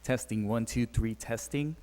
Testing, 1, 2, 3, testing.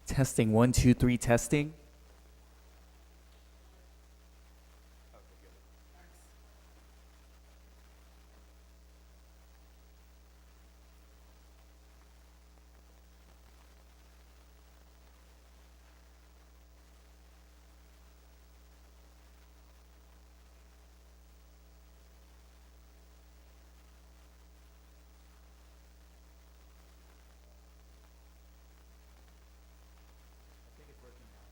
Testing, 1, 2, 3, testing. I think it's working now.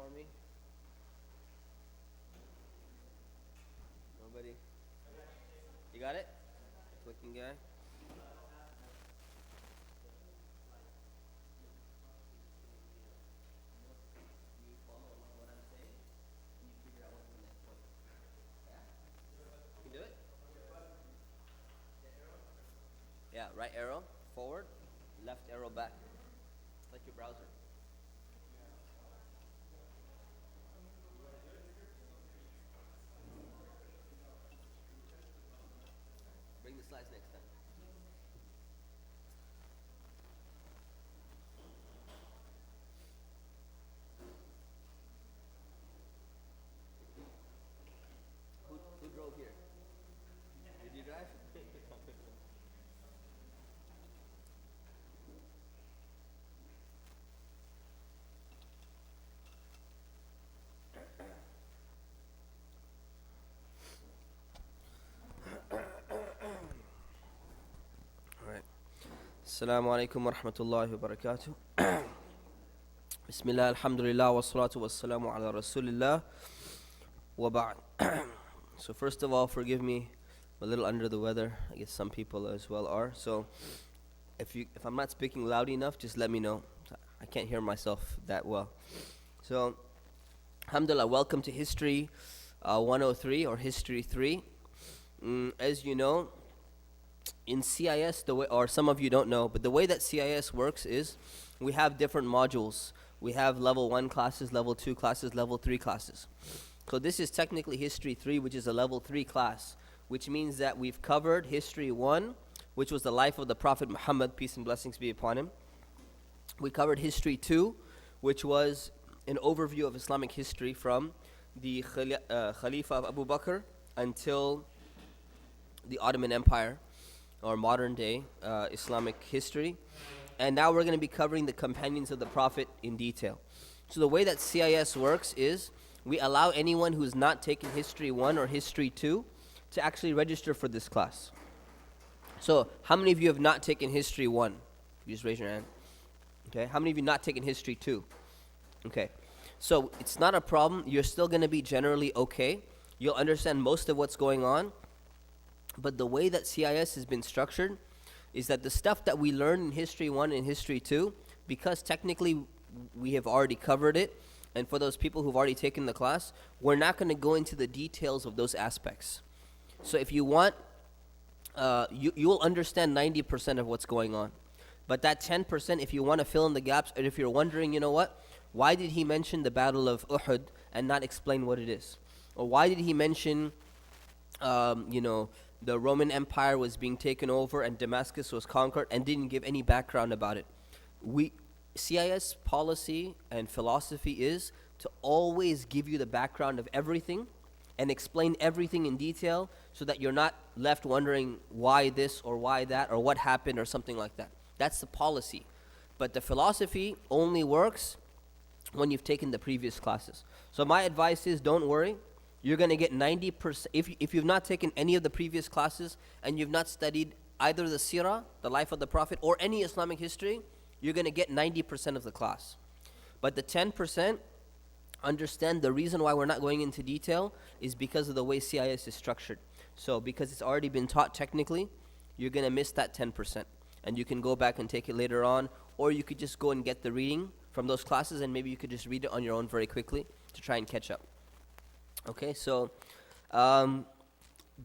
for me? Nobody? You got it? Clicking guy? You do it? Yeah, right arrow forward, left arrow back. Like your browser. Bring the slides next time. Who drove here? Did you drive? Alright. Assalamu alaikum wa rahmatullahi wa barakatuh. Bismillah, alhamdulillah, wa salatu wa salamu ala rasulillah wa ba'd. So first of all, forgive me, I'm a little under the weather. I guess some people as well are. So if I'm not speaking loud enough, just let me know. I can't hear myself that well. So, alhamdulillah, welcome to History 103 or History 3. As you know, in CIS, the way, or some of you don't know, but the way that CIS works is we have different modules. We have level 1 classes, level 2 classes, level 3 classes. So this is technically History 3, which is a level 3 class, which means that we've covered History 1, which was the life of the Prophet Muhammad, peace and blessings be upon him. We covered History 2, which was an overview of Islamic history from the Khalifa of Abu Bakr until the Ottoman Empire, or modern day Islamic history. And now we're going to be covering the companions of the Prophet in detail. So the way that CIS works is we allow anyone who's not taken History 1 or History 2 to actually register for this class. So how many of you have not taken History 1? You just raise your hand. Okay, how many of you not taken History 2? Okay, so it's not a problem. You're still going to be generally okay. You'll understand most of what's going on. But the way that CIS has been structured is that the stuff that we learn in History 1 and History 2, because technically we have already covered it, and for those people who've already taken the class, we're not going to go into the details of those aspects. So if you want, you will understand 90% of what's going on. But that 10%, if you want to fill in the gaps, and if you're wondering, you know what, why did he mention the Battle of Uhud and not explain what it is? Or why did he mention, the Roman Empire was being taken over and Damascus was conquered and didn't give any background about it? CIS policy and philosophy is to always give you the background of everything and explain everything in detail so that you're not left wondering why this or why that or what happened or something like that. That's the policy. But the philosophy only works when you've taken the previous classes. So my advice is don't worry. You're going to get 90%. If you've not taken any of the previous classes and you've not studied either the seerah, the life of the Prophet, or any Islamic history, you're going to get 90% of the class. But the 10%, understand the reason why we're not going into detail is because of the way CIS is structured. So because it's already been taught technically, you're going to miss that 10%. And you can go back and take it later on, or you could just go and get the reading from those classes and maybe you could just read it on your own very quickly to try and catch up. Okay, so how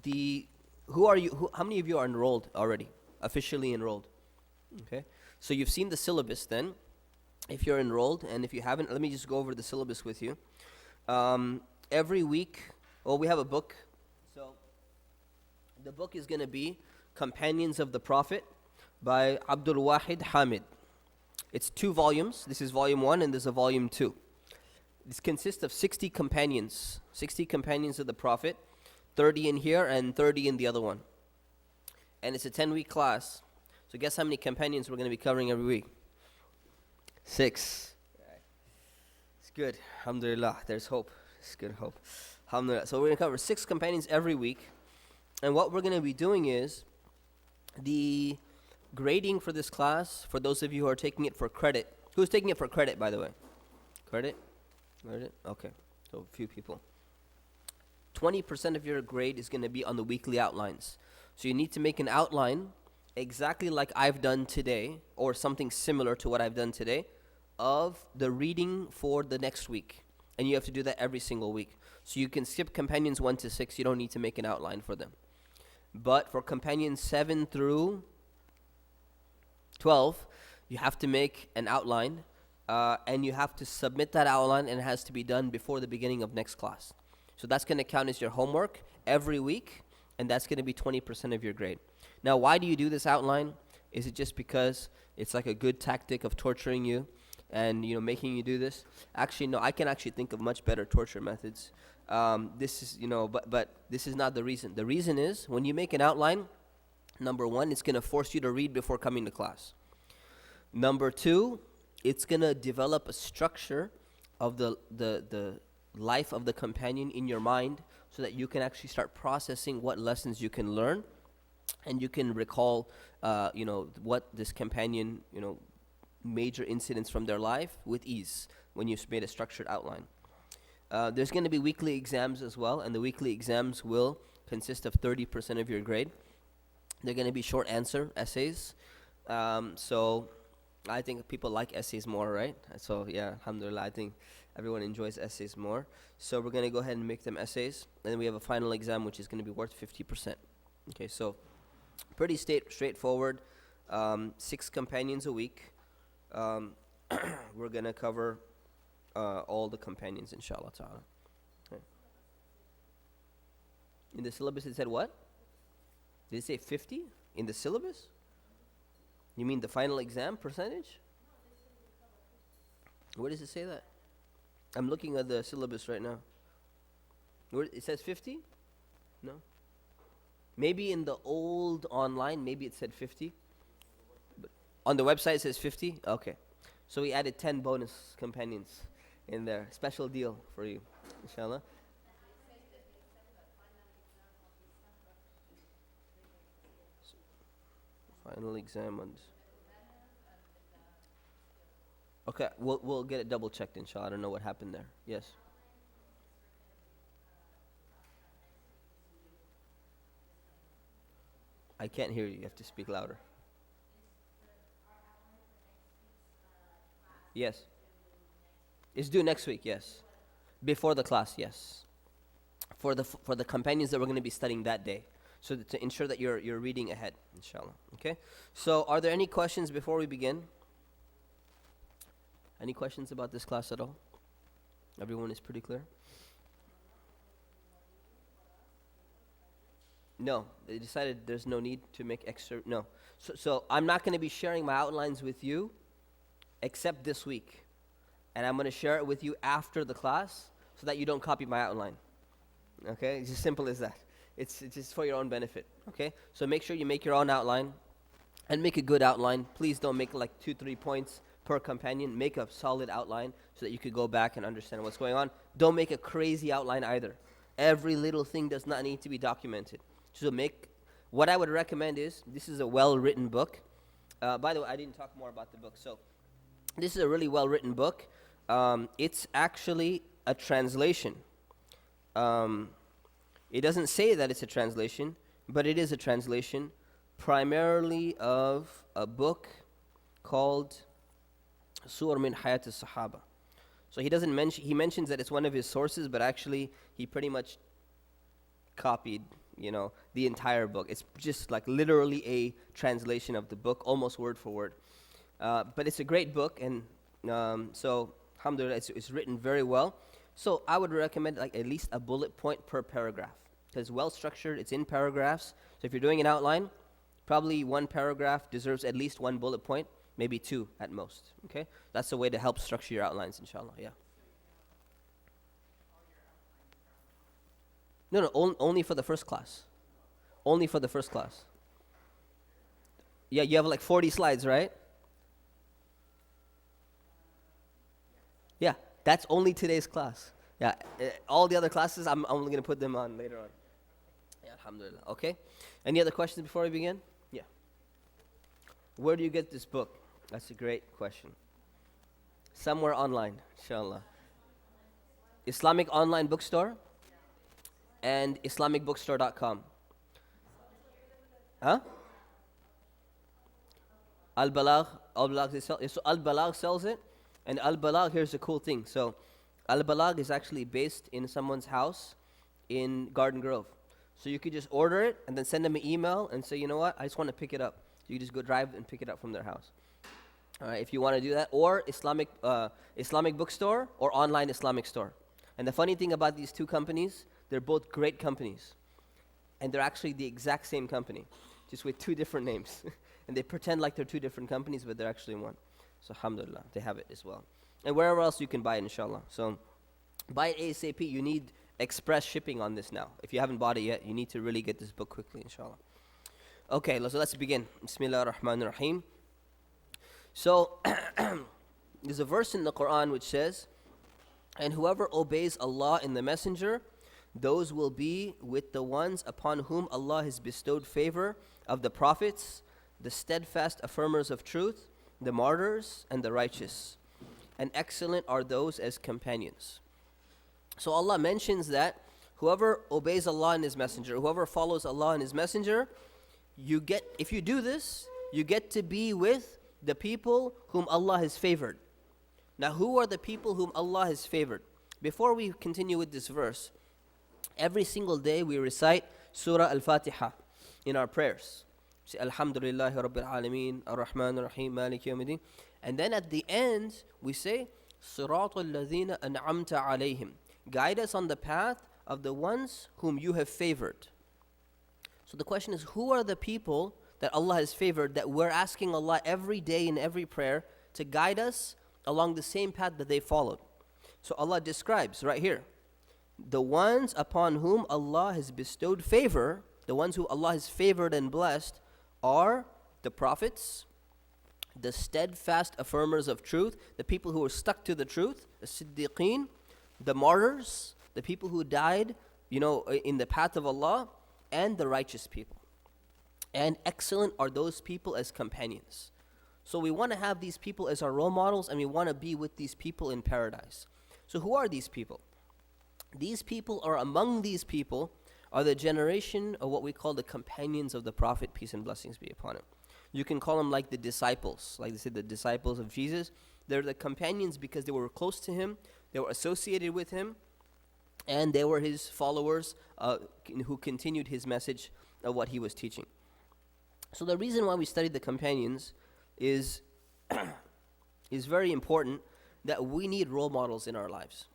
many of you are enrolled already, officially enrolled? Okay, so you've seen the syllabus then, if you're enrolled, and if you haven't, let me just go over the syllabus with you. Every week, we have a book. So the book is going to be Companions of the Prophet by Abdul Wahid Hamid. It's 2 volumes. This is volume 1 and there's a volume 2. This consists of 60 companions of the Prophet, 30 in here and 30 in the other one. And it's a 10-week class. So guess how many companions we're going to be covering every week? 6. It's good. Alhamdulillah. There's hope. It's good hope. Alhamdulillah. So we're going to cover 6 companions every week. And what we're going to be doing is the grading for this class, for those of you who are taking it for credit. Who's taking it for credit, by the way? Credit? Heard it? Okay. So a few people. 20% of your grade is going to be on the weekly outlines. So you need to make an outline exactly like I've done today, or something similar to what I've done today, of the reading for the next week. And you have to do that every single week. So you can skip companions 1 to 6. You don't need to make an outline for them. But for companions 7 through 12, you have to make an outline, and you have to submit that outline, and it has to be done before the beginning of next class. So that's going to count as your homework every week, and that's going to be 20% of your grade. Now, why do you do this outline? Is it just because it's like a good tactic of torturing you and making you do this? Actually, no. I can actually think of much better torture methods. This is but this is not the reason. The reason is when you make an outline, number one, it's going to force you to read before coming to class. Number two, it's going to develop a structure of the life of the companion in your mind, so that you can actually start processing what lessons you can learn, and you can recall what this companion, major incidents from their life with ease when you've made a structured outline. There's going to be weekly exams as well, and the weekly exams will consist of 30% of your grade. They're going to be short answer essays. So I think people like essays more, right? So yeah, alhamdulillah, I think everyone enjoys essays more. So we're going to go ahead and make them essays. And then we have a final exam, which is going to be worth 50%. Okay, so pretty straightforward. 6 companions a week. We're going to cover all the companions, inshallah ta'ala. Okay. In the syllabus it said what? Did it say 50 in the syllabus? You mean the final exam percentage? Where does it say that? I'm looking at the syllabus right now. Where it says 50? No. Maybe in the old online, maybe it said 50. But on the website it says 50? Okay. So we added 10 bonus companions in there. Special deal for you, inshallah. Final exam on. Okay, we'll get it double checked, inshallah. I don't know what happened there. Yes. I can't hear you. You have to speak louder. Yes. It's due next week, yes. Before the class, yes. For the companions that we're going to be studying that day. So to ensure that you're reading ahead, inshallah. Okay? So are there any questions before we begin? Any questions about this class at all? Everyone is pretty clear? No, they decided there's no need to make extra. No. So I'm not going to be sharing my outlines with you except this week. And I'm going to share it with you after the class so that you don't copy my outline. Okay? It's as simple as that. It's just for your own benefit. Okay? So make sure you make your own outline and make a good outline. Please don't make like 2-3 points per companion. Make a solid outline so that you could go back and understand what's going on. Don't make a crazy outline either. Every little thing does not need to be documented. So what I would recommend is, this is a well-written book. By the way, I didn't talk more about the book. So this is a really well-written book. It's actually a translation. It doesn't say that it's a translation, but it is a translation primarily of a book called Suwar min Hayat al-Sahaba. So he mentions that it's one of his sources, but actually he pretty much copied, the entire book. It's just like literally a translation of the book, almost word for word. But it's a great book, and so alhamdulillah, it's written very well. So I would recommend like at least a bullet point per paragraph. Because well structured, it's in paragraphs. So if you're doing an outline, probably one paragraph deserves at least one bullet point, maybe 2 at most. Okay? That's the way to help structure your outlines, inshallah. Yeah. No, only for the first class. Only for the first class. Yeah, you have like 40 slides, right? Yeah, that's only today's class. Yeah, all the other classes, I'm only going to put them on later on. Yeah, alhamdulillah. Okay. Any other questions before we begin? Yeah. Where do you get this book? That's a great question. Somewhere online, inshallah. Islamic online bookstore and islamicbookstore.com. Huh? Al-Balagh sells it, and Al-Balagh, here's the cool thing. So Al-Balagh is actually based in someone's house in Garden Grove. So you could just order it and then send them an email and say, you know what, I just want to pick it up. So you just go drive and pick it up from their house. All right, if you want to do that, or Islamic bookstore or online Islamic store. And the funny thing about these two companies, they're both great companies. And they're actually the exact same company, just with two different names. And they pretend like they're two different companies, but they're actually one. So alhamdulillah, they have it as well. And wherever else you can buy it, inshallah. So buy it ASAP. You need express shipping on this now. If you haven't bought it yet, you need to really get this book quickly, inshallah. Okay, so let's begin. Bismillah ar-Rahman ar-Rahim. So there's a verse in the Quran which says, and whoever obeys Allah and the Messenger, those will be with the ones upon whom Allah has bestowed favor of the prophets, the steadfast affirmers of truth, the martyrs, and the righteous. And excellent are those as companions. So Allah mentions that whoever obeys Allah and His Messenger, whoever follows Allah and His Messenger, if you do this, you get to be with the people whom Allah has favored. Now, who are the people whom Allah has favored? Before we continue with this verse, every single day we recite Surah Al-Fatiha in our prayers. Say, Alhamdulillahi Rabbil Alameen, Ar-Rahman Ar-Rahim, Malik Yawmiddin. And then at the end, we say, Siratul Ladhina An'amta Alayhim. Guide us on the path of the ones whom you have favored. So the question is, who are the people that Allah has favored that we're asking Allah every day in every prayer to guide us along the same path that they followed? So Allah describes right here, the ones upon whom Allah has bestowed favor, the ones who Allah has favored and blessed, are the prophets, the steadfast affirmers of truth, the people who are stuck to the truth, the siddiqeen, the martyrs, the people who died, in the path of Allah, and the righteous people. And excellent are those people as companions. So we want to have these people as our role models, and we want to be with these people in paradise. So who are these people? These people, or among these people, are the generation of what we call the companions of the Prophet, peace and blessings be upon him. You can call them like the disciples, like they said, the disciples of Jesus. They're the companions because they were close to him, they were associated with him, and they were his followers who continued his message of what he was teaching. So the reason why we study the companions is very important, that we need role models in our lives.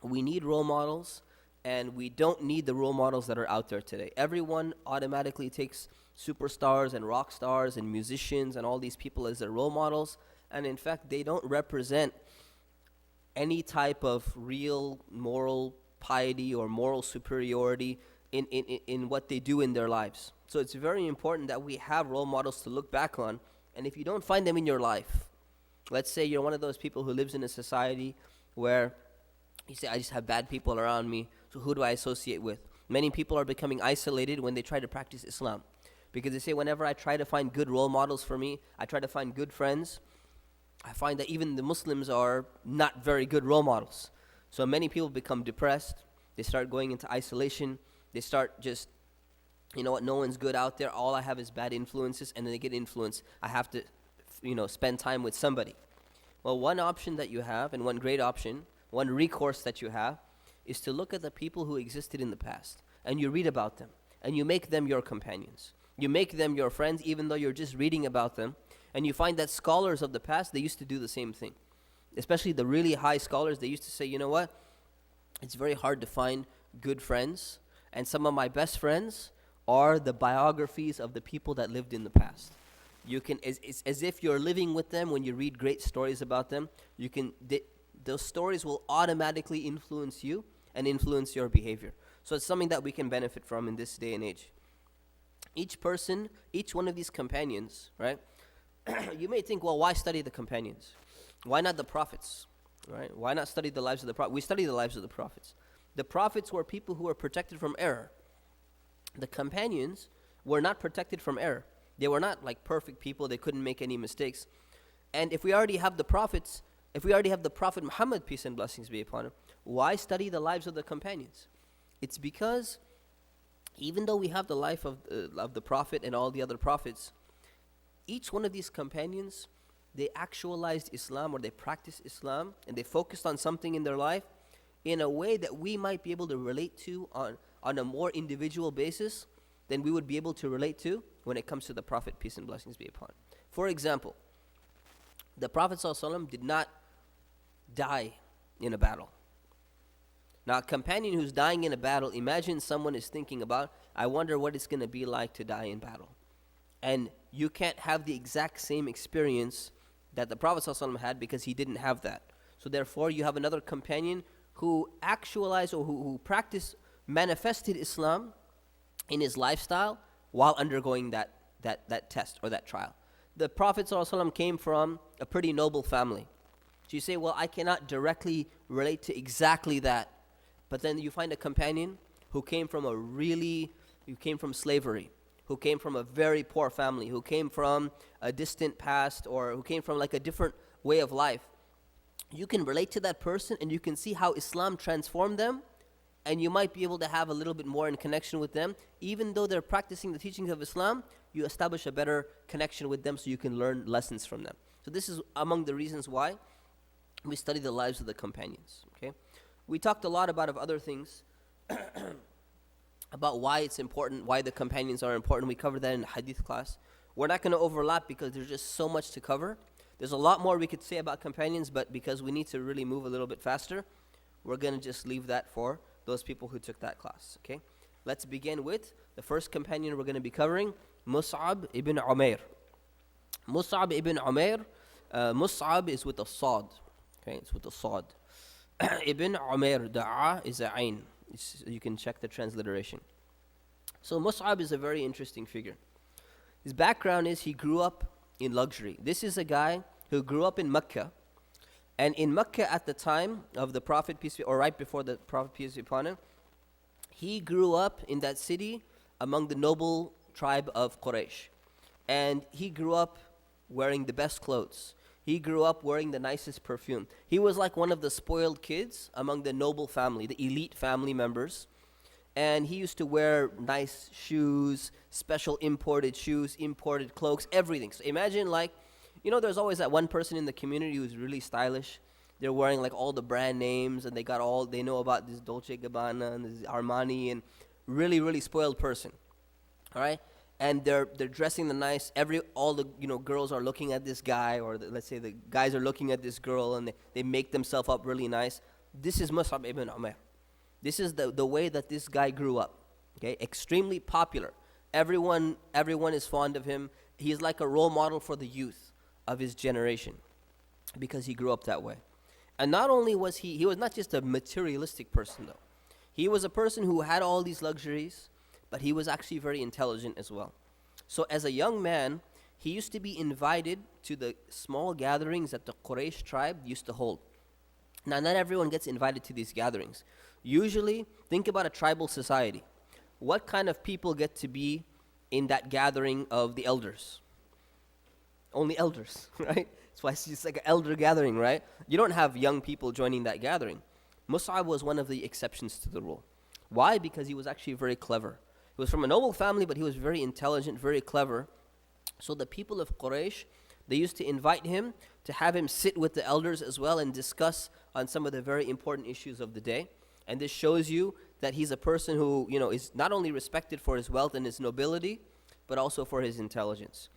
We need role models, and we don't need the role models that are out there today. Everyone automatically takes superstars and rock stars and musicians and all these people as their role models, and in fact, they don't represent any type of real moral piety or moral superiority in what they do in their lives. So it's very important that we have role models to look back on, and if you don't find them in your life, let's say you're one of those people who lives in a society where you say, I just have bad people around me, so who do I associate with? Many people are becoming isolated when they try to practice Islam, because they say, whenever I try to find good role models for me, I try to find good friends, I find that even the Muslims are not very good role models. So many people become depressed, they start going into isolation, they start just, no one's good out there, all I have is bad influences, and then they get influenced. I have to, spend time with somebody. Well, one option that you have, and one great option, one recourse that you have, is to look at the people who existed in the past, and you read about them, and you make them your companions. You make them your friends, even though you're just reading about them, and you find that scholars of the past, they used to do the same thing. Especially the really high scholars, they used to say, you know what, it's very hard to find good friends, and some of my best friends are the biographies of the people that lived in the past. You can, it's as if you're living with them when you read great stories about them. Those stories will automatically influence you and influence your behavior. So it's something that we can benefit from in this day and age. Each person, each one of these companions, right? You may think, well, why study the companions? Why not the prophets, right? Why not study the lives of the prophets? We study the lives of the prophets. The prophets were people who were protected from error. The companions were not protected from error. They were not like perfect people. They couldn't make any mistakes. And if we already have the prophets, If we already have the Prophet Muhammad, peace and blessings be upon him, why study the lives of the companions? It's because even though we have the life of the Prophet and all the other prophets, each one of these companions, they actualized Islam, or they practiced Islam, and they focused on something in their life in a way that we might be able to relate to on a more individual basis than we would be able to relate to when it comes to the Prophet, peace and blessings be upon him. For example, the Prophet ﷺ did not die in a battle. Now, a companion who's dying in a battle, imagine someone is thinking about, I wonder what it's going to be like to die in battle. And you can't have the exact same experience that the Prophet ﷺ had, because he didn't have that. So therefore, you have another companion who actualized, or who practiced, manifested Islam in his lifestyle while undergoing that test or that trial. The Prophet ﷺ came from a pretty noble family. So you say, well, I cannot directly relate to exactly that. But then you find a companion who came from slavery, who came from a very poor family, who came from a distant past, or who came from like a different way of life. You can relate to that person, and you can see how Islam transformed them, and you might be able to have a little bit more in connection with them. Even though they're practicing the teachings of Islam, you establish a better connection with them so you can learn lessons from them. So this is among the reasons why we study the lives of the companions. Okay, we talked a lot about other things about why it's important, why the companions are important. We covered that in the hadith class. We're not going to overlap because there's just so much to cover. There's a lot more we could say about companions, but because we need to really move a little bit faster, we're going to just leave that for those people who took that class. Okay, let's begin with the first companion we're going to be covering, Mus'ab ibn Umair. Mus'ab ibn Umair, Mus'ab is with a sad. Okay, it's with a sad. Ibn Umair, the A is a Ain. You can check the transliteration. So Mus'ab is a very interesting figure. His background is he grew up in luxury. This is a guy who grew up in Mecca. And in Mecca at the time of the Prophet, peace be, or right before the Prophet, peace be upon him, he grew up in that city among the noble tribe of Quraysh. And he grew up wearing the best clothes. He grew up wearing the nicest perfume. He was like one of the spoiled kids among the noble family, the elite family members. And he used to wear nice shoes, special imported shoes, imported cloaks, everything. So imagine there's always that one person in the community who's really stylish. They're wearing like all the brand names, and they know about this Dolce & Gabbana and this Armani, and really, really spoiled person. All right? And they're dressing the nice. All the girls are looking at this guy, or let's say the guys are looking at this girl, and they make themselves up really nice. This is Mus'ab ibn Umair. This is the way that this guy grew up. Okay, extremely popular. Everyone is fond of him. He is like a role model for the youth of his generation, because he grew up that way. And not only was he was not just a materialistic person though. He was a person who had all these luxuries, but he was actually very intelligent as well. So as a young man, he used to be invited to the small gatherings that the Quraysh tribe used to hold. Now, not everyone gets invited to these gatherings. Usually, think about a tribal society. What kind of people get to be in that gathering of the elders? Only elders, right? That's why it's just like an elder gathering, right? You don't have young people joining that gathering. Mus'ab was one of the exceptions to the rule. Why? Because he was actually very clever. He was from a noble family, but he was very intelligent, very clever. So the people of Quraysh, they used to invite him to have him sit with the elders as well and discuss on some of the very important issues of the day. And this shows you that he's a person who, is not only respected for his wealth and his nobility, but also for his intelligence.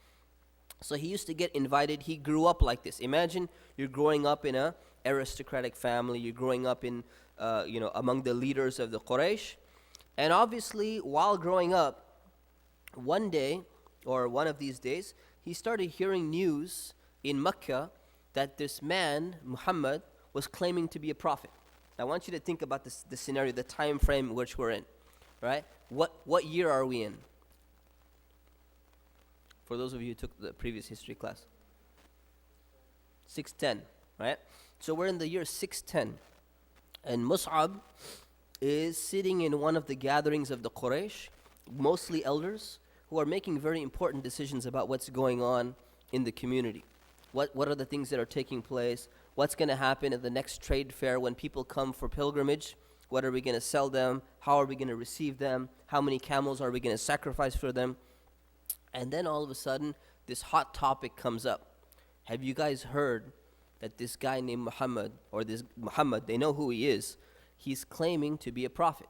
So he used to get invited. He grew up like this. Imagine you're growing up in a aristocratic family. You're growing up in, among the leaders of the Quraysh. And obviously, while growing up, one day, or one of these days, he started hearing news in Mecca that this man, Muhammad, was claiming to be a prophet. I want you to think about the scenario, the time frame which we're in, right? What year are we in? For those of you who took the previous history class. 610, right? So we're in the year 610. And Mus'ab is sitting in one of the gatherings of the Quraysh, mostly elders, who are making very important decisions about what's going on in the community. What are the things that are taking place? What's going to happen at the next trade fair when people come for pilgrimage? What are we going to sell them? How are we going to receive them? How many camels are we going to sacrifice for them? And then all of a sudden, this hot topic comes up. Have you guys heard that this guy named Muhammad, or this Muhammad, they know who he is, he's claiming to be a prophet.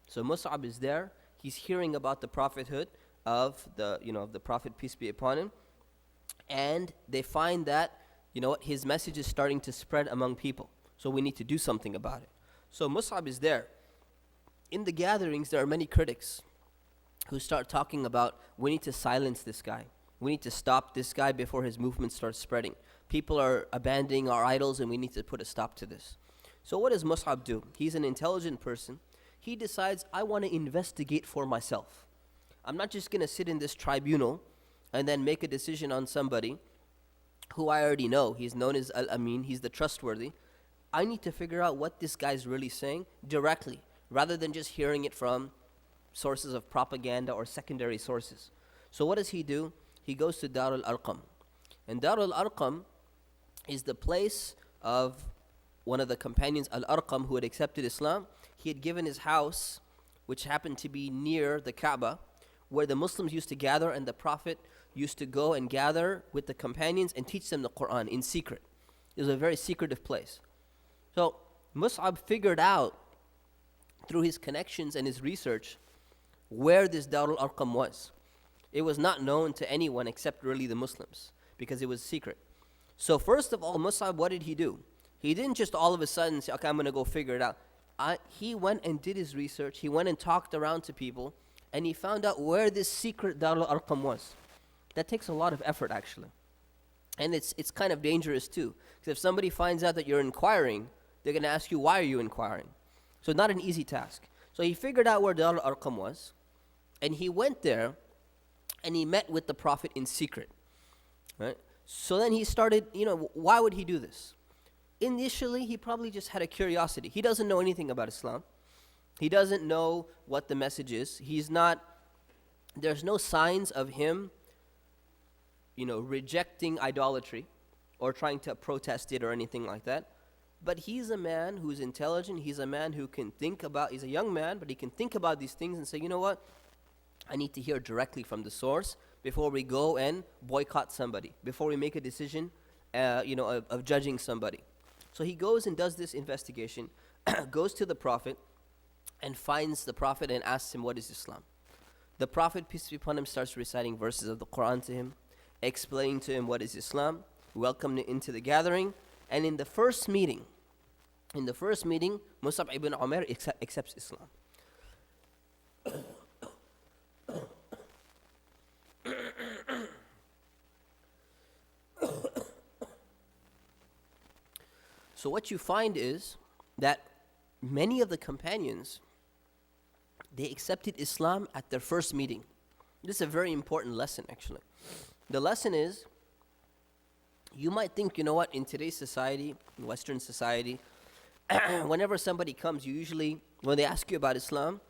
So Mus'ab is there, he's hearing about the prophethood of the Prophet, peace be upon him, and they find that, his message is starting to spread among people. So we need to do something about it. So Mus'ab is there. In the gatherings, there are many critics who start talking about, we need to silence this guy. We need to stop this guy before his movement starts spreading. People are abandoning our idols and we need to put a stop to this. So what does Mus'ab do? He's an intelligent person. He decides, I want to investigate for myself. I'm not just going to sit in this tribunal and then make a decision on somebody who I already know. He's known as Al-Amin. He's the trustworthy. I need to figure out what this guy's really saying directly, rather than just hearing it from sources of propaganda or secondary sources. So what does he do? He goes to Dar al-Arqam. And Dar al-Arqam is the place of one of the companions, Al-Arqam, who had accepted Islam. He had given his house, which happened to be near the Kaaba, where the Muslims used to gather, and the Prophet used to go and gather with the companions and teach them the Quran in secret. It was a very secretive place. So Mus'ab figured out through his connections and his research where this Dar al-Arqam was. It was not known to anyone except really the Muslims, because it was secret. So first of all, Mus'ab, what did he do? He didn't just all of a sudden say, okay, I'm going to go figure it out. He went and did his research. He went and talked around to people, and he found out where this secret Dar al-Arqam was. That takes a lot of effort, actually. And it's kind of dangerous too, because if somebody finds out that you're inquiring, they're going to ask you, why are you inquiring? So not an easy task. So he figured out where Dar al-Arqam was, and he went there, and he met with the Prophet in secret. Right? So then he started, why would he do this? Initially, he probably just had a curiosity. He doesn't know anything about Islam. He doesn't know what the message is. There's no signs of him, rejecting idolatry or trying to protest it or anything like that. But he's a man who's intelligent. He's a man who can he's a young man, but he can think about these things and say, you know what? I need to hear directly from the source before we go and boycott somebody, before we make a decision, of judging somebody. So he goes and does this investigation, goes to the Prophet, and finds the Prophet and asks him, what is Islam? The Prophet, peace be upon him, starts reciting verses of the Quran to him, explaining to him what is Islam, welcoming him into the gathering. And in the first meeting, Mus'ab ibn Umair accepts Islam. So what you find is that many of the companions, they accepted Islam at their first meeting. This is a very important lesson, actually. The lesson is, you might think, in today's society, in Western society, whenever somebody comes, when they ask you about Islam,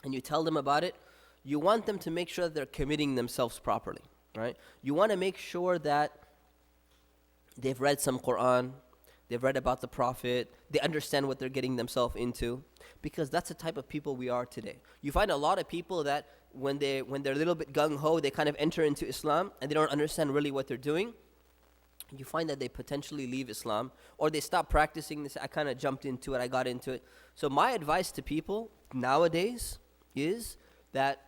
and you tell them about it, you want them to make sure that they're committing themselves properly, right? You want to make sure that they've read some Quran, they've read about the Prophet, they understand what they're getting themselves into, because that's the type of people we are today. You find a lot of people that when they're a little bit gung-ho, they kind of enter into Islam, and they don't understand really what they're doing. You find that they potentially leave Islam, or they stop practicing this. I kind of jumped into it, I got into it. So my advice to people nowadays is that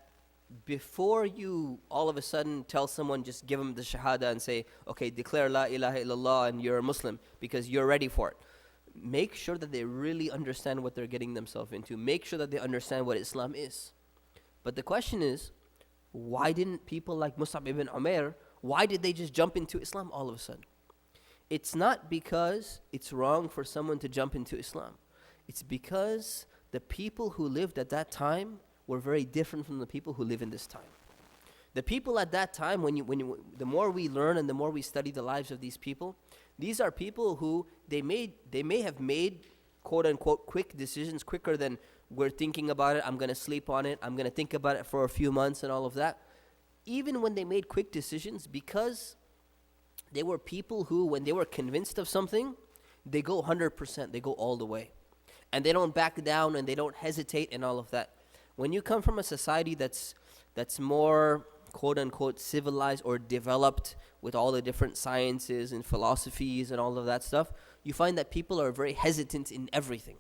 before you all of a sudden tell someone, just give them the shahada and say, okay, declare la ilaha illallah and you're a Muslim because you're ready for it. Make sure that they really understand what they're getting themselves into. Make sure that they understand what Islam is. But the question is, why didn't people like Mus'ab ibn Umair, why did they just jump into Islam all of a sudden? It's not because it's wrong for someone to jump into Islam. It's because the people who lived at that time were very different from the people who live in this time. The people at that time, the more we learn and the more we study the lives of these are people who they may have made quote unquote quick decisions, quicker than we're thinking about it. I'm going to sleep on it. I'm going to think about it for a few months and all of that. Even when they made quick decisions, because they were people who, when they were convinced of something, they go 100%, they go all the way. And they don't back down and they don't hesitate and all of that. When you come from a society that's more quote unquote civilized or developed with all the different sciences and philosophies and all of that stuff, you find that people are very hesitant in everything,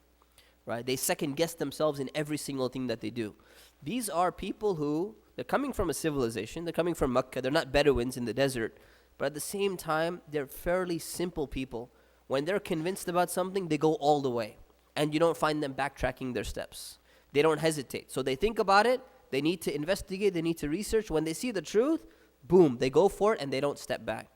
right? They second guess themselves in every single thing that they do. These are people who, they're coming from a civilization, they're coming from Mecca, they're not Bedouins in the desert, but at the same time, they're fairly simple people. When they're convinced about something, they go all the way. And you don't find them backtracking their steps. They don't hesitate. So they think about it, they need to investigate, they need to research. When they see the truth, boom, they go for it and they don't step back.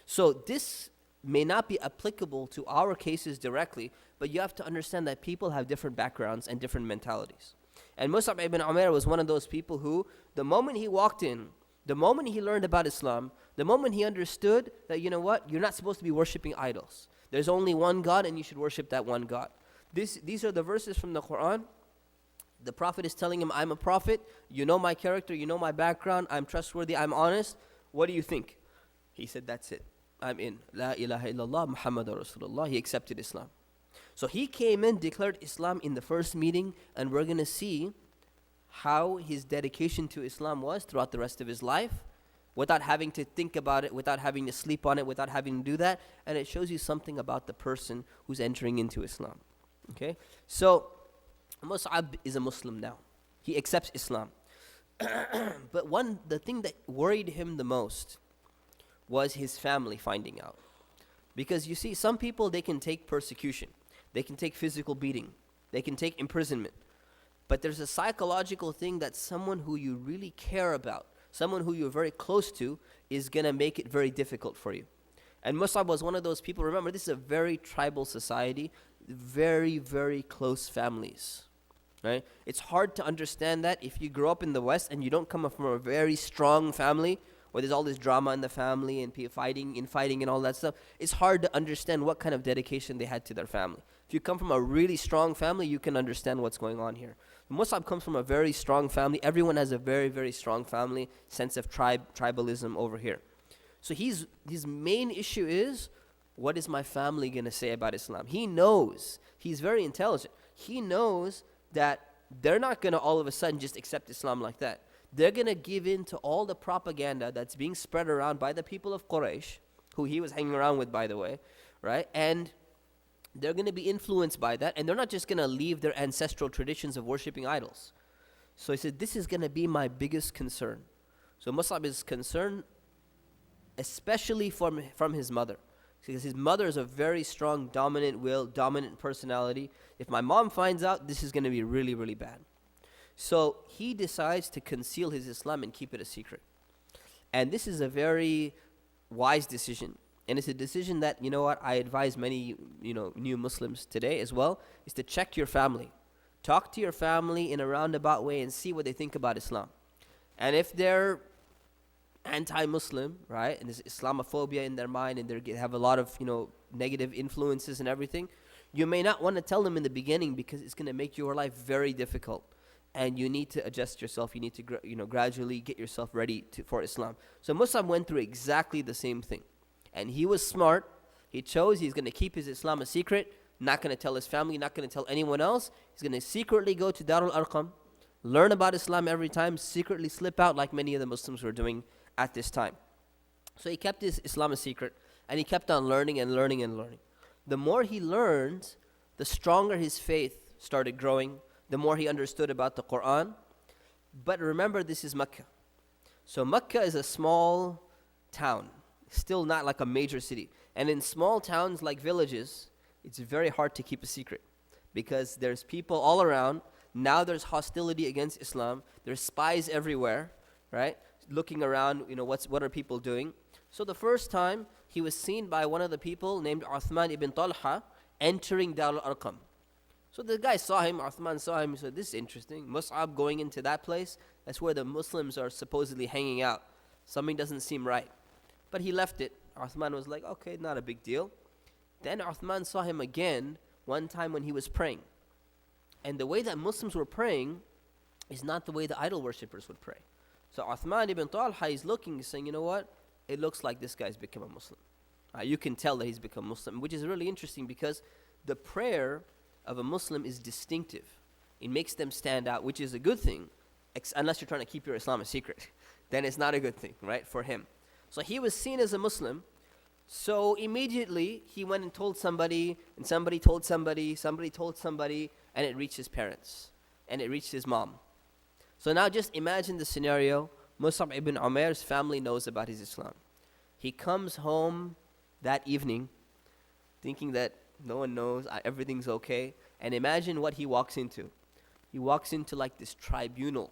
So this may not be applicable to our cases directly, but you have to understand that people have different backgrounds and different mentalities. And Mus'ab ibn Umair was one of those people who, the moment he walked in, the moment he learned about Islam, the moment he understood that, you know what, you're not supposed to be worshiping idols. There's only one God and you should worship that one God. These are the verses from the Quran. The Prophet is telling him, I'm a prophet, you know my character, you know my background, I'm trustworthy, I'm honest. What do you think? He said, that's it. I'm in. La ilaha illallah Muhammadur Rasulullah. He accepted Islam. So he came in, declared Islam in the first meeting, and we're going to see how his dedication to Islam was throughout the rest of his life, without having to think about it, without having to sleep on it, without having to do that. And it shows you something about the person who's entering into Islam. Okay? So, Mus'ab is a Muslim now. He accepts Islam. But the thing that worried him the most was his family finding out. Because you see, some people, they can take persecution. They can take physical beating. They can take imprisonment. But there's a psychological thing that someone who you really care about, someone who you're very close to, is going to make it very difficult for you. And Mus'ab was one of those people. Remember, this is a very tribal society, very, very close families. Right? It's hard to understand that if you grow up in the West and you don't come from a very strong family, where there's all this drama in the family and fighting and all that stuff. It's hard to understand what kind of dedication they had to their family. If you come from a really strong family, you can understand what's going on here. Mus'ab comes from a very strong family. Everyone has a very, very strong family sense of tribalism over here. So his main issue is, what is my family going to say about Islam? He knows, he's very intelligent. He knows that they're not going to all of a sudden just accept Islam like that. They're going to give in to all the propaganda that's being spread around by the people of Quraysh, who he was hanging around with, by the way, right? And they're going to be influenced by that, and they're not just going to leave their ancestral traditions of worshiping idols. So he said, this is going to be my biggest concern. So Mus'ab is concerned, especially from his mother, because his mother is a very strong, dominant will, dominant personality. If my mom finds out, this is going to be really, really bad. So he decides to conceal his Islam and keep it a secret. And this is a very wise decision. And it's a decision that, you know what, I advise many, new Muslims today as well, is to check your family. Talk to your family in a roundabout way and see what they think about Islam. And if they're anti-Muslim, right, and there's Islamophobia in their mind and they have a lot of, negative influences and everything, you may not want to tell them in the beginning because it's going to make your life very difficult. And you need to adjust yourself. You need to, gradually get yourself ready for Islam. So Mus'ab went through exactly the same thing. And he was smart. He chose he's going to keep his Islam a secret, not going to tell his family, not going to tell anyone else. He's going to secretly go to Darul Arqam, learn about Islam every time, secretly slip out like many of the Muslims were doing at this time. So he kept his Islam a secret, and he kept on learning and learning and learning. The more he learned, the stronger his faith started growing, the more he understood about the Quran. But remember, this is Mecca. So Mecca is a small town, still not like a major city. And in small towns like villages, it's very hard to keep a secret because there's people all around. Now there's hostility against Islam. There's spies everywhere, right? Looking around, what are people doing? So the first time, he was seen by one of the people named Uthman ibn Talha entering Darul Arqam. So the guy saw him, Uthman saw him, he said, this is interesting. Mus'ab going into that place, that's where the Muslims are supposedly hanging out. Something doesn't seem right. But he left it. Uthman was like, okay, not a big deal. Then Uthman saw him again, one time when he was praying. And the way that Muslims were praying is not the way the idol worshippers would pray. So Uthman ibn Talha is looking, saying, you know what? It looks like this guy's become a Muslim. You can tell that he's become Muslim, which is really interesting because the prayer of a Muslim is distinctive. It makes them stand out, which is a good thing, unless you're trying to keep your Islam a secret. Then it's not a good thing, right, for him. So he was seen as a Muslim. So immediately he went and told somebody, and somebody told somebody, somebody told somebody, and it reached his parents, and it reached his mom. So now just imagine the scenario. Mus'ab ibn Umair's family knows about his Islam. He comes home that evening thinking that no one knows, everything's okay. And imagine what he walks into. He walks into like this tribunal,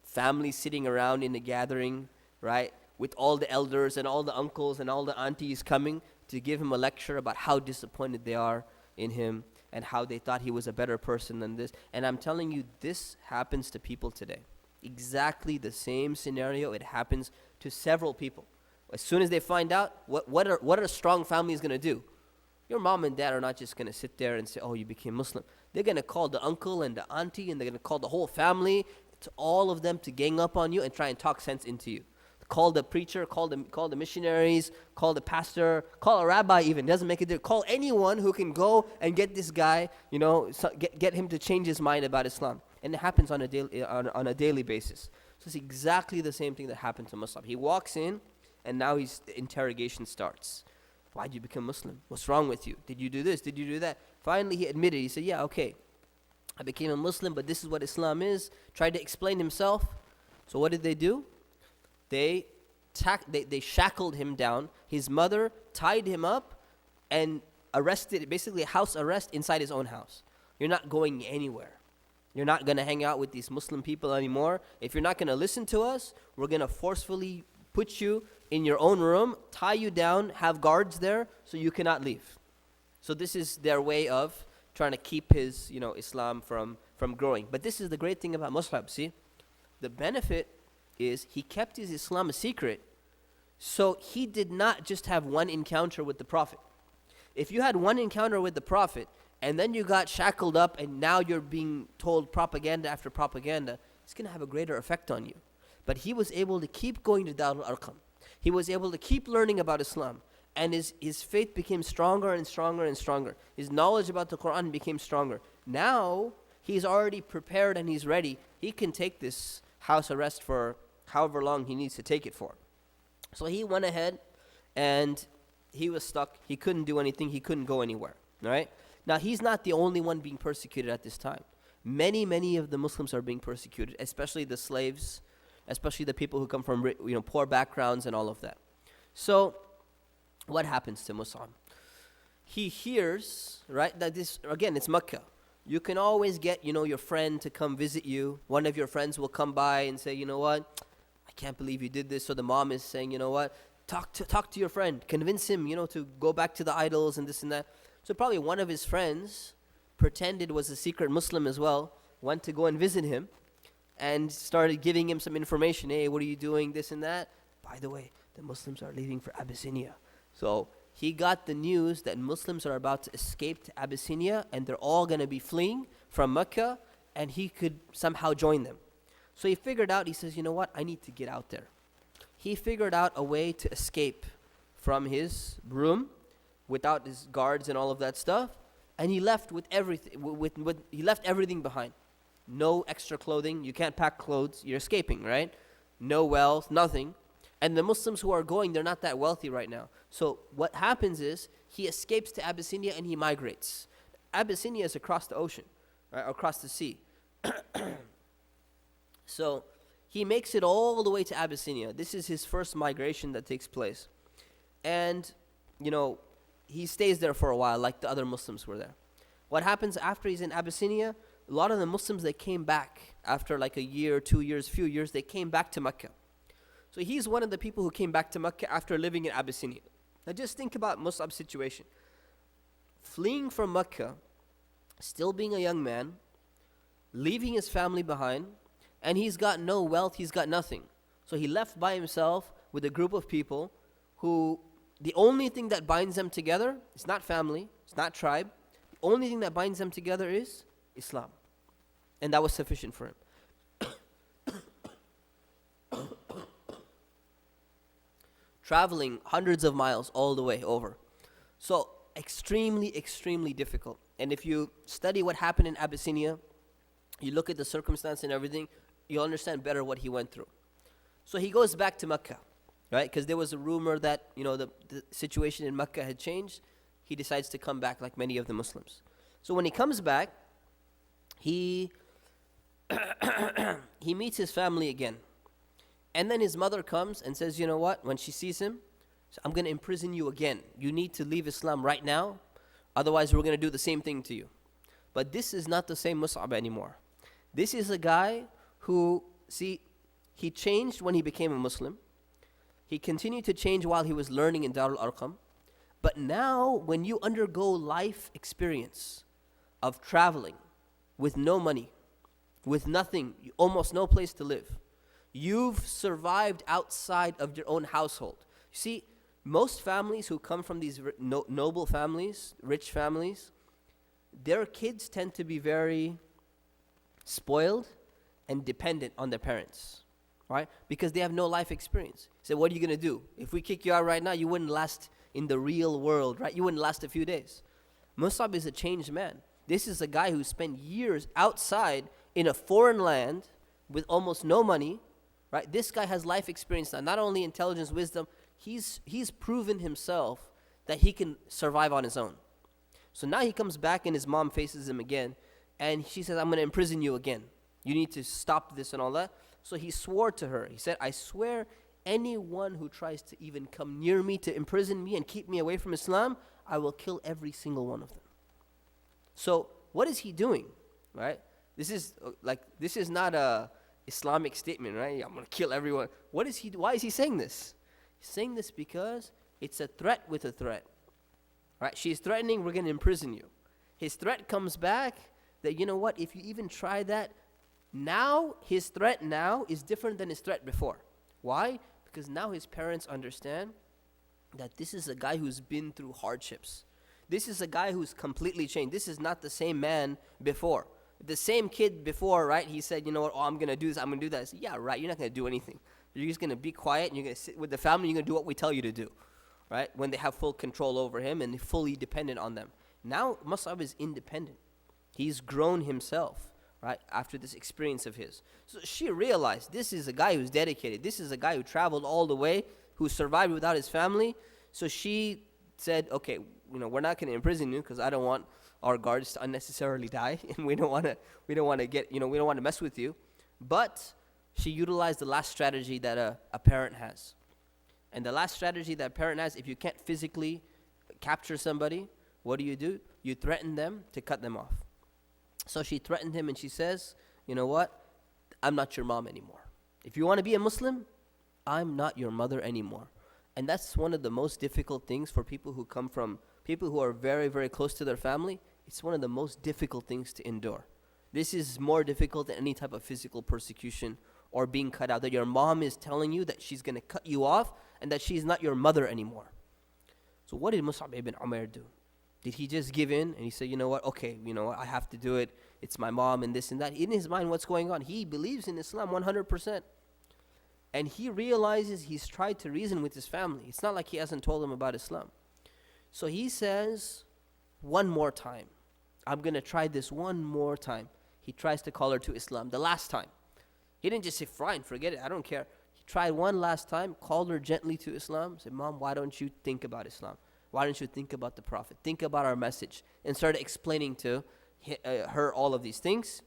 family sitting around in a gathering, right? With all the elders and all the uncles and all the aunties coming to give him a lecture about how disappointed they are in him and how they thought he was a better person than this. And I'm telling you, this happens to people today. Exactly the same scenario. It happens to several people. As soon as they find out, what are a strong families going to do? Your mom and dad are not just going to sit there and say, oh, you became Muslim. They're going to call the uncle and the auntie, and they're going to call the whole family, to all of them to gang up on you and try and talk sense into you. Call the preacher, call the missionaries, call the pastor, call a rabbi even. Doesn't make a difference. Call anyone who can go and get this guy, get him to change his mind about Islam. And it happens on a daily basis. So it's exactly the same thing that happened to Mus'ab. He walks in, and now the interrogation starts. Why did you become Muslim? What's wrong with you? Did you do this? Did you do that? Finally, he admitted. He said, yeah, okay. I became a Muslim, but this is what Islam is. Tried to explain himself. So what did they do? They shackled him down. His mother tied him up and arrested, basically a house arrest inside his own house. You're not going anywhere. You're not going to hang out with these Muslim people anymore. If you're not going to listen to us, we're going to forcefully put you in your own room, tie you down, have guards there so you cannot leave. So this is their way of trying to keep his, Islam from growing. But this is the great thing about Mus'ab, see? The benefit is he kept his Islam a secret, so he did not just have one encounter with the Prophet. If you had one encounter with the Prophet, and then you got shackled up, and now you're being told propaganda after propaganda, it's going to have a greater effect on you. But he was able to keep going to Darul Arqam. He was able to keep learning about Islam, and his faith became stronger and stronger and stronger. His knowledge about the Quran became stronger. Now, he's already prepared and he's ready. He can take this house arrest for however long he needs to take it for. So he went ahead and he was stuck. He couldn't do anything. He couldn't go anywhere. All right? Now, he's not the only one being persecuted at this time. Many of the Muslims are being persecuted, especially the slaves, especially the people who come from poor backgrounds and all of that. So what happens to Mus'ab? He hears, right, that this, again, it's Mecca. You can always get, your friend to come visit you. One of your friends will come by and say, you know what, I can't believe you did this. So the mom is saying, you know what, talk to your friend. Convince him, to go back to the idols and this and that. So probably one of his friends pretended was a secret Muslim as well, went to go and visit him and started giving him some information. Hey, what are you doing, this and that? By the way, the Muslims are leaving for Abyssinia. So he got the news that Muslims are about to escape to Abyssinia and they're all going to be fleeing from Mecca, and he could somehow join them. So he figured out, he says, you know what, I need to get out there. He figured out a way to escape from his room without his guards and all of that stuff, and he left with everything. He left everything behind. No extra clothing. You can't pack clothes. You're escaping, right? No wealth, nothing. And the Muslims who are going, they're not that wealthy right now. So what happens is he escapes to Abyssinia and he migrates. Abyssinia is across the ocean, right? Across the sea. So he makes it all the way to Abyssinia. This is his first migration that takes place. And, he stays there for a while like the other Muslims were there. What happens after he's in Abyssinia? A lot of the Muslims, they came back after like a year, 2 years, few years, they came back to Mecca. So he's one of the people who came back to Mecca after living in Abyssinia. Now just think about Mus'ab's situation. Fleeing from Mecca, still being a young man, leaving his family behind, and he's got no wealth, he's got nothing. So he left by himself with a group of people who, the only thing that binds them together is not family, it's not tribe. The only thing that binds them together is Islam. And that was sufficient for him. traveling hundreds of miles all the way over. So extremely, extremely difficult. And if you study what happened in Abyssinia, you look at the circumstance and everything, you'll understand better what he went through. So he goes back to Mecca, right? Because there was a rumor that, the situation in Mecca had changed. He decides to come back like many of the Muslims. So when he comes back, he he meets his family again. And then his mother comes and says, you know what? When she sees him, I'm going to imprison you again. You need to leave Islam right now. Otherwise, we're going to do the same thing to you. But this is not the same Mus'ab anymore. This is a guy who, he changed when he became a Muslim. He continued to change while he was learning in Darul Arqam. But now, when you undergo life experience of traveling with no money, with nothing, almost no place to live, you've survived outside of your own household. You see, most families who come from these noble families, rich families, their kids tend to be very spoiled and dependent on their parents, right? Because they have no life experience. So what are you going to do? If we kick you out right now, you wouldn't last in the real world, right? You wouldn't last a few days. Mus'ab is a changed man. This is a guy who spent years outside in a foreign land with almost no money, right? This guy has life experience now, not only intelligence, wisdom, he's proven himself that he can survive on his own. So now he comes back and his mom faces him again, and she says, I'm going to imprison you again. You need to stop this and all that. So he swore to her. He said, I swear anyone who tries to even come near me to imprison me and keep me away from Islam, I will kill every single one of them. So what is he doing, right? This is not a Islamic statement, right? I'm going to kill everyone. Why is he saying this? He's saying this because it's a threat with a threat. Right? She's threatening, we're going to imprison you. His threat comes back that, you know what, if you even try that, now his threat now is different than his threat before. Why? Because now his parents understand that this is a guy who's been through hardships. This is a guy who's completely changed. This is not the same man before. The same kid before, right? He said, you know what, I'm going to do this, I'm going to do that. I said, yeah, right, you're not going to do anything. You're just going to be quiet, and you're going to sit with the family, you're going to do what we tell you to do, right? When they have full control over him and fully dependent on them. Now, Mus'ab is independent. He's grown himself, right, after this experience of his. So she realized this is a guy who's dedicated. This is a guy who traveled all the way, who survived without his family. So she said, okay, we're not going to imprison you because I don't want our guards to unnecessarily die, and we don't want to mess with you. But she utilized the last strategy that a parent has. And the last strategy that a parent has, if you can't physically capture somebody, what do? You threaten them to cut them off. So she threatened him and she says, you know what? I'm not your mom anymore. If you want to be a Muslim, I'm not your mother anymore. And that's one of the most difficult things for people who are very, very close to their family. It's one of the most difficult things to endure. This is more difficult than any type of physical persecution or being cut out. That your mom is telling you that she's going to cut you off and that she's not your mother anymore. So what did Mus'ab ibn Umair do? Did he just give in and he said, you know what, okay, I have to do it. It's my mom and this and that. In his mind, what's going on? He believes in Islam 100%. And he realizes he's tried to reason with his family. It's not like he hasn't told them about Islam. So he says, one more time. I'm going to try this one more time. He tries to call her to Islam the last time. He didn't just say, fine, forget it, I don't care. He tried one last time, called her gently to Islam, said, Mom, why don't you think about Islam? Why don't you think about the Prophet? Think about our message. And started explaining to her all of these things.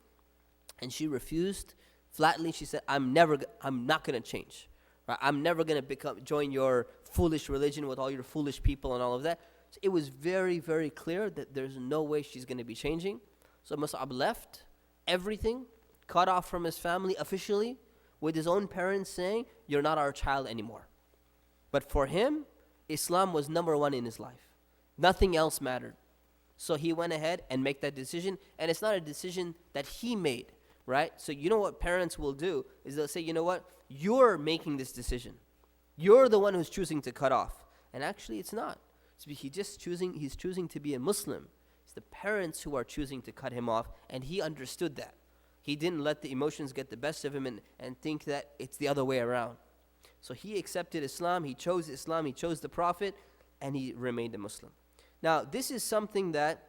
And she refused flatly. She said, I'm not going to change. Right? I'm never going to join your foolish religion with all your foolish people and all of that. So it was very, very clear that there's no way she's going to be changing. So Mus'ab left everything, cut off from his family officially, with his own parents saying, you're not our child anymore. But for him, Islam was number one in his life. Nothing else mattered. So he went ahead and made that decision. And it's not a decision that he made, right? So you know what parents will do is they'll say, you know what? You're making this decision. You're the one who's choosing to cut off. And actually it's not. He's choosing to be a Muslim. It's the parents who are choosing to cut him off. And he understood that. He didn't let the emotions get the best of him and think that it's the other way around. So he accepted Islam, he chose the Prophet, and he remained a Muslim. Now, this is something that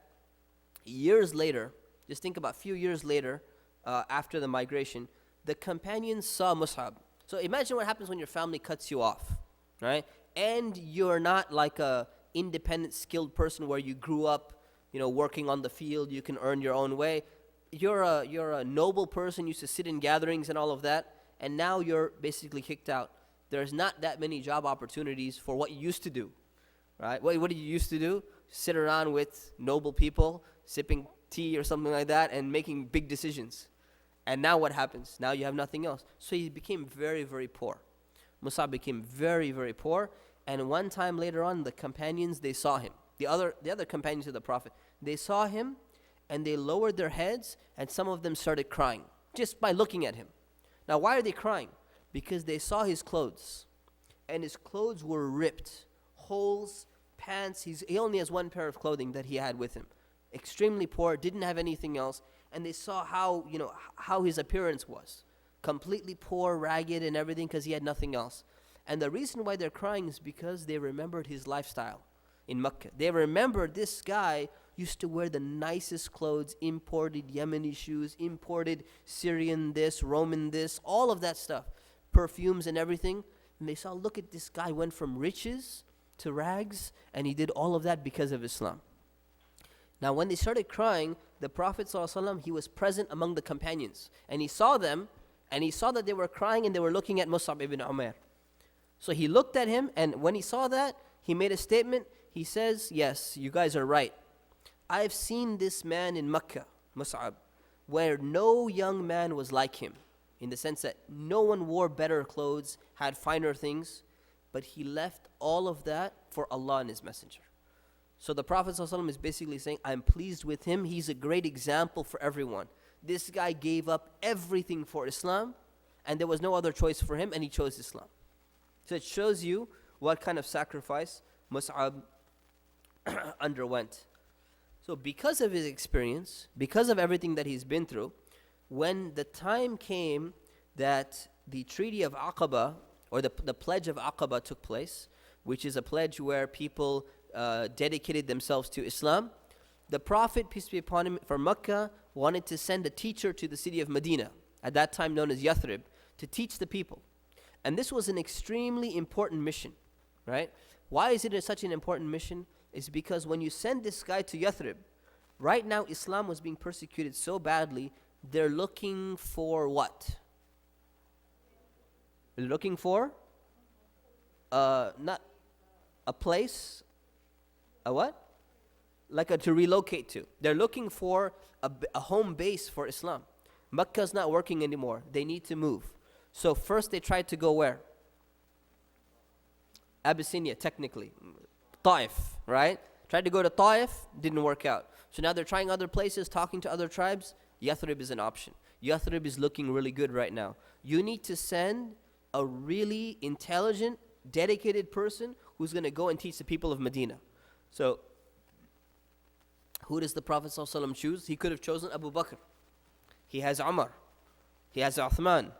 years later, just think about a few years later, after the migration, the companions saw Mus'ab. So imagine what happens when your family cuts you off, right? And you're not like a independent, skilled person where you grew up, working on the field, you can earn your own way. You're a noble person, used to sit in gatherings and all of that, and now you're basically kicked out. There's not that many job opportunities for what you used to do, right? What did you used to do? Sit around with noble people, sipping tea or something like that, and making big decisions. And now what happens? Now you have nothing else. So he became very, very poor. Mus'ab became very, very poor. And one time later on, the companions, they saw him. The other companions of the Prophet, they saw him, and they lowered their heads, and some of them started crying just by looking at him. Now, why are they crying? Because they saw his clothes, and his clothes were ripped, holes, pants. He only has one pair of clothing that he had with him. Extremely poor, didn't have anything else, and they saw how his appearance was. Completely poor, ragged, and everything, because he had nothing else. And the reason why they're crying is because they remembered his lifestyle in Mecca. They remembered this guy used to wear the nicest clothes, imported Yemeni shoes, imported Syrian this, Roman this, all of that stuff, perfumes and everything. And they saw, look at this guy, went from riches to rags, and he did all of that because of Islam. Now, when they started crying, the Prophet ﷺ, he was present among the companions, and he saw them, and he saw that they were crying and they were looking at Mus'ab ibn Umair. So he looked at him, and when he saw that, he made a statement. He says, yes, you guys are right. I've seen this man in Mecca, Mus'ab, where no young man was like him, in the sense that no one wore better clothes, had finer things, but he left all of that for Allah and His Messenger. So the Prophet ﷺ is basically saying, I'm pleased with him. He's a great example for everyone. This guy gave up everything for Islam, and there was no other choice for him, and he chose Islam. So it shows you what kind of sacrifice Mus'ab underwent. So because of his experience, because of everything that he's been through, when the time came that the Treaty of Aqaba, or the Pledge of Aqaba took place, which is a pledge where people dedicated themselves to Islam, the Prophet, peace be upon him, from Mecca, wanted to send a teacher to the city of Medina, at that time known as Yathrib, to teach the people. And this was an extremely important mission, right? Why is it such an important mission? It's because when you send this guy to Yathrib, right now Islam was being persecuted so badly, they're looking for what? They're looking for not a place, a what? To relocate to. They're looking for a home base for Islam. Mecca's not working anymore. They need to move. So first they tried to go where? Abyssinia, technically. Taif, right? Tried to go to Taif, didn't work out. So now they're trying other places, talking to other tribes. Yathrib is an option. Yathrib is looking really good right now. You need to send a really intelligent, dedicated person who's going to go and teach the people of Medina. So who does the Prophet ﷺ choose? He could have chosen Abu Bakr. He has Umar. He has Uthman.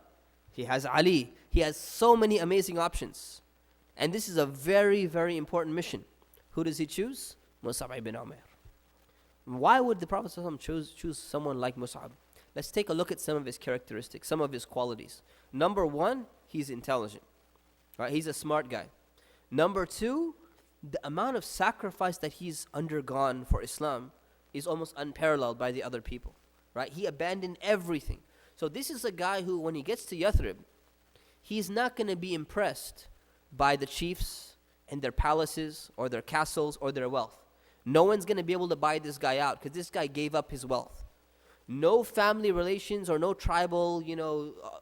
He has Ali. He has so many amazing options. And this is a very, very important mission. Who does he choose? Mus'ab ibn Umair. Why would the Prophet ﷺ choose someone like Mus'ab? Let's take a look at some of his characteristics, some of his qualities. Number one, he's intelligent. Right? He's a smart guy. Number two, the amount of sacrifice that he's undergone for Islam is almost unparalleled by the other people. Right? He abandoned everything. So this is a guy who, when he gets to Yathrib, he's not going to be impressed by the chiefs and their palaces or their castles or their wealth. No one's going to be able to buy this guy out because this guy gave up his wealth. No family relations or no tribal,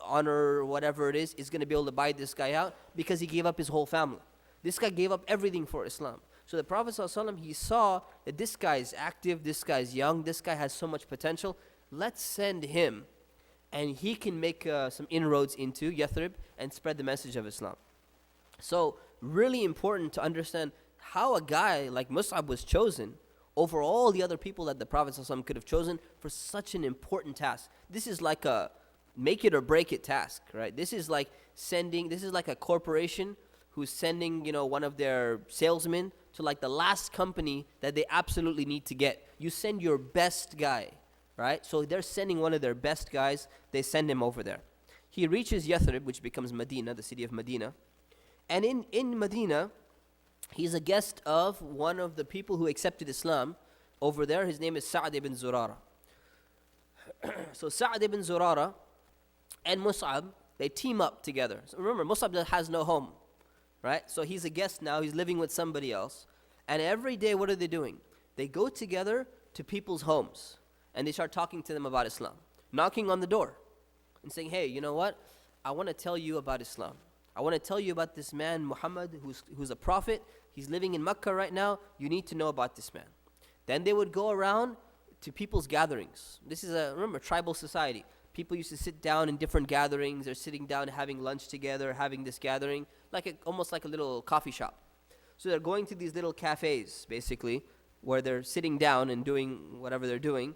honor or whatever it is going to be able to buy this guy out because he gave up his whole family. This guy gave up everything for Islam. So the Prophet ﷺ, he saw that this guy is active, this guy is young, this guy has so much potential. Let's send him, and he can make some inroads into Yathrib and spread the message of Islam. So really important to understand how a guy like Mus'ab was chosen over all the other people that the Prophet ﷺ could have chosen for such an important task. This is like a make it or break it task, right? This is like a corporation who's sending, one of their salesmen to like the last company that they absolutely need to get. You send your best guy, right? So they're sending one of their best guys. They send him over there. He reaches Yathrib, which becomes Medina, the city of Medina. And in Medina, he's a guest of one of the people who accepted Islam over there. His name is Sa'd ibn Zurara. So Sa'd ibn Zurara and Mus'ab, they team up together. So remember, Mus'ab has no home, right? So he's a guest now. He's living with somebody else. And every day, what are they doing? They go together to people's homes, and they start talking to them about Islam, knocking on the door and saying, hey, you know what? I want to tell you about Islam. I want to tell you about this man, Muhammad, who's a prophet. He's living in Mecca right now. You need to know about this man. Then they would go around to people's gatherings. This is remember, tribal society. People used to sit down in different gatherings. They're sitting down, having lunch together, having this gathering, almost like a little coffee shop. So they're going to these little cafes, basically, where they're sitting down and doing whatever they're doing.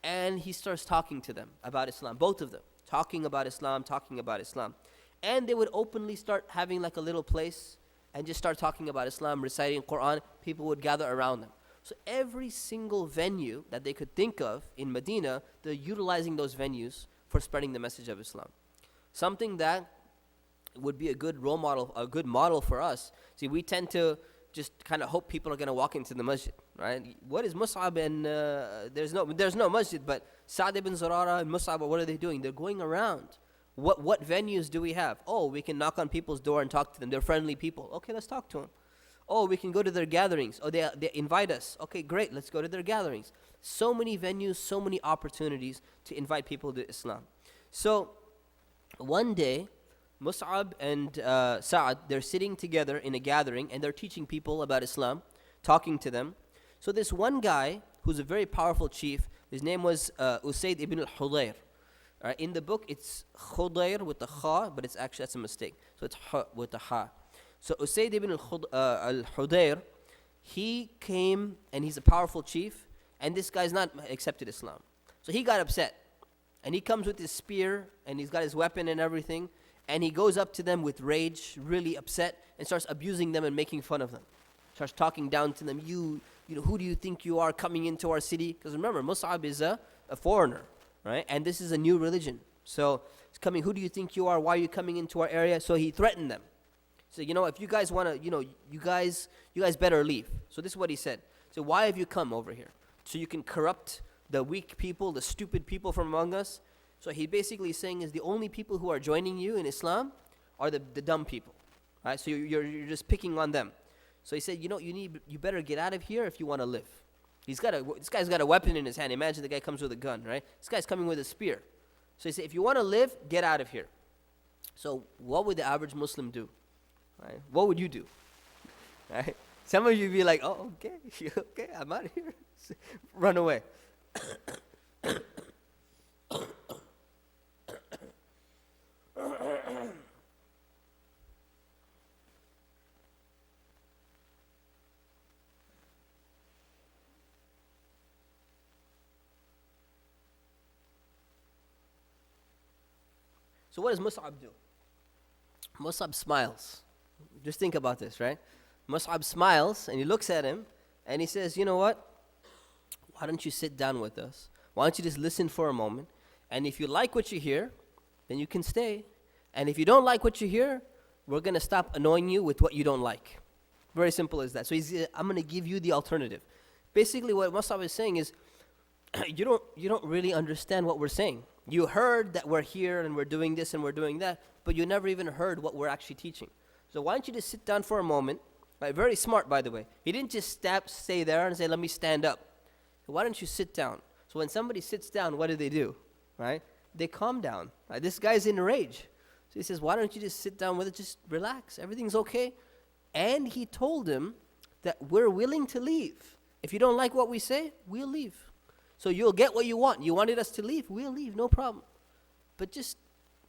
And he starts talking to them about Islam, both of them, talking about Islam. And they would openly start having like a little place and just start talking about Islam, reciting Quran. People would gather around them. So every single venue that they could think of in Medina, they're utilizing those venues for spreading the message of Islam. Something that would be a good role model, a good model for us. See, we tend to just kind of hope people are going to walk into the masjid, right? What is Mus'ab and there's no masjid, but Sa'd ibn Zurara and Mus'ab, what are they doing? They're going around. What venues do we have? Oh, we can knock on people's door and talk to them. They're friendly people. Okay, let's talk to them. Oh, we can go to their gatherings. Oh, they invite us. Okay, great, let's go to their gatherings. So many venues, so many opportunities to invite people to Islam. So one day, Mus'ab and Sa'ad, they're sitting together in a gathering and they're teaching people about Islam, talking to them. So this one guy, who's a very powerful chief, his name was Usayd ibn al-Hudayr. In the book, it's Khudayr with the Kha, but that's a mistake. So it's Ha with the Ha. So Usayd ibn al-Hudayr, he came and he's a powerful chief, and this guy's not accepted Islam. So he got upset. And he comes with his spear, and he's got his weapon and everything, and he goes up to them with rage, really upset, and starts abusing them and making fun of them. Starts talking down to them, you know, who do you think you are coming into our city? Because remember, Mus'ab is a foreigner, right? And this is a new religion. So he's coming, who do you think you are? Why are you coming into our area? So he threatened them. So, if you guys want to, you guys better leave. So this is what he said. So why have you come over here? So you can corrupt the weak people, the stupid people from among us? So he basically is saying is the only people who are joining you in Islam are the dumb people, right? So you're just picking on them. So he said, you better get out of here if you want to live. This guy's got a weapon in his hand. Imagine the guy comes with a gun, right? This guy's coming with a spear. So he said, if you want to live, get out of here. So what would the average Muslim do? Right? What would you do? Right? Some of you would be like, oh, okay, I'm out of here. Run away. So what does Mus'ab do? Mus'ab smiles. Just think about this, right? Mus'ab smiles and he looks at him and he says, you know what? Why don't you sit down with us? Why don't you just listen for a moment? And if you like what you hear, then you can stay. And if you don't like what you hear, we're going to stop annoying you with what you don't like. Very simple as that. So I'm going to give you the alternative. Basically what Mus'ab is saying is, you don't really understand what we're saying. You heard that we're here and we're doing this and we're doing that, but you never even heard what we're actually teaching. So why don't you just sit down for a moment? Right, very smart, by the way. He didn't just stay there and say, let me stand up. So why don't you sit down? So when somebody sits down, what do? Right? They calm down. Right? This guy's in a rage. So he says, why don't you just sit down with it? Just relax. Everything's okay. And he told him that we're willing to leave. If you don't like what we say, we'll leave. So you'll get what you want. You wanted us to leave? We'll leave, no problem. But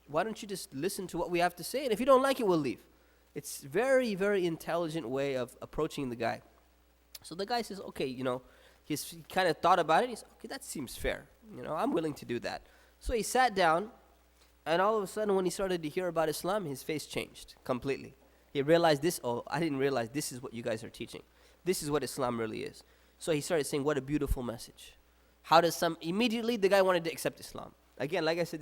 why don't you just listen to what we have to say? And if you don't like it, we'll leave. It's very, very intelligent way of approaching the guy. So the guy says, okay, he kind of thought about it. He said, okay, that seems fair. I'm willing to do that. So he sat down And all of a sudden, when he started to hear about Islam, his face changed completely. He realized this, oh, I didn't realize this is what you guys are teaching. This is what Islam really is. So he started saying, what a beautiful message. Immediately the guy wanted to accept Islam. Again, like I said,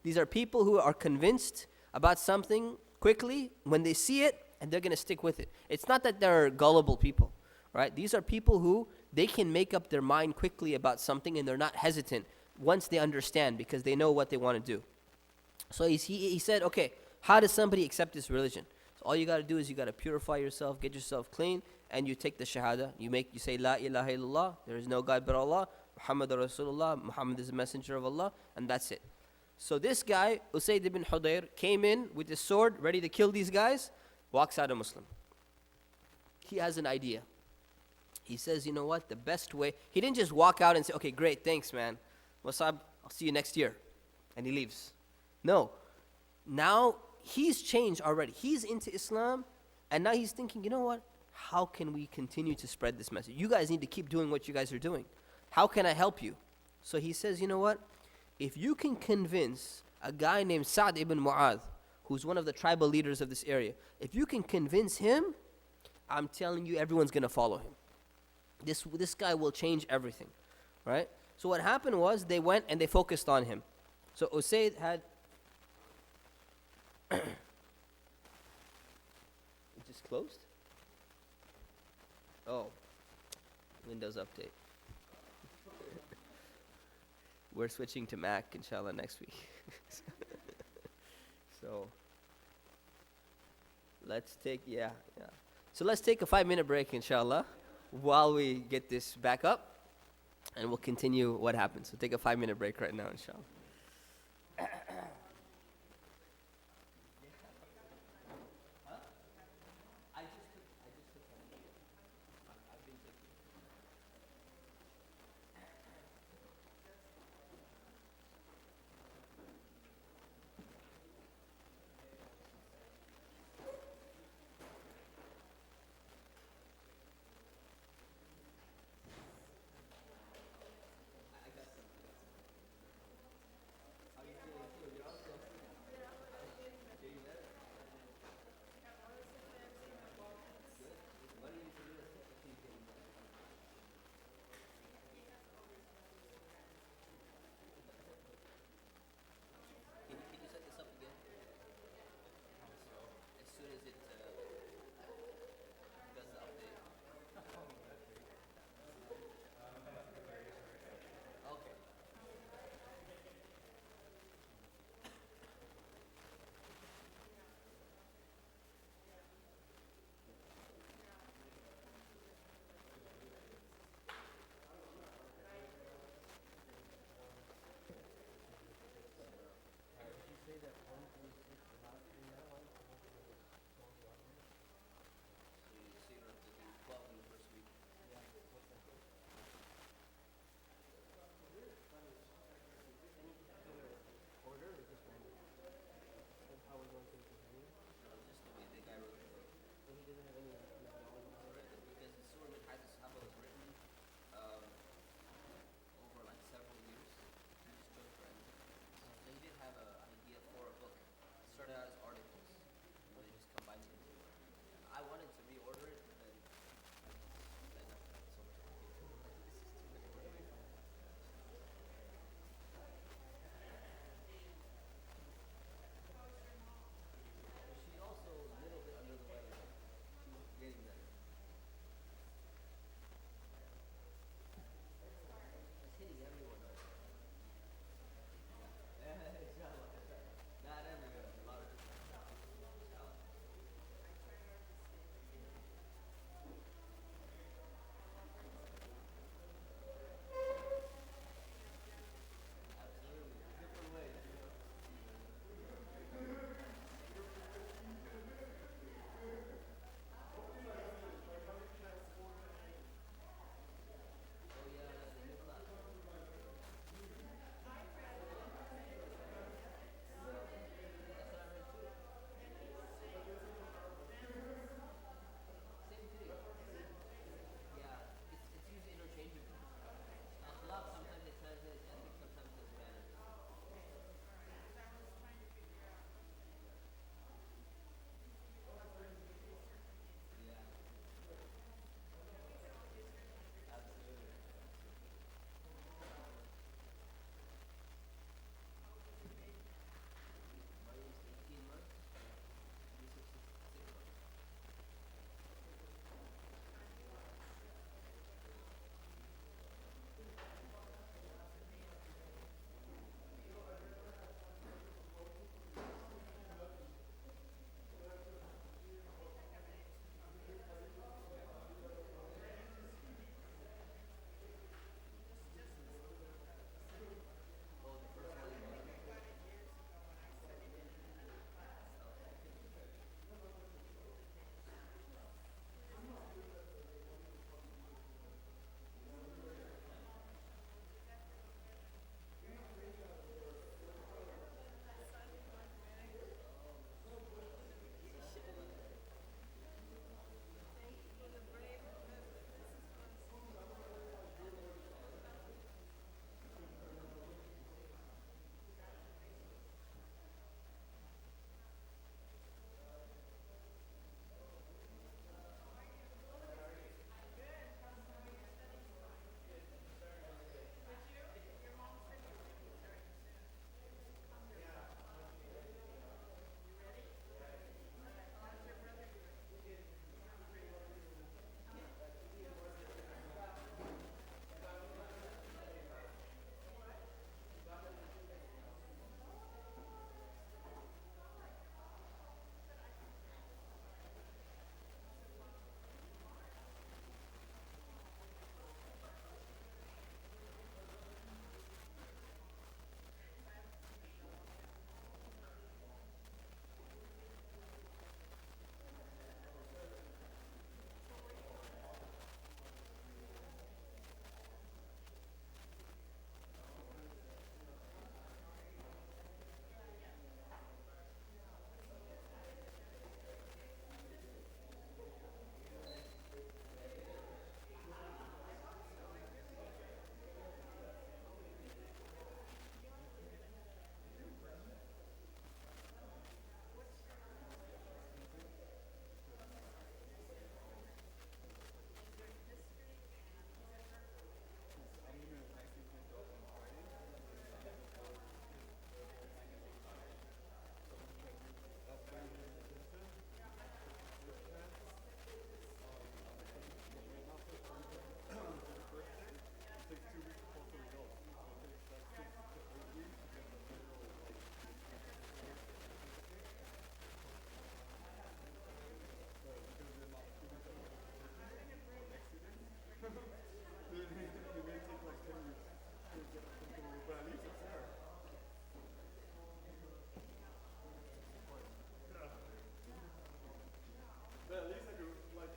these are people who are convinced about something quickly when they see it, and they're going to stick with it. It's not that they're gullible people, right? These are people who, they can make up their mind quickly about something, and they're not hesitant once they understand, because they know what they want to do. So he said, okay, how does somebody accept this religion? So all you got to do is you got to purify yourself, get yourself clean, and you take the shahada. You say, La ilaha illallah, there is no God but Allah, Muhammad Rasulullah, Muhammad is the messenger of Allah, and that's it. So this guy, Usayd ibn Hudayr, came in with his sword, ready to kill these guys, walks out a Muslim. He has an idea. He says, you know what, the best way, he didn't just walk out and say, okay, great, thanks, man. Wasab, I'll see you next year. And he leaves. No. Now, he's changed already. He's into Islam, and now he's thinking, you know what, how can we continue to spread this message? You guys need to keep doing what you guys are doing. How can I help you? So he says, you know what, if you can convince a guy named Sa'd ibn Mu'adh, who's one of the tribal leaders of this area, if you can convince him, I'm telling you, everyone's going to follow him. This guy will change everything, right? So what happened was, they went and they focused on him. So Usayd had... It just closed? Oh, Windows update. We're switching to Mac, inshallah, next week. So, let's take a 5-minute break, inshallah, while we get this back up, and we'll continue what happens. So take a 5-minute break right now, inshallah.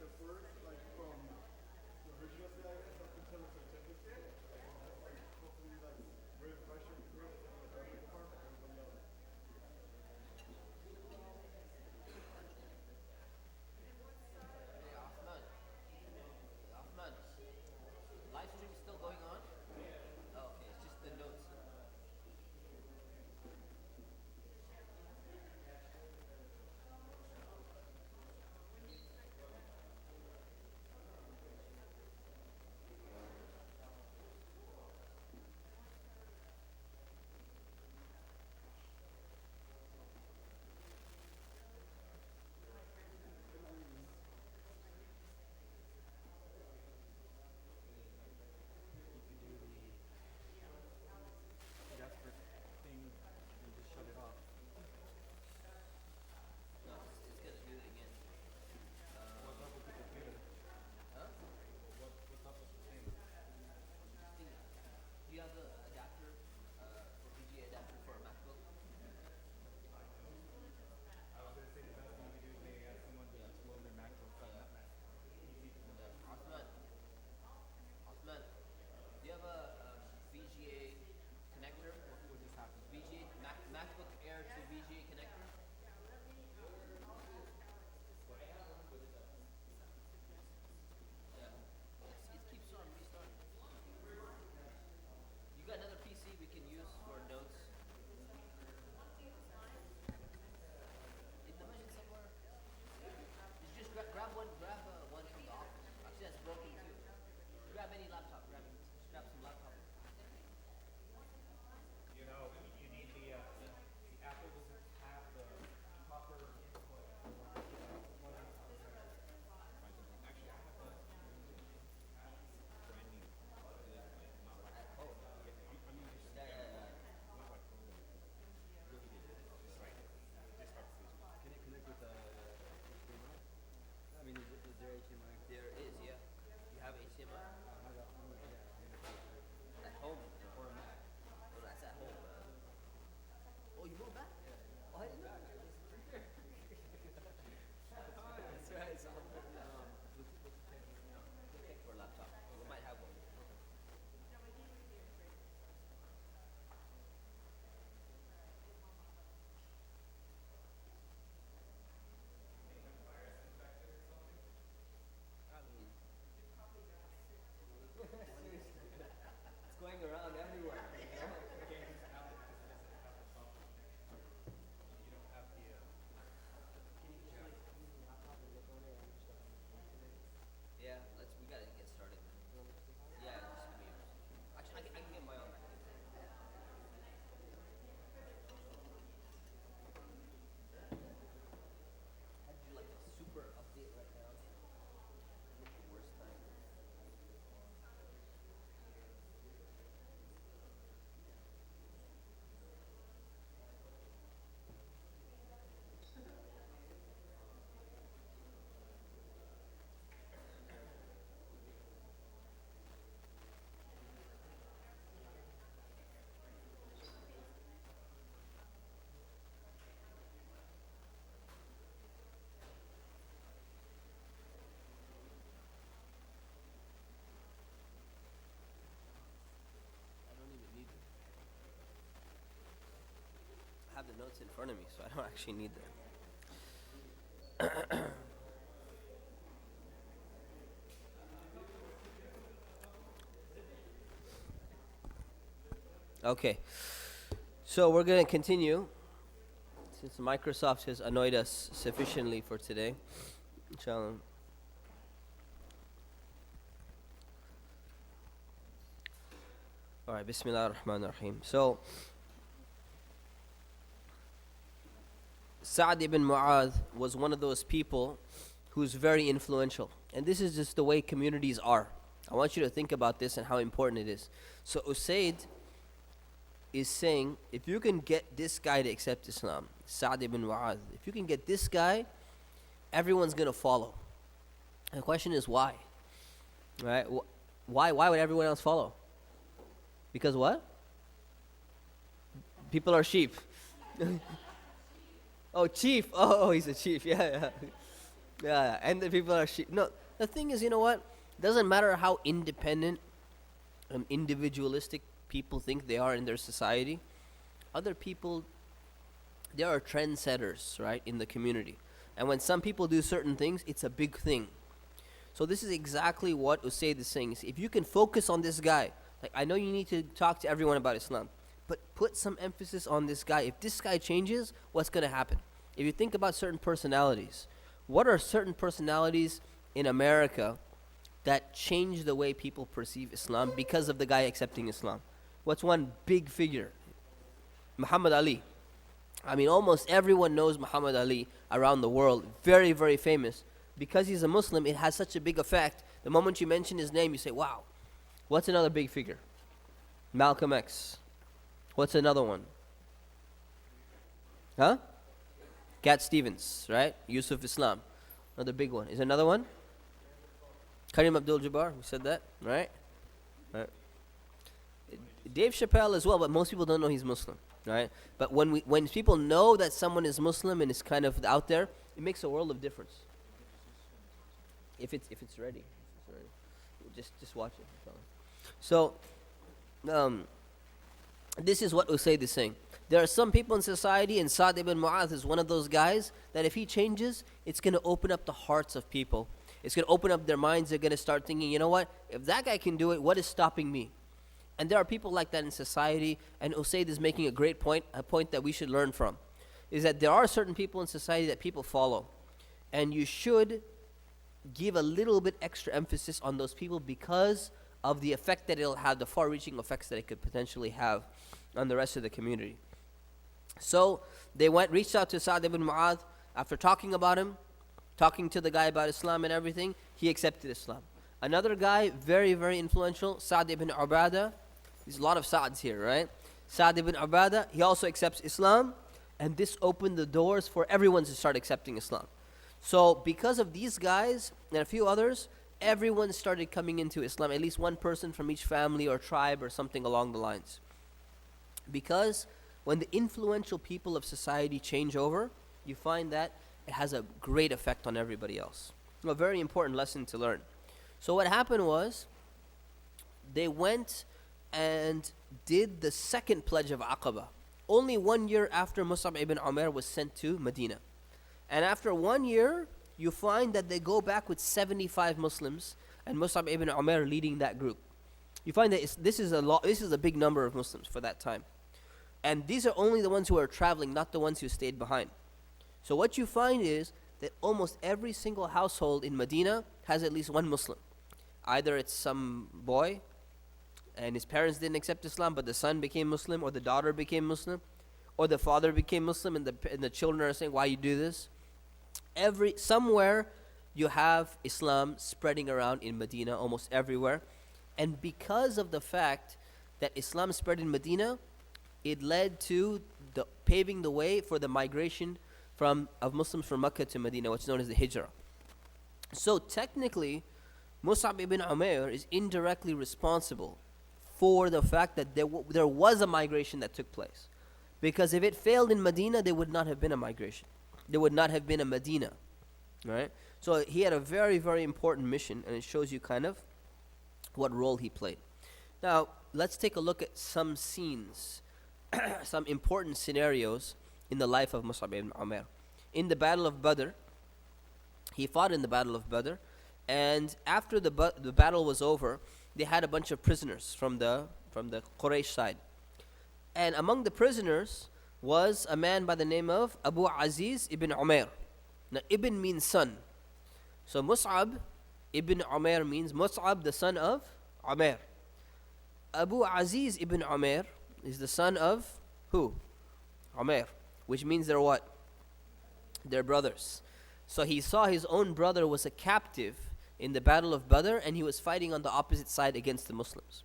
Hey, Ahmad. Ahmad, live stream still going on? Oh, okay, it's just the notes. No, it's gonna do it again. Huh? Do you have the adapter, for VGA adapter for a MacBook? Osman, Osman, do you have a, VGA connector? What just happened? VGA MacBook Air to VGA connector? Yeah. It keeps on restarting. You got another PC we can use for notes? In the machine somewhere? You just grab one from the office. Actually, that's broken too. Grab any laptop. Grab some laptop. At home. Yeah, yeah, yeah. There is, yeah. You have HDMI? At home? Or a Mac? Oh, that's at home. Oh, you moved back? Oh, I didn't know. That's right. So we'll pick for a laptop. We might have one. It's going around everywhere. Yeah, we gotta get started, man. Yeah, just give me yours. Actually, I can get my own. Had to do like a super update right now. It's the worst time. I don't even need them. I have the notes in front of me, so I don't actually need them. Okay, so we're gonna continue since Microsoft has annoyed us sufficiently for today. Inshallah. All right, Bismillah ar-Rahman ar-Rahim. So, Sa'd ibn Mu'adh was one of those people who's very influential. And this is just the way communities are. I want you to think about this and how important it is. So Usaid is saying, if you can get this guy to accept Islam, Sa'd ibn Mu'adh, if you can get this guy, everyone's going to follow. And the question is why? Right? Why would everyone else follow? Because what? People are sheep. Oh, chief. Oh, he's a chief. Yeah, yeah. Yeah, and the people are no. The thing is, you know what? Doesn't matter how independent and individualistic people think they are in their society. Other people, there are trendsetters, right, in the community. And when some people do certain things, it's a big thing. So this is exactly what Usaid is saying. If you can focus on this guy, like I know you need to talk to everyone about Islam, but put some emphasis on this guy. If this guy changes, what's going to happen? If you think about certain personalities, what are certain personalities in America that change the way people perceive Islam because of the guy accepting Islam? What's one big figure? Muhammad Ali. I mean, almost everyone knows Muhammad Ali around the world. Very, very famous. Because he's a Muslim, it has such a big effect. The moment you mention his name, you say, wow. What's another big figure? Malcolm X. What's another one? Huh? Cat Stevens, right? Yusuf Islam. Another big one. Is another one? Karim Abdul-Jabbar, we said that, right? Right. Dave Chappelle as well, but most people don't know he's Muslim, right? But when people know that someone is Muslim and is kind of out there, it makes a world of difference. If it's ready, just watch it. So, this is what Usaid is saying. There are some people in society, and Sa'd ibn Mu'adh is one of those guys, that if he changes, it's going to open up the hearts of people. It's going to open up their minds. They're going to start thinking, you know what? If that guy can do it, what is stopping me? And there are people like that in society, and Usaid is making a great point, a point that we should learn from, is that there are certain people in society that people follow. And you should give a little bit extra emphasis on those people because of the effect that it'll have, the far-reaching effects that it could potentially have on the rest of the community. So they reached out to Sa'd ibn Mu'adh. After talking about him, talking to the guy about Islam and everything, he accepted Islam. Another guy, very, very influential, Sa'd ibn Ubadah. There's a lot of Sa'ds here, right? Sa'd ibn Ubadah, he also accepts Islam, and this opened the doors for everyone to start accepting Islam. So because of these guys and a few others, everyone started coming into Islam, at least one person from each family or tribe or something along the lines. Because when the influential people of society change over, you find that it has a great effect on everybody else. A very important lesson to learn. So what happened was, they went and did the second pledge of Aqaba, only 1 year after Mus'ab ibn Umair was sent to Medina. And after 1 year, you find that they go back with 75 Muslims, and Mus'ab ibn Umair leading that group. You find that this is a big number of Muslims for that time. And these are only the ones who are traveling, not the ones who stayed behind. So what you find is that almost every single household in Medina has at least one Muslim. Either it's some boy, and his parents didn't accept Islam, but the son became Muslim, or the daughter became Muslim, or the father became Muslim, and the children are saying, why you do this? Somewhere you have Islam spreading around in Medina, almost everywhere. And because of the fact that Islam spread in Medina, it led to paving the way for the migration of Muslims from Mecca to Medina, which is known as the Hijrah. So technically, Mus'ab ibn Umair is indirectly responsible for the fact that there was a migration that took place. Because if it failed in Medina, there would not have been a migration. There would not have been a Medina. Right? So he had a very, very important mission, and it shows you kind of what role he played. Now, let's take a look at some scenes, some important scenarios in the life of Mus'ab ibn Umair. In the Battle of Badr, he fought in the Battle of Badr, and after the battle was over, they had a bunch of prisoners from the Quraysh side. And among the prisoners was a man by the name of Abu Aziz ibn Umair. Now, ibn means son. So Mus'ab ibn Umair means Mus'ab, the son of Umair. Abu Aziz ibn Umair is the son of who? Umair, which means they're what? They're brothers. So he saw his own brother was a captive in the Battle of Badr, and he was fighting on the opposite side against the Muslims.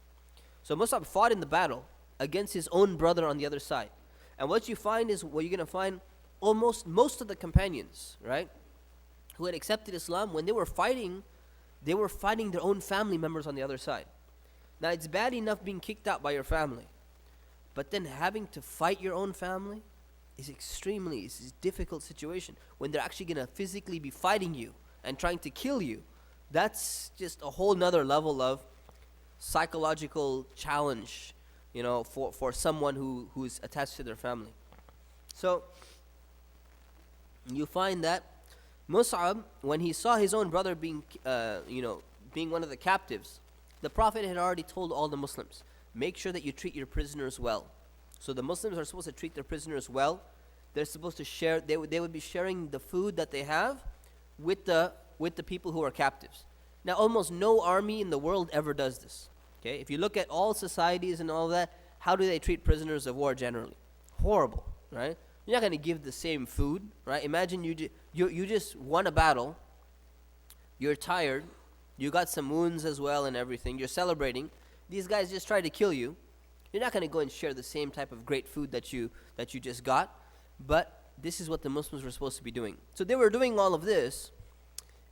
So Mus'ab fought in the battle against his own brother on the other side. And what you find is, what you're going to find, most of the companions, right, who had accepted Islam, when they were fighting their own family members on the other side. Now, it's bad enough being kicked out by your family, but then having to fight your own family is it's a difficult situation when they're actually going to physically be fighting you and trying to kill you, that's just a whole nother level of psychological challenge, for someone who's attached to their family. So you find that Mus'ab, when he saw his own brother being one of the captives, the Prophet had already told all the Muslims, make sure that you treat your prisoners well. So the Muslims are supposed to treat their prisoners well. They're supposed to share. They would be sharing the food that they have with the people who are captives. Now, almost no army in the world ever does this. Okay, if you look at all societies and all that, how do they treat prisoners of war generally? Horrible, right? You're not going to give the same food, right? Imagine you just won a battle. You're tired. You got some wounds as well and everything. You're celebrating. These guys just try to kill you. You're not going to go and share the same type of great food that you just got. But this is what the Muslims were supposed to be doing. So they were doing all of this.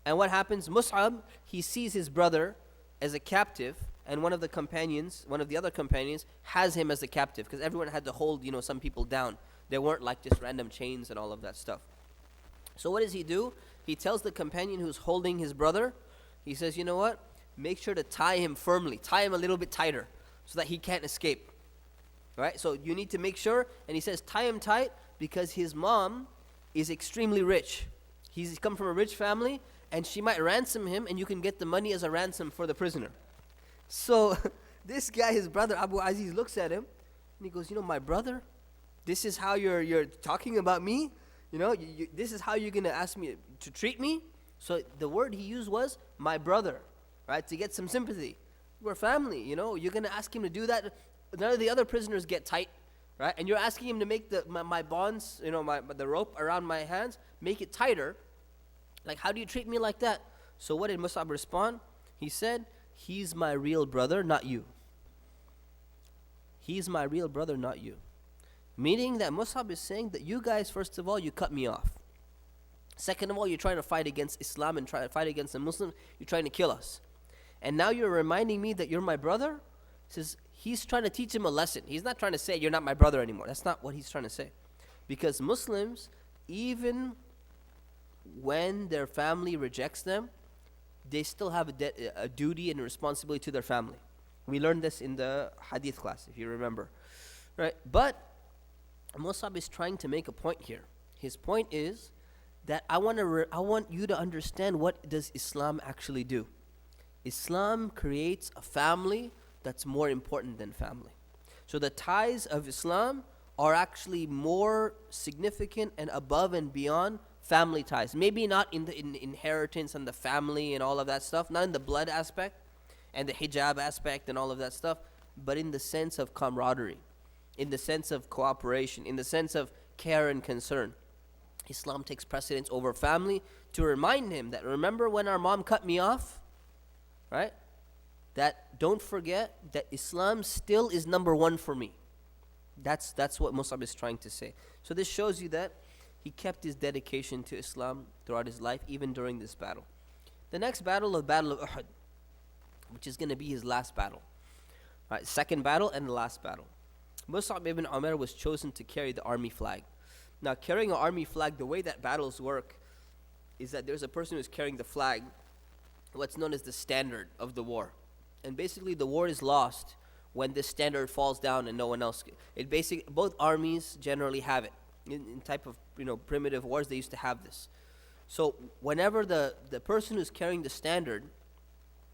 And what happens? Mus'ab, he sees his brother as a captive, and one of the other companions, has him as a captive, because everyone had to hold, some people down. They weren't like just random chains and all of that stuff. So what does he do? He tells the companion who's holding his brother, he says, you know what? Make sure to tie him firmly. Tie him a little bit tighter so that he can't escape. Right? So you need to make sure, and he says, tie him tight because his mom is extremely rich. He's come from a rich family, and she might ransom him, and you can get the money as a ransom for the prisoner. So this guy, his brother, Abu Aziz, looks at him, and he goes, my brother? This is how you're talking about me? This is how you're going to ask me to treat me? So the word he used was, my brother, right? To get some sympathy. We're family, You're going to ask him to do that. None of the other prisoners get tight, right? And you're asking him to make my bonds, the rope around my hands, make it tighter. Like, how do you treat me like that? So what did Mus'ab respond? He said, he's my real brother, not you. He's my real brother, not you. Meaning that Mus'ab is saying that you guys, first of all, you cut me off. Second of all, you're trying to fight against Islam and try to fight against the Muslims. You're trying to kill us. And now you're reminding me that you're my brother? He says, he's trying to teach him a lesson. He's not trying to say, you're not my brother anymore. That's not what he's trying to say. Because Muslims, even when their family rejects them, they still have a duty and a responsibility to their family. We learned this in the hadith class, if you remember. Right? But Mus'ab is trying to make a point here. His point is that I want you to understand, what does Islam actually do? Islam creates a family that's more important than family. So the ties of Islam are actually more significant and above and beyond family ties. Maybe not in the inheritance and the family and all of that stuff, not in the blood aspect and the hijab aspect and all of that stuff, but in the sense of camaraderie, in the sense of cooperation, in the sense of care and concern. Islam takes precedence over family to remind him that, remember when our mom cut me off? Right? That don't forget that Islam still is number one for me. That's what Mus'ab is trying to say. So this shows you that he kept his dedication to Islam throughout his life, even during this battle. The next battle, the Battle of Uhud, which is going to be his last battle. Right, second battle and the last battle. Mus'ab ibn Umair was chosen to carry the army flag. Now, carrying an army flag, the way that battles work is that there's a person who's carrying the flag, what's known as the standard of the war. And basically, the war is lost when this standard falls down and no one else. Both armies generally have it. In type of primitive wars, they used to have this. So whenever the person who's carrying the standard,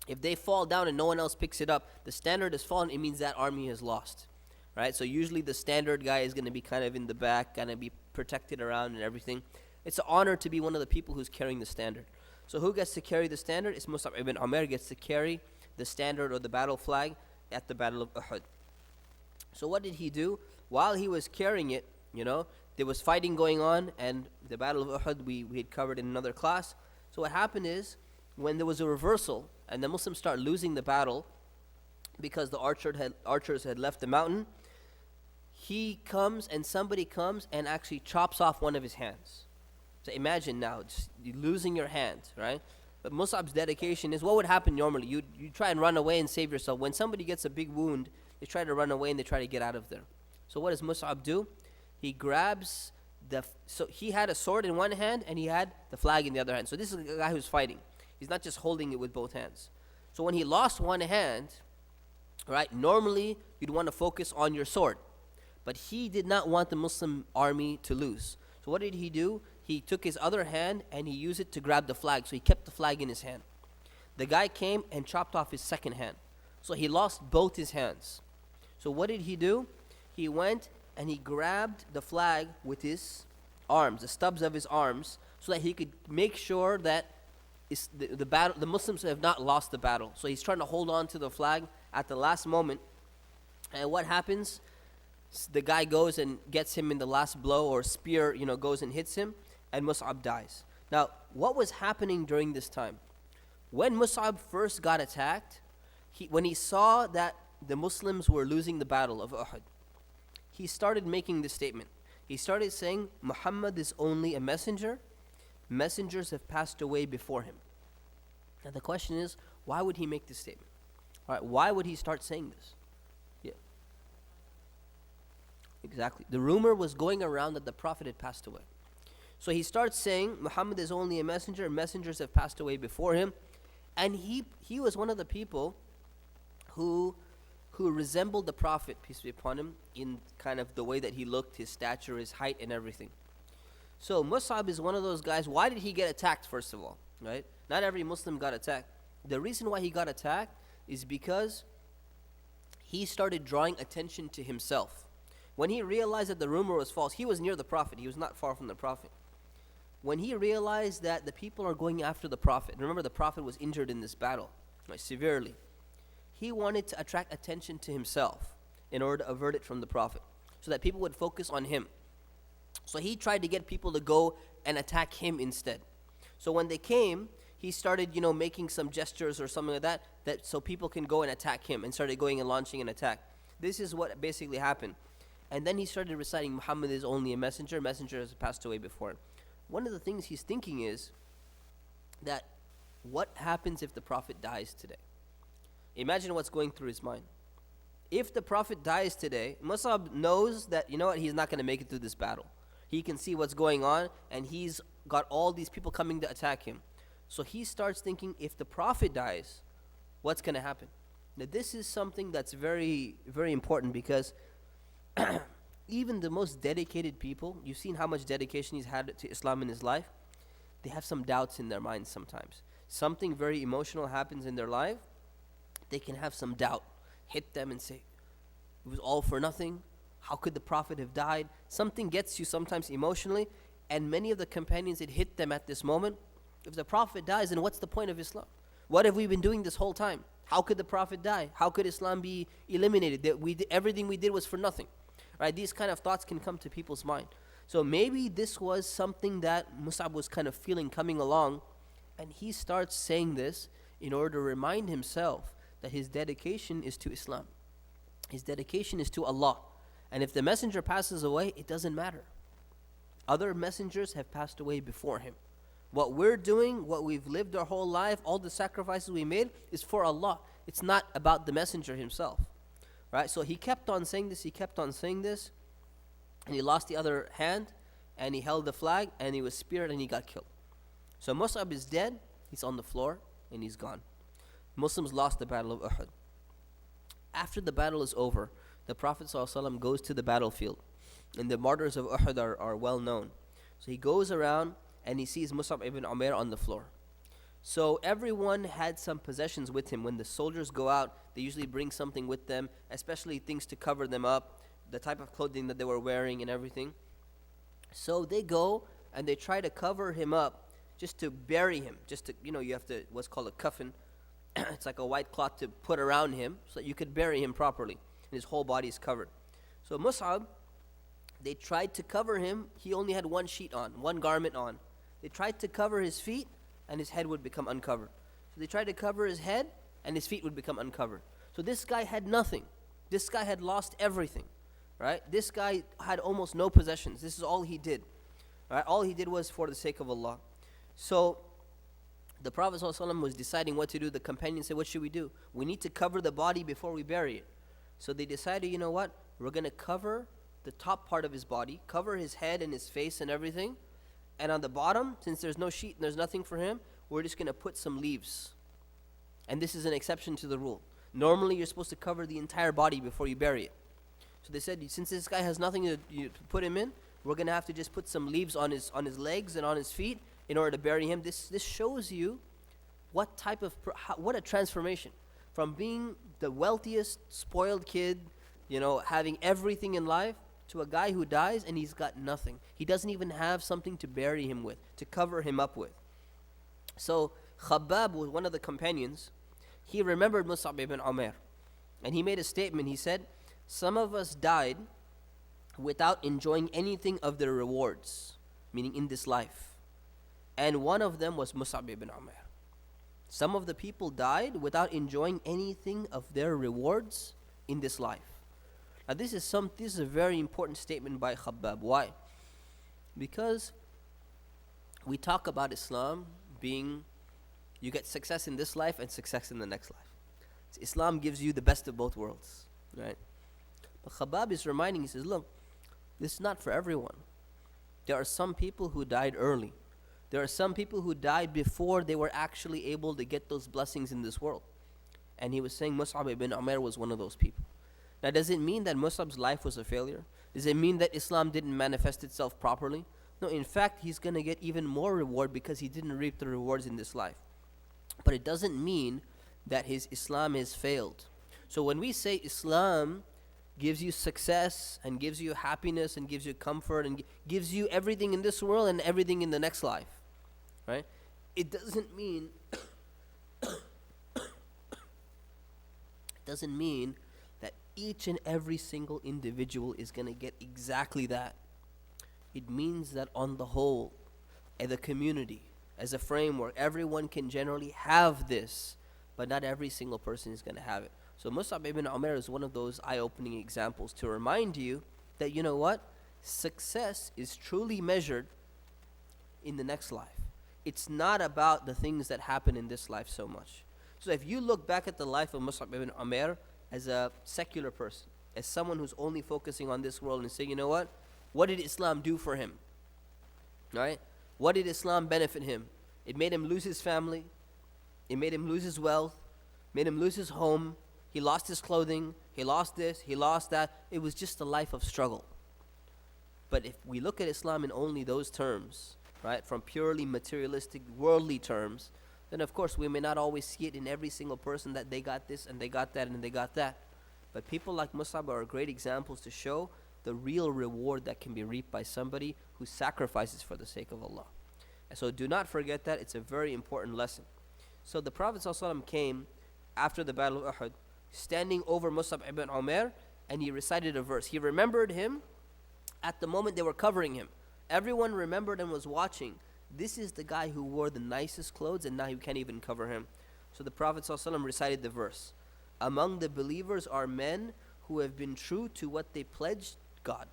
if they fall down and no one else picks it up, the standard has fallen, it means that army has lost. Right? So usually the standard guy is going to be kind of in the back, going to be protected around and everything. It's an honor to be one of the people who's carrying the standard. So who gets to carry the standard? It's Mus'ab ibn Umair gets to carry the standard or the battle flag at the Battle of Uhud. So what did he do? While he was carrying it, there was fighting going on, and the Battle of Uhud we had covered in another class. So what happened is, when there was a reversal and the Muslims start losing the battle because the archers had left the mountain, somebody comes and actually chops off one of his hands. So imagine now, just losing your hand, right? But Mus'ab's dedication is, what would happen normally? You try and run away and save yourself. When somebody gets a big wound, they try to run away and they try to get out of there. So what does Mus'ab do? He grabs So he had a sword in one hand and he had the flag in the other hand. So this is a guy who's fighting. He's not just holding it with both hands. So when he lost one hand, right, normally you'd want to focus on your sword. But he did not want the Muslim army to lose. So what did he do? He took his other hand and he used it to grab the flag. So he kept the flag in his hand. The guy came and chopped off his second hand. So he lost both his hands. So what did he do? He went and he grabbed the flag with his arms, the stubs of his arms, so that he could make sure that the Muslims have not lost the battle. So he's trying to hold on to the flag at the last moment. And what happens? The guy goes and gets him in the last blow, or spear, goes and hits him, and Mus'ab dies. Now, what was happening during this time? When Mus'ab first got attacked, when he saw that the Muslims were losing the battle of Uhud, he started making this statement. He started saying, Muhammad is only a messenger. Messengers have passed away before him. Now the question is, why would he make this statement? All right, why would he start saying this? Yeah. Exactly. The rumor was going around that the Prophet had passed away. So he starts saying, Muhammad is only a messenger. Messengers have passed away before him. And he was one of the people who resembled the Prophet, peace be upon him, in kind of the way that he looked, his stature, his height, and everything. So Mus'ab is one of those guys. Why did he get attacked, first of all? Right? Not every Muslim got attacked. The reason why he got attacked is because he started drawing attention to himself. When he realized that the rumor was false, he was near the Prophet. He was not far from the Prophet. When he realized that the people are going after the Prophet, remember the Prophet was injured in this battle, right, severely. He wanted to attract attention to himself in order to avert it from the Prophet, so that people would focus on him. So he tried to get people to go and attack him instead. So when they came, he started, making some gestures or something like that so people can go and attack him, and started going and launching an attack. This is what basically happened. And then he started reciting, Muhammad is only a messenger. Messenger has passed away before him. One of the things he's thinking is that what happens if the Prophet dies today? Imagine what's going through his mind. If the Prophet dies today, Mus'ab knows that, he's not going to make it through this battle. He can see what's going on, and he's got all these people coming to attack him. So he starts thinking, if the Prophet dies, what's going to happen? Now this is something that's very, very important, because even the most dedicated people, you've seen how much dedication he's had to Islam in his life, they have some doubts in their minds sometimes. Something very emotional happens in their life, they can have some doubt hit them and say, it was all for nothing. How could the Prophet have died? Something gets you sometimes emotionally, and many of the companions, it hit them at this moment. If the Prophet dies, then what's the point of Islam? What have we been doing this whole time? How could the Prophet die? How could Islam be eliminated? That everything we did was for nothing. Right? These kind of thoughts can come to people's mind. So maybe this was something that Mus'ab was kind of feeling coming along, and he starts saying this in order to remind himself that his dedication is to Islam. His dedication is to Allah. And if the messenger passes away, it doesn't matter. Other messengers have passed away before him. What we're doing, what we've lived our whole life, all the sacrifices we made is for Allah. It's not about the messenger himself. Right? So he kept on saying this, and he lost the other hand, and he held the flag, and he was speared, and he got killed. So Mus'ab is dead, he's on the floor, and he's gone. Muslims lost the battle of Uhud. After the battle is over, the Prophet ﷺ goes to the battlefield, and the martyrs of Uhud are well known. So he goes around and he sees Mus'ab ibn Umair on the floor. So everyone had some possessions with him. When the soldiers go out, they usually bring something with them, especially things to cover them up, the type of clothing that they were wearing and everything. So they go and they try to cover him up, just to bury him, just to, you have to, what's called a coffin. It's like a white cloth to put around him so that you could bury him properly, and his whole body is covered. So Mus'ab, they tried to cover him. He only had one sheet on, one garment on. They tried to cover his feet, and his head would become uncovered. So they tried to cover his head, and his feet would become uncovered. So this guy had nothing. This guy had lost everything, right? This guy had almost no possessions. This is all he did, right? All he did was for the sake of Allah. So the Prophet ﷺ was deciding what to do. The companions said, what should we do? We need to cover the body before we bury it. So they decided, you know what? We're going to cover the top part of his body, cover his head and his face and everything. And on the bottom, since there's no sheet and there's nothing for him, we're just going to put some leaves. And this is an exception to the rule. Normally, you're supposed to cover the entire body before you bury it. So they said, since this guy has nothing to put him in, we're going to have to just put some leaves on his legs and on his feet in order to bury him. This shows you what a transformation. From being the wealthiest, spoiled kid, having everything in life, to a guy who dies and he's got nothing. He doesn't even have something to bury him with, to cover him up with. So Khabbab was one of the companions. He remembered Mus'ab ibn Umair. And he made a statement. He said, some of us died without enjoying anything of their rewards, meaning in this life. And one of them was Mus'ab ibn Umair. Some of the people died without enjoying anything of their rewards in this life. Now this is a very important statement by Khabbab. Why? Because we talk about Islam being, you get success in this life and success in the next life. So Islam gives you the best of both worlds, right? But Khabbab is reminding, he says, look, this is not for everyone. There are some people who died early. There are some people who died before they were actually able to get those blessings in this world. And he was saying Mus'ab ibn Umair was one of those people. Now, does it mean that Mus'ab's life was a failure? Does it mean that Islam didn't manifest itself properly? No, in fact, he's going to get even more reward because he didn't reap the rewards in this life. But it doesn't mean that his Islam has failed. So when we say Islam gives you success and gives you happiness and gives you comfort and gives you everything in this world and everything in the next life, right? It doesn't mean that each and every single individual is going to get exactly that. It means that on the whole, as a community, as a framework, everyone can generally have this, but not every single person is going to have it. So Mus'ab ibn Umair is one of those eye-opening examples to remind you that, you know what? Success is truly measured in the next life. It's not about the things that happen in this life so much. So if you look back at the life of Mus'ab ibn Umair as a secular person, as someone who's only focusing on this world and say, you know what did Islam do for him? Right? What did Islam benefit him? It made him lose his family. It made him lose his wealth. Made him lose his home. He lost his clothing. He lost this. He lost that. It was just a life of struggle. But if we look at Islam in only those terms, right, from purely materialistic, worldly terms, then of course we may not always see it in every single person that they got this and they got that and they got that. But people like Mus'ab are great examples to show the real reward that can be reaped by somebody who sacrifices for the sake of Allah. And so do not forget that. It's a very important lesson. So the Prophet ﷺ came after the Battle of Uhud, standing over Mus'ab ibn Umair, and he recited a verse. He remembered him at the moment they were covering him. Everyone remembered and was watching. This is the guy who wore the nicest clothes, and now you can't even cover him. So the Prophet ﷺ recited the verse. Among the believers are men who have been true to what they pledged God.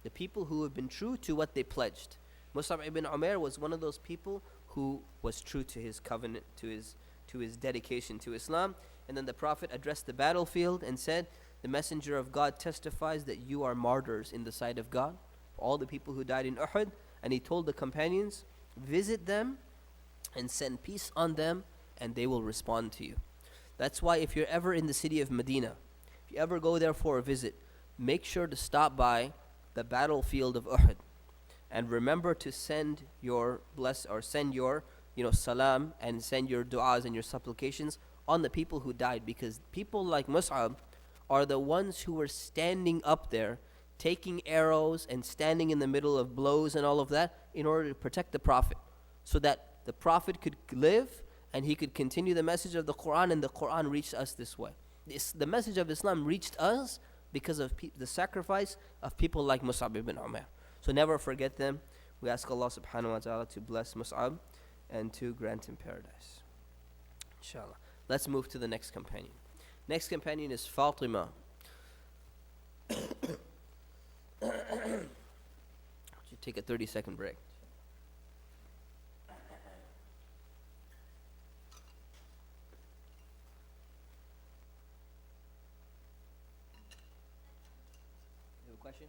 The people who have been true to what they pledged. Mus'ab ibn Umair was one of those people who was true to his covenant, to his dedication to Islam. And then the Prophet addressed the battlefield and said, the Messenger of God testifies that you are martyrs in the sight of God, all the people who died in Uhud. And he told the companions, visit them and send peace on them, and they will respond to you. That's why if you're ever in the city of Medina, if you ever go there for a visit, make sure to stop by the battlefield of Uhud. And remember to send your salam and send your du'as and your supplications on the people who died, because people like Mus'ab are the ones who were standing up there taking arrows and standing in the middle of blows and all of that in order to protect the Prophet, so that the Prophet could live and he could continue the message of the Quran, and the Quran reached us this way. The message of Islam reached us because of the sacrifice of people like Mus'ab ibn Umair. So never forget them. We ask Allah subhanahu wa ta'ala to bless Mus'ab and to grant him paradise, inshallah. Let's move to the next companion. Next companion is Fatima. Should take a 30-second break. question?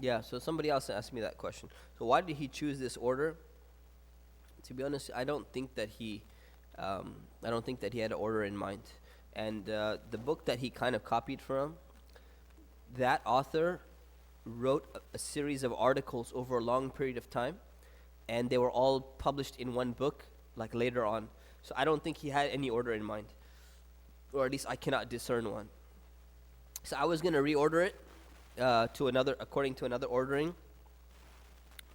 Yeah, so somebody else asked me that question. So why did he choose this order? To be honest, I don't think that he had an order in mind. And the book that he kind of copied from, that author wrote a series of articles over a long period of time, and they were all published in one book, like later on. So I don't think he had any order in mind, or at least I cannot discern one. So I was gonna reorder it according to another ordering.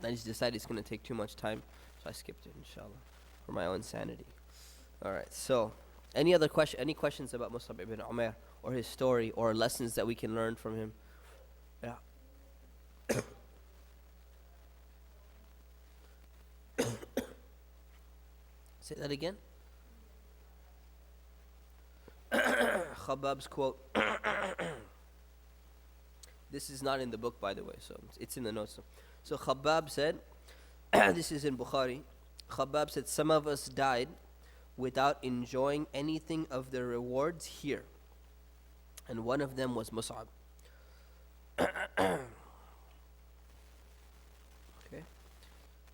I just decided it's gonna take too much time, so I skipped it, inshallah, for my own sanity. All right. So, any questions about Mus'ab ibn Umair or his story or lessons that we can learn from him? Yeah. Say that again. Khabbab's quote. This is not in the book, by the way, so it's in the notes. So Khabbab said, this is in Bukhari. Khabbab said, some of us died without enjoying anything of the rewards here, and one of them was Mus'ab. Okay.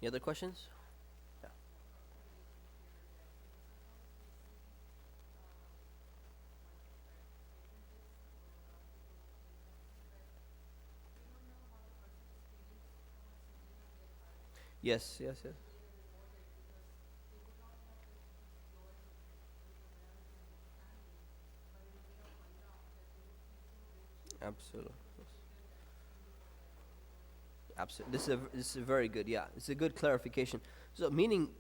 Any other questions? Yeah. Yes, yes, yes. Absolutely. Absolutely. This is very good. Yeah, it's a good clarification. So, meaning,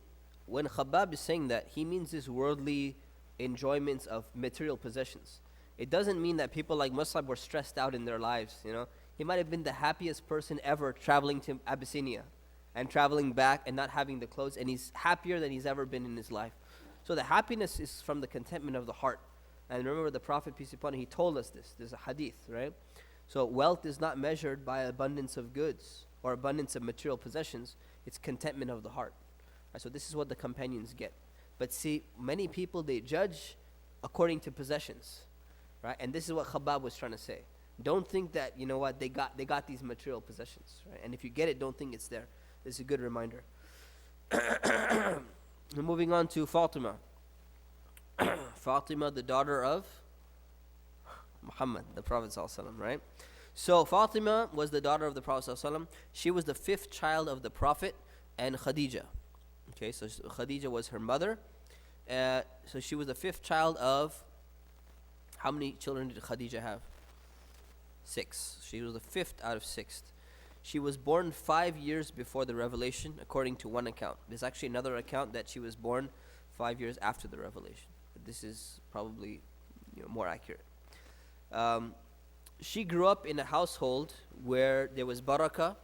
when Khabbab is saying that, he means this worldly enjoyments of material possessions. It doesn't mean that people like Mus'ab were stressed out in their lives. He might have been the happiest person ever traveling to Abyssinia, and traveling back and not having the clothes, and he's happier than he's ever been in his life. So the happiness is from the contentment of the heart. And remember, the Prophet, peace be upon him, he told us this. There's a hadith, right? So wealth is not measured by abundance of goods or abundance of material possessions. It's contentment of the heart. Right? So this is what the companions get. But see, many people, they judge according to possessions, right? And this is what Khabbab was trying to say. Don't think that, they got these material possessions, right? And if you get it, don't think it's there. This is a good reminder. Moving on to Fatima. Fatima, the daughter of Muhammad, the Prophet ﷺ, right? So Fatima was the daughter of the Prophet ﷺ. She was the fifth child of the Prophet and Khadija. Okay, so Khadija was her mother. So she was the fifth child of, how many children did Khadija have? 6. She was the fifth out of 6. She was born 5 years before the revelation, according to one account. There's actually another account that she was born 5 years after the revelation. But this is probably more accurate. She grew up in a household where there was barakah.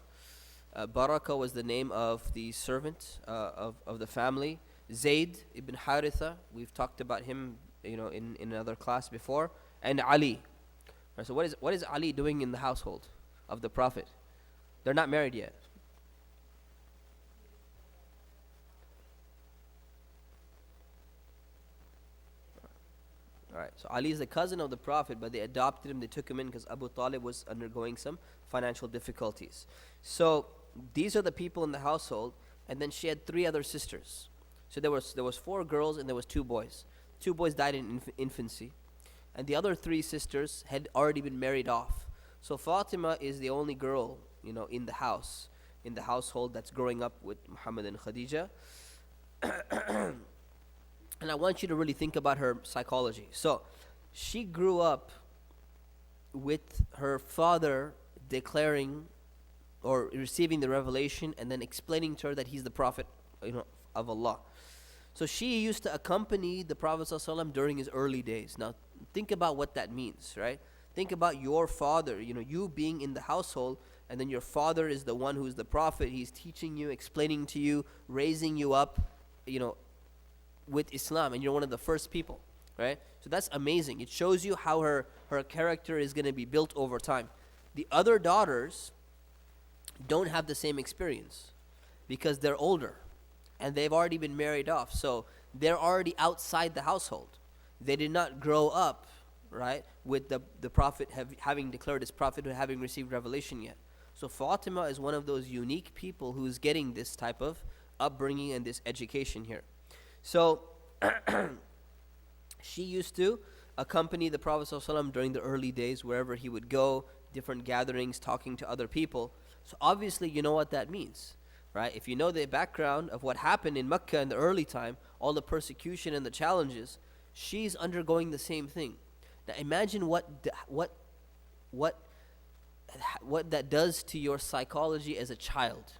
Barakah was the name of the servant of the family. Zayd ibn Haritha, we've talked about him in another class before. And Ali. Right, so what is Ali doing in the household of the Prophet? They're not married yet. Alright, so Ali is the cousin of the Prophet, but they adopted him, they took him in because Abu Talib was undergoing some financial difficulties. So these are the people in the household, and then she had 3 other sisters. So there was 4 girls and there was 2 boys. 2 boys died in infancy, and the other 3 sisters had already been married off. So Fatima is the only girl, in the household that's growing up with Muhammad and Khadija. And I want you to really think about her psychology. So she grew up with her father declaring or receiving the revelation and then explaining to her that he's the Prophet of Allah. So she used to accompany the Prophet ﷺ during his early days. Now think about what that means, right? Think about your father, you being in the household, and then your father is the one who's the Prophet. He's teaching you, explaining to you, raising you up, with Islam, and you're one of the first people, right? So that's amazing. It shows you how her character is going to be built over time. The other daughters don't have the same experience because they're older. and they've already been married off. So they're already outside the household. They did not grow up, right, with the Prophet having declared his prophethood, having received revelation yet. So Fatima is one of those unique people who's getting this type of upbringing and this education here. So she used to accompany the Prophet ﷺ during the early days, wherever he would go, different gatherings, talking to other people. So obviously you know what that means, right? If you know the background of what happened in Mecca in the early time, all the persecution and the challenges, she's undergoing the same thing. Now imagine what that does to your psychology as a child,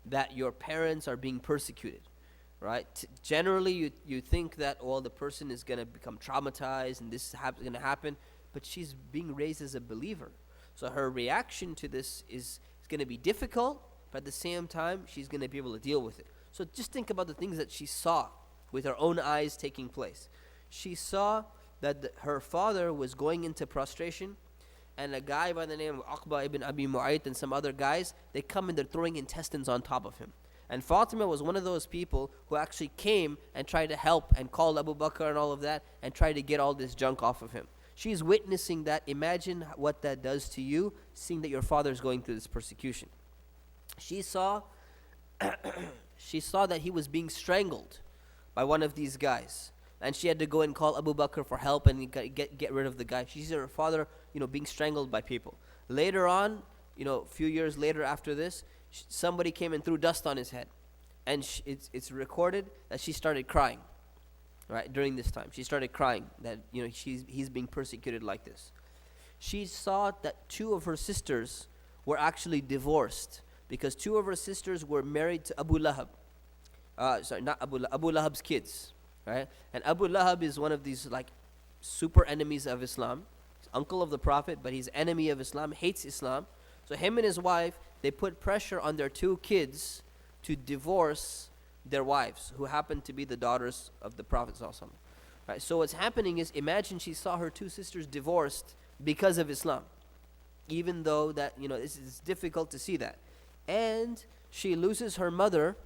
that your parents are being persecuted, right? Generally you think that, well, the person is going to become traumatized and this is going to happen, but she's being raised as a believer. So her reaction to this is going to be difficult, but at the same time she's going to be able to deal with it. So just think about the things that she saw with her own eyes taking place. She saw that her father was going into prostration, and a guy by the name of Uqba ibn Abi Mu'ayt and some other guys, they come and they're throwing intestines on top of him. And Fatima was one of those people who actually came and tried to help and called Abu Bakr and all of that and tried to get all this junk off of him. She's witnessing that. Imagine what that does to you, seeing that your father is going through this persecution. She saw that he was being strangled by one of these guys, and she had to go and call Abu Bakr for help and get rid of the guy. She sees her father, being strangled by people. Later on, a few years later after this, somebody came and threw dust on his head, and it's recorded that she started crying. Right, during this time, she started crying that he's being persecuted like this. She saw that two of her sisters were actually divorced because two of her sisters were married to Abu Lahab. Not Abu Lahab, Abu Lahab's kids, right? And Abu Lahab is one of these super enemies of Islam. He's uncle of the Prophet, but he's enemy of Islam, hates Islam. So him and his wife, they put pressure on their two kids to divorce their wives, who happen to be the daughters of the Prophet ﷺ. Right? So what's happening is, imagine she saw her two sisters divorced because of Islam, even though that it's difficult to see that. And she loses her mother.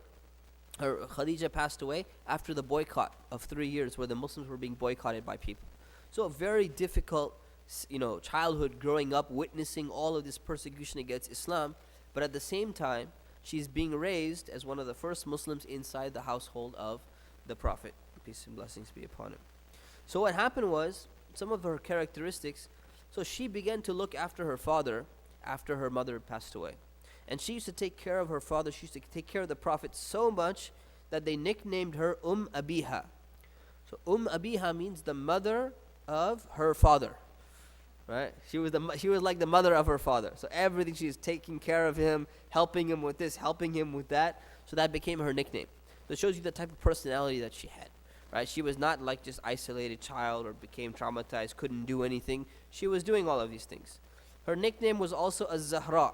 Her Khadija passed away after the boycott of 3 years, where the Muslims were being boycotted by people. So a very difficult childhood, growing up witnessing all of this persecution against Islam, but at the same time she's being raised as one of the first Muslims inside the household of the Prophet. Peace and blessings be upon him. So what happened was, some of her characteristics, so she began to look after her father after her mother passed away. And she used to take care of her father, she used to take care of the Prophet so much that they nicknamed her Abiha. So Abiha means the mother of her father. Right? She was like the mother of her father. So everything, she's taking care of him, helping him with this, helping him with that. So that became her nickname. So it shows you the type of personality that she had. Right? She was not like just isolated child or became traumatized, couldn't do anything. She was doing all of these things. Her nickname was also Az-Zahra.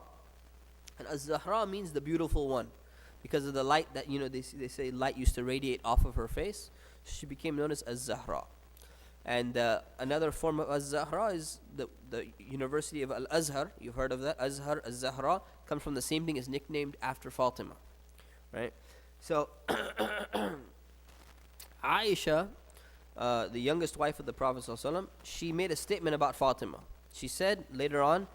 And Az-Zahra means the beautiful one, because of the light that, they say light used to radiate off of her face. She became known as Az-Zahra. And another form of Az-Zahra is the University of Al-Azhar. You've heard of that. Azhar, Az-Zahra, comes from the same thing, is nicknamed after Fatima. Right? So, Aisha, the youngest wife of the Prophet ﷺ, she made a statement about Fatima. She said later on,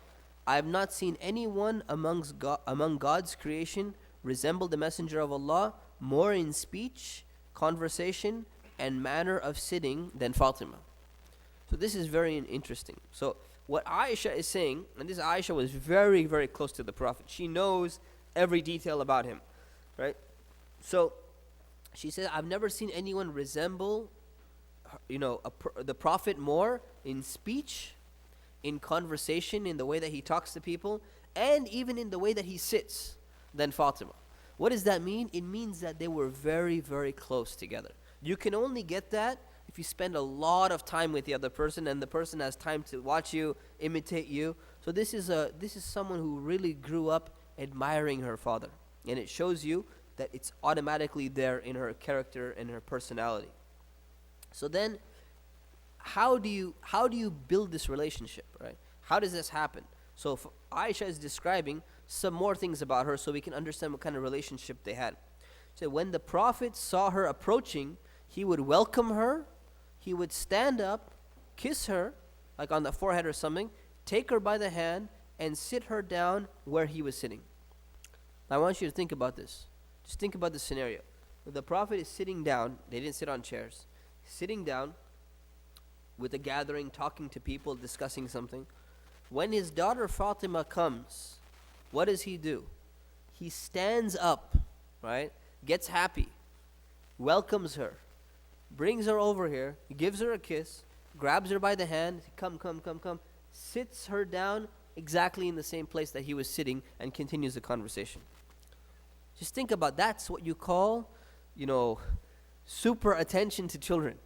"I have not seen anyone among God's creation resemble the Messenger of Allah more in speech, conversation, and manner of sitting than Fatima." So this is very interesting. So what Aisha is saying, and this Aisha was very, very close to the Prophet. She knows every detail about him, right? So she said, "I've never seen anyone resemble, the Prophet more in speech, in conversation, in the way that he talks to people, and even in the way that he sits than Fatima." What does that mean? It means that they were very, very close together. You can only get that if you spend a lot of time with the other person, and the person has time to watch you, imitate you. So this is someone who really grew up admiring her father, and it shows you that it's automatically there in her character and her personality. So then, how do you build this relationship, right? How does this happen? So Aisha is describing some more things about her, so we can understand what kind of relationship they had. So when the Prophet saw her approaching, he would welcome her, he would stand up, kiss her, like on the forehead or something, take her by the hand, and sit her down where he was sitting. Now I want you to think about this. Just think about the scenario. The Prophet is sitting down, they didn't sit on chairs, sitting down with a gathering, talking to people, discussing something. When his daughter Fatima comes, what does he do? He stands up, right? Gets happy, welcomes her, brings her over here, gives her a kiss, grabs her by the hand, come, sits her down exactly in the same place that he was sitting and continues the conversation. Just think about that's what you call, super attention to children.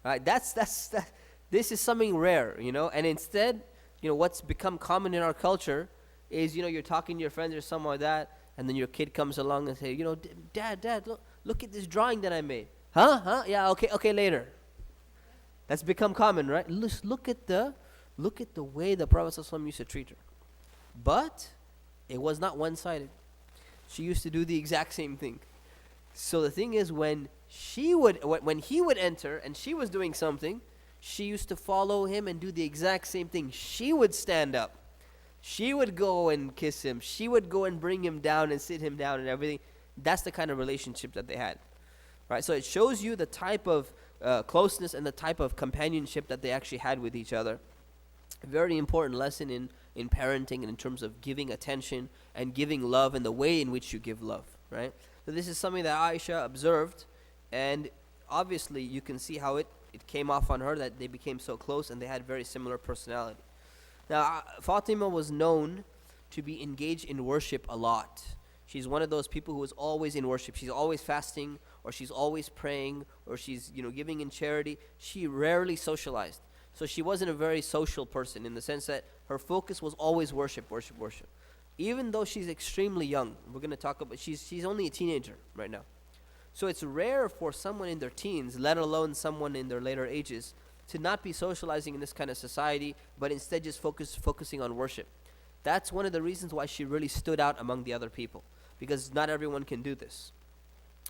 Right? This is something rare, and instead, what's become common in our culture is, you're talking to your friends or something like that, and then your kid comes along and say, Dad, look at this drawing that I made. Huh? Yeah, okay, later. That's become common, right? Look at the way the Prophet ﷺ used to treat her. But it was not one-sided. She used to do the exact same thing. So the thing is, when he would enter and she was doing something, she used to follow him and do the exact same thing. She would stand up. She would go and kiss him. She would go and bring him down and sit him down and everything. That's the kind of relationship that they had. Right? So it shows you the type of closeness and the type of companionship that they actually had with each other. A very important lesson in parenting and in terms of giving attention and giving love and the way in which you give love. Right? So this is something that Aisha observed, and obviously you can see how it came off on her that they became so close and they had very similar personality. Now, Fatima was known to be engaged in worship a lot. She's one of those people who is always in worship. She's always fasting, or she's always praying, or she's giving in charity. She rarely socialized. So she wasn't a very social person in the sense that her focus was always worship. Even though she's extremely young, we're going to talk about, she's only a teenager right now. So it's rare for someone in their teens, let alone someone in their later ages, to not be socializing in this kind of society, but instead just focusing on worship. That's one of the reasons why she really stood out among the other people, because not everyone can do this.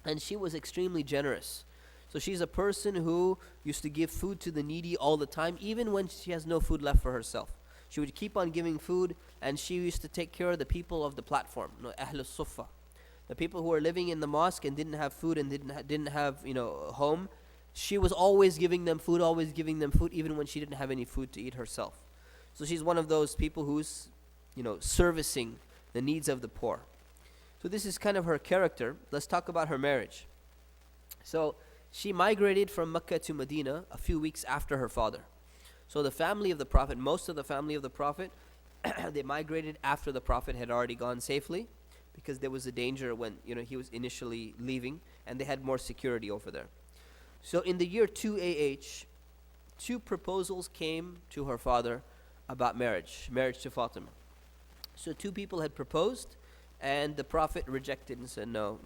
And she was extremely generous. So she's a person who used to give food to the needy all the time, even when she has no food left for herself. She would keep on giving food, and she used to take care of the people of the platform, Ahl al-Suffa. The people who were living in the mosque and didn't have food and didn't have home. She was always giving them food, even when she didn't have any food to eat herself. So she's one of those people who's, servicing the needs of the poor. So this is kind of her character. Let's talk about her marriage. So she migrated from Mecca to Medina a few weeks after her father. So the family of the Prophet, most of the family of the Prophet, they migrated after the Prophet had already gone safely, because there was a danger when he was initially leaving, and they had more security over there. So in the year 2 AH, 2 proposals came to her father about marriage to Fatima. So 2 people had proposed, and the Prophet rejected and said, no,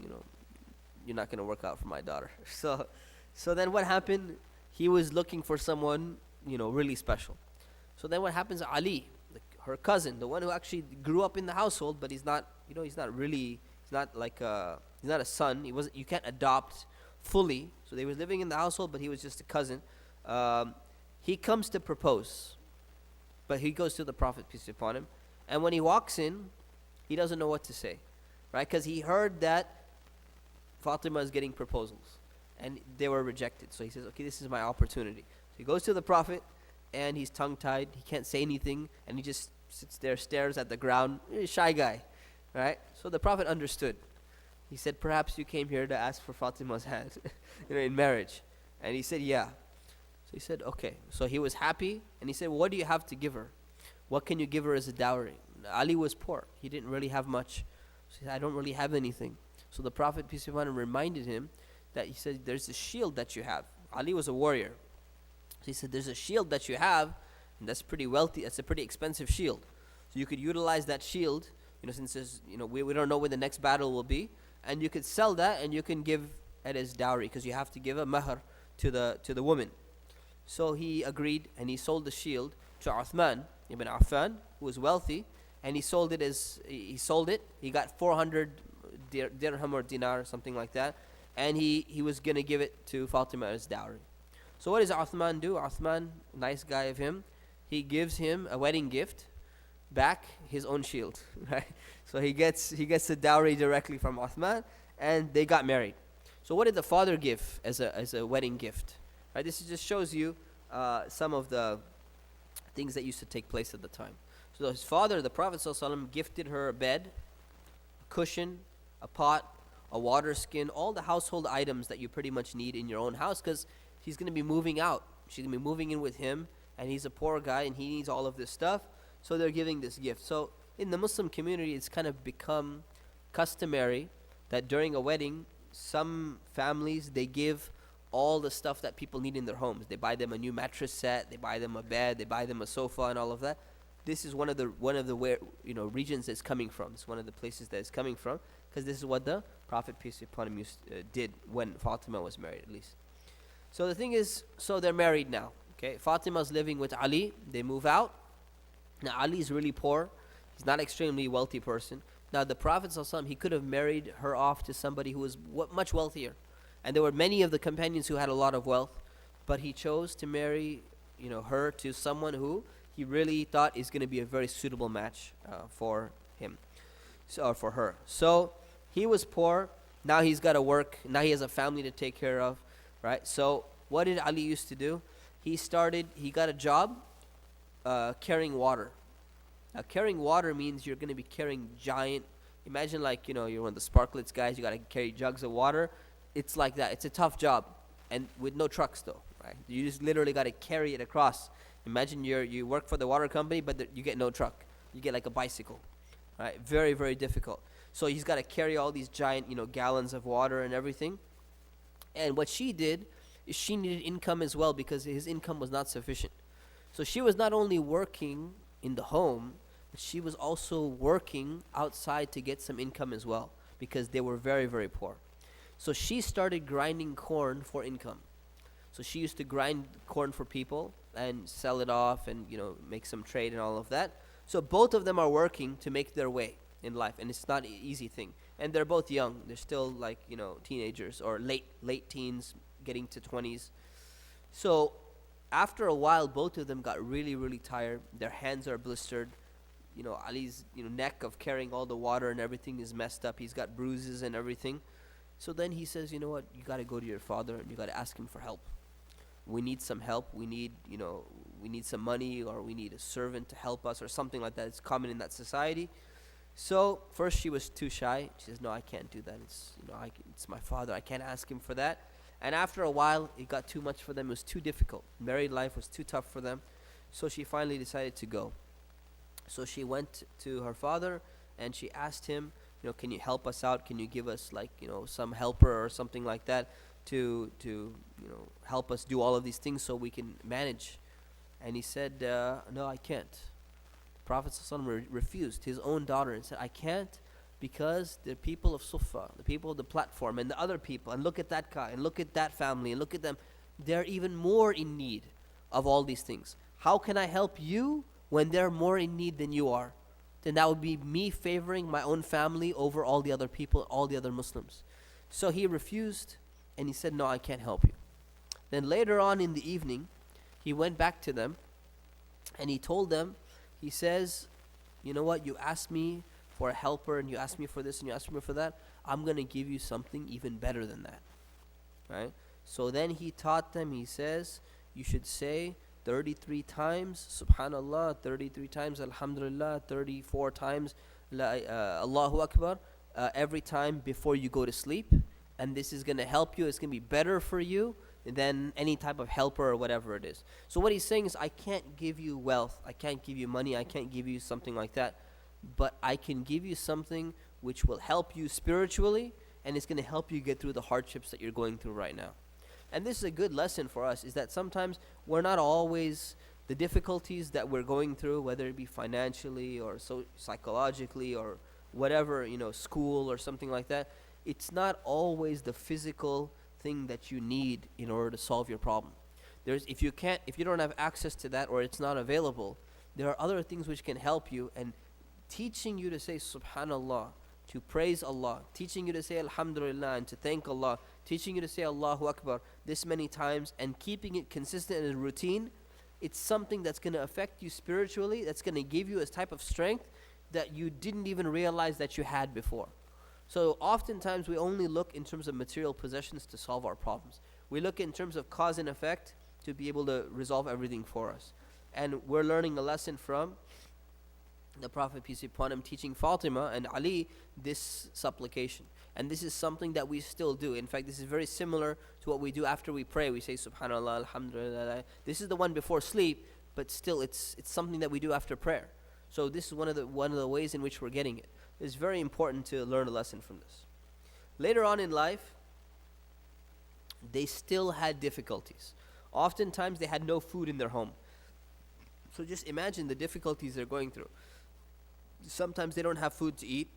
you're not going to work out for my daughter. So then what happened? He was looking for someone, really special. So then what happens? Ali, her cousin, the one who actually grew up in the household, but he's not a son. You can't adopt fully. So they were living in the household, but he was just a cousin. He comes to propose, but he goes to the Prophet, peace be upon him. And when he walks in, he doesn't know what to say, right? Because he heard that Fatima is getting proposals, and they were rejected. So he says, okay, this is my opportunity. So he goes to the Prophet, and he's tongue-tied. He can't say anything, and he just sits there, stares at the ground. Shy guy, right? So the Prophet understood. He said, perhaps you came here to ask for Fatima's hand, in marriage. And he said, yeah. So he said, okay. So he was happy, and he said, well, what do you have to give her? What can you give her as a dowry? Ali was poor. He didn't really have much. So he said, I don't really have anything. So the Prophet, peace be upon him, reminded him that he said, there's a shield that you have. Ali was a warrior. So he said, there's a shield that you have, and that's pretty wealthy. That's a pretty expensive shield. So you could utilize that shield, since there's, we don't know where the next battle will be, and you could sell that and you can give it as dowry, because you have to give a mahr to the woman. So he agreed, and he sold the shield to Uthman ibn Affan, who was wealthy, and he sold it. He got 400 dirham or dinar, something like that. And he was going to give it to Fatima as dowry. So what does Uthman do? Uthman, nice guy of him, he gives him a wedding gift, back his own shield, right? So he gets the dowry directly from Uthman, and they got married. So what did the father give as a wedding gift? Right? This just shows you some of the things that used to take place at the time. So his father, the Prophet ﷺ, gifted her a bed, a cushion, a pot, a water skin, all the household items that you pretty much need in your own house, because he's going to be moving out. She's going to be moving in with him, and he's a poor guy, and he needs all of this stuff. So they're giving this gift. So in the Muslim community, it's kind of become customary that during a wedding, some families, they give all the stuff that people need in their homes. They buy them a new mattress set, they buy them a bed, they buy them a sofa, and all of that. This is one of the where regions that's coming from. It's one of the places that it's coming from, because this is what the Prophet, peace be upon him, did when Fatima was married, at least. So the thing is, so they're married now. Okay, Fatima's living with Ali. They move out. Now Ali is really poor. He's not an extremely wealthy person. Now the Prophet ﷺ, he could have married her off to somebody who was much wealthier. And there were many of the companions who had a lot of wealth. But he chose to marry her to someone who he really thought is going to be a very suitable match for him. Or for her. So he was poor. Now he's got to work. Now he has a family to take care of. Right? So what did Ali used to do? He got a job carrying water. Now carrying water means you're going to be carrying giant, imagine like, you're one of the Sparklets guys, you got to carry jugs of water. It's like that. It's a tough job, and with no trucks though, right? You just literally got to carry it across. Imagine you work for the water company, but you get no truck. You get like a bicycle, right? Very, very difficult. So he's got to carry all these giant, gallons of water and everything. And what she did is she needed income as well, because his income was not sufficient. So she was not only working in the home, but she was also working outside to get some income as well, because they were very, very poor. So she started grinding corn for income. So she used to grind corn for people and sell it off and, make some trade and all of that. So both of them are working to make their way in life, and it's not an easy thing. And they're both young. They're still like, teenagers or late teens, getting to 20s. So after a while, both of them got really, really tired. Their hands are blistered. Ali's neck of carrying all the water and everything is messed up. He's got bruises and everything. So then he says, you know what? You got to go to your father and you got to ask him for help. We need some help. We need some money, or we need a servant to help us, or something like that. It's common in that society. So first she was too shy. She says, no, I can't do that. It's my father. I can't ask him for that. And after a while, it got too much for them. It was too difficult. Married life was too tough for them. So she finally decided to go. So she went to her father and she asked him, can you help us out? Can you give us some helper or something like that to help us do all of these things so we can manage? And he said, no, I can't. The Prophet ﷺ refused his own daughter and said, I can't, because the people of Sufa, the people of the platform, and the other people, and look at that guy, and look at that family, and look at them, they're even more in need of all these things. How can I help you when they're more in need than you are? Then that would be me favoring my own family over all the other people, all the other Muslims. So he refused, and he said, no, I can't help you. Then later on in the evening, he went back to them, and he told them, he says, you know what, you asked me for a helper, and you asked me for this, and you asked me for that. I'm going to give you something even better than that. Right? So then he taught them, he says, you should say 33 times, Subhanallah, 33 times, Alhamdulillah, 34 times, Allahu Akbar, every time before you go to sleep. And this is going to help you. It's going to be better for you than any type of helper or whatever it is. So what he's saying is, I can't give you wealth. I can't give you money. I can't give you something like that. But I can give you something which will help you spiritually, and it's going to help you get through the hardships that you're going through right now. And this is a good lesson for us, is that sometimes we're not always, the difficulties that we're going through, whether it be financially or psychologically or whatever, school or something like that, it's not always the physical thing that you need in order to solve your problem. If you don't have access to that, or it's not available, there are other things which can help you, and teaching you to say Subhanallah to praise Allah, teaching you to say Alhamdulillah and to thank Allah, teaching you to say Allahu Akbar this many times and keeping it consistent in a routine, it's something that's going to affect you spiritually, that's going to give you a type of strength that you didn't even realize that you had before. So oftentimes we only look in terms of material possessions to solve our problems. We look in terms of cause and effect to be able to resolve everything for us. And we're learning a lesson from the Prophet, peace be upon him, teaching Fatima and Ali this supplication. And this is something that we still do. In fact, this is very similar to what we do after we pray. We say Subhanallah, Alhamdulillah. This is the one before sleep, but still it's something that we do after prayer. So this is one of the ways in which we're getting it. It's very important to learn a lesson from this. Later on in life, they still had difficulties. Oftentimes they had no food in their home. So just imagine the difficulties they're going through. Sometimes they don't have food to eat.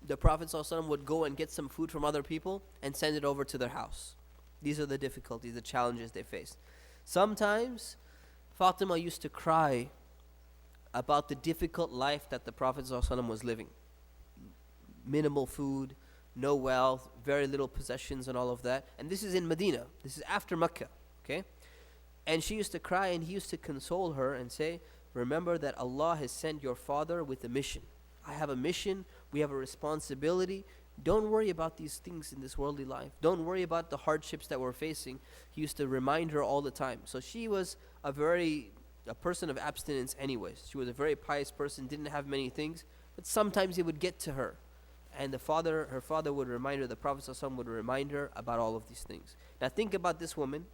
The Prophet ﷺ would go and get some food from other people and send it over to their house. These are the difficulties, the challenges they faced. Sometimes Fatima used to cry about the difficult life that the Prophet ﷺ was living. Minimal food, no wealth, very little possessions and all of that. And this is in Medina. This is after Mecca. Okay? And she used to cry and he used to console her and say, remember that Allah has sent your father with a mission. I have a mission. We have a responsibility. Don't worry about these things in this worldly life. Don't worry about the hardships that we're facing. He used to remind her all the time. So she was a person of abstinence anyways. She was a very pious person, didn't have many things, but sometimes it would get to her. And her father would remind her, the Prophet ﷺ would remind her about all of these things. Now think about this woman,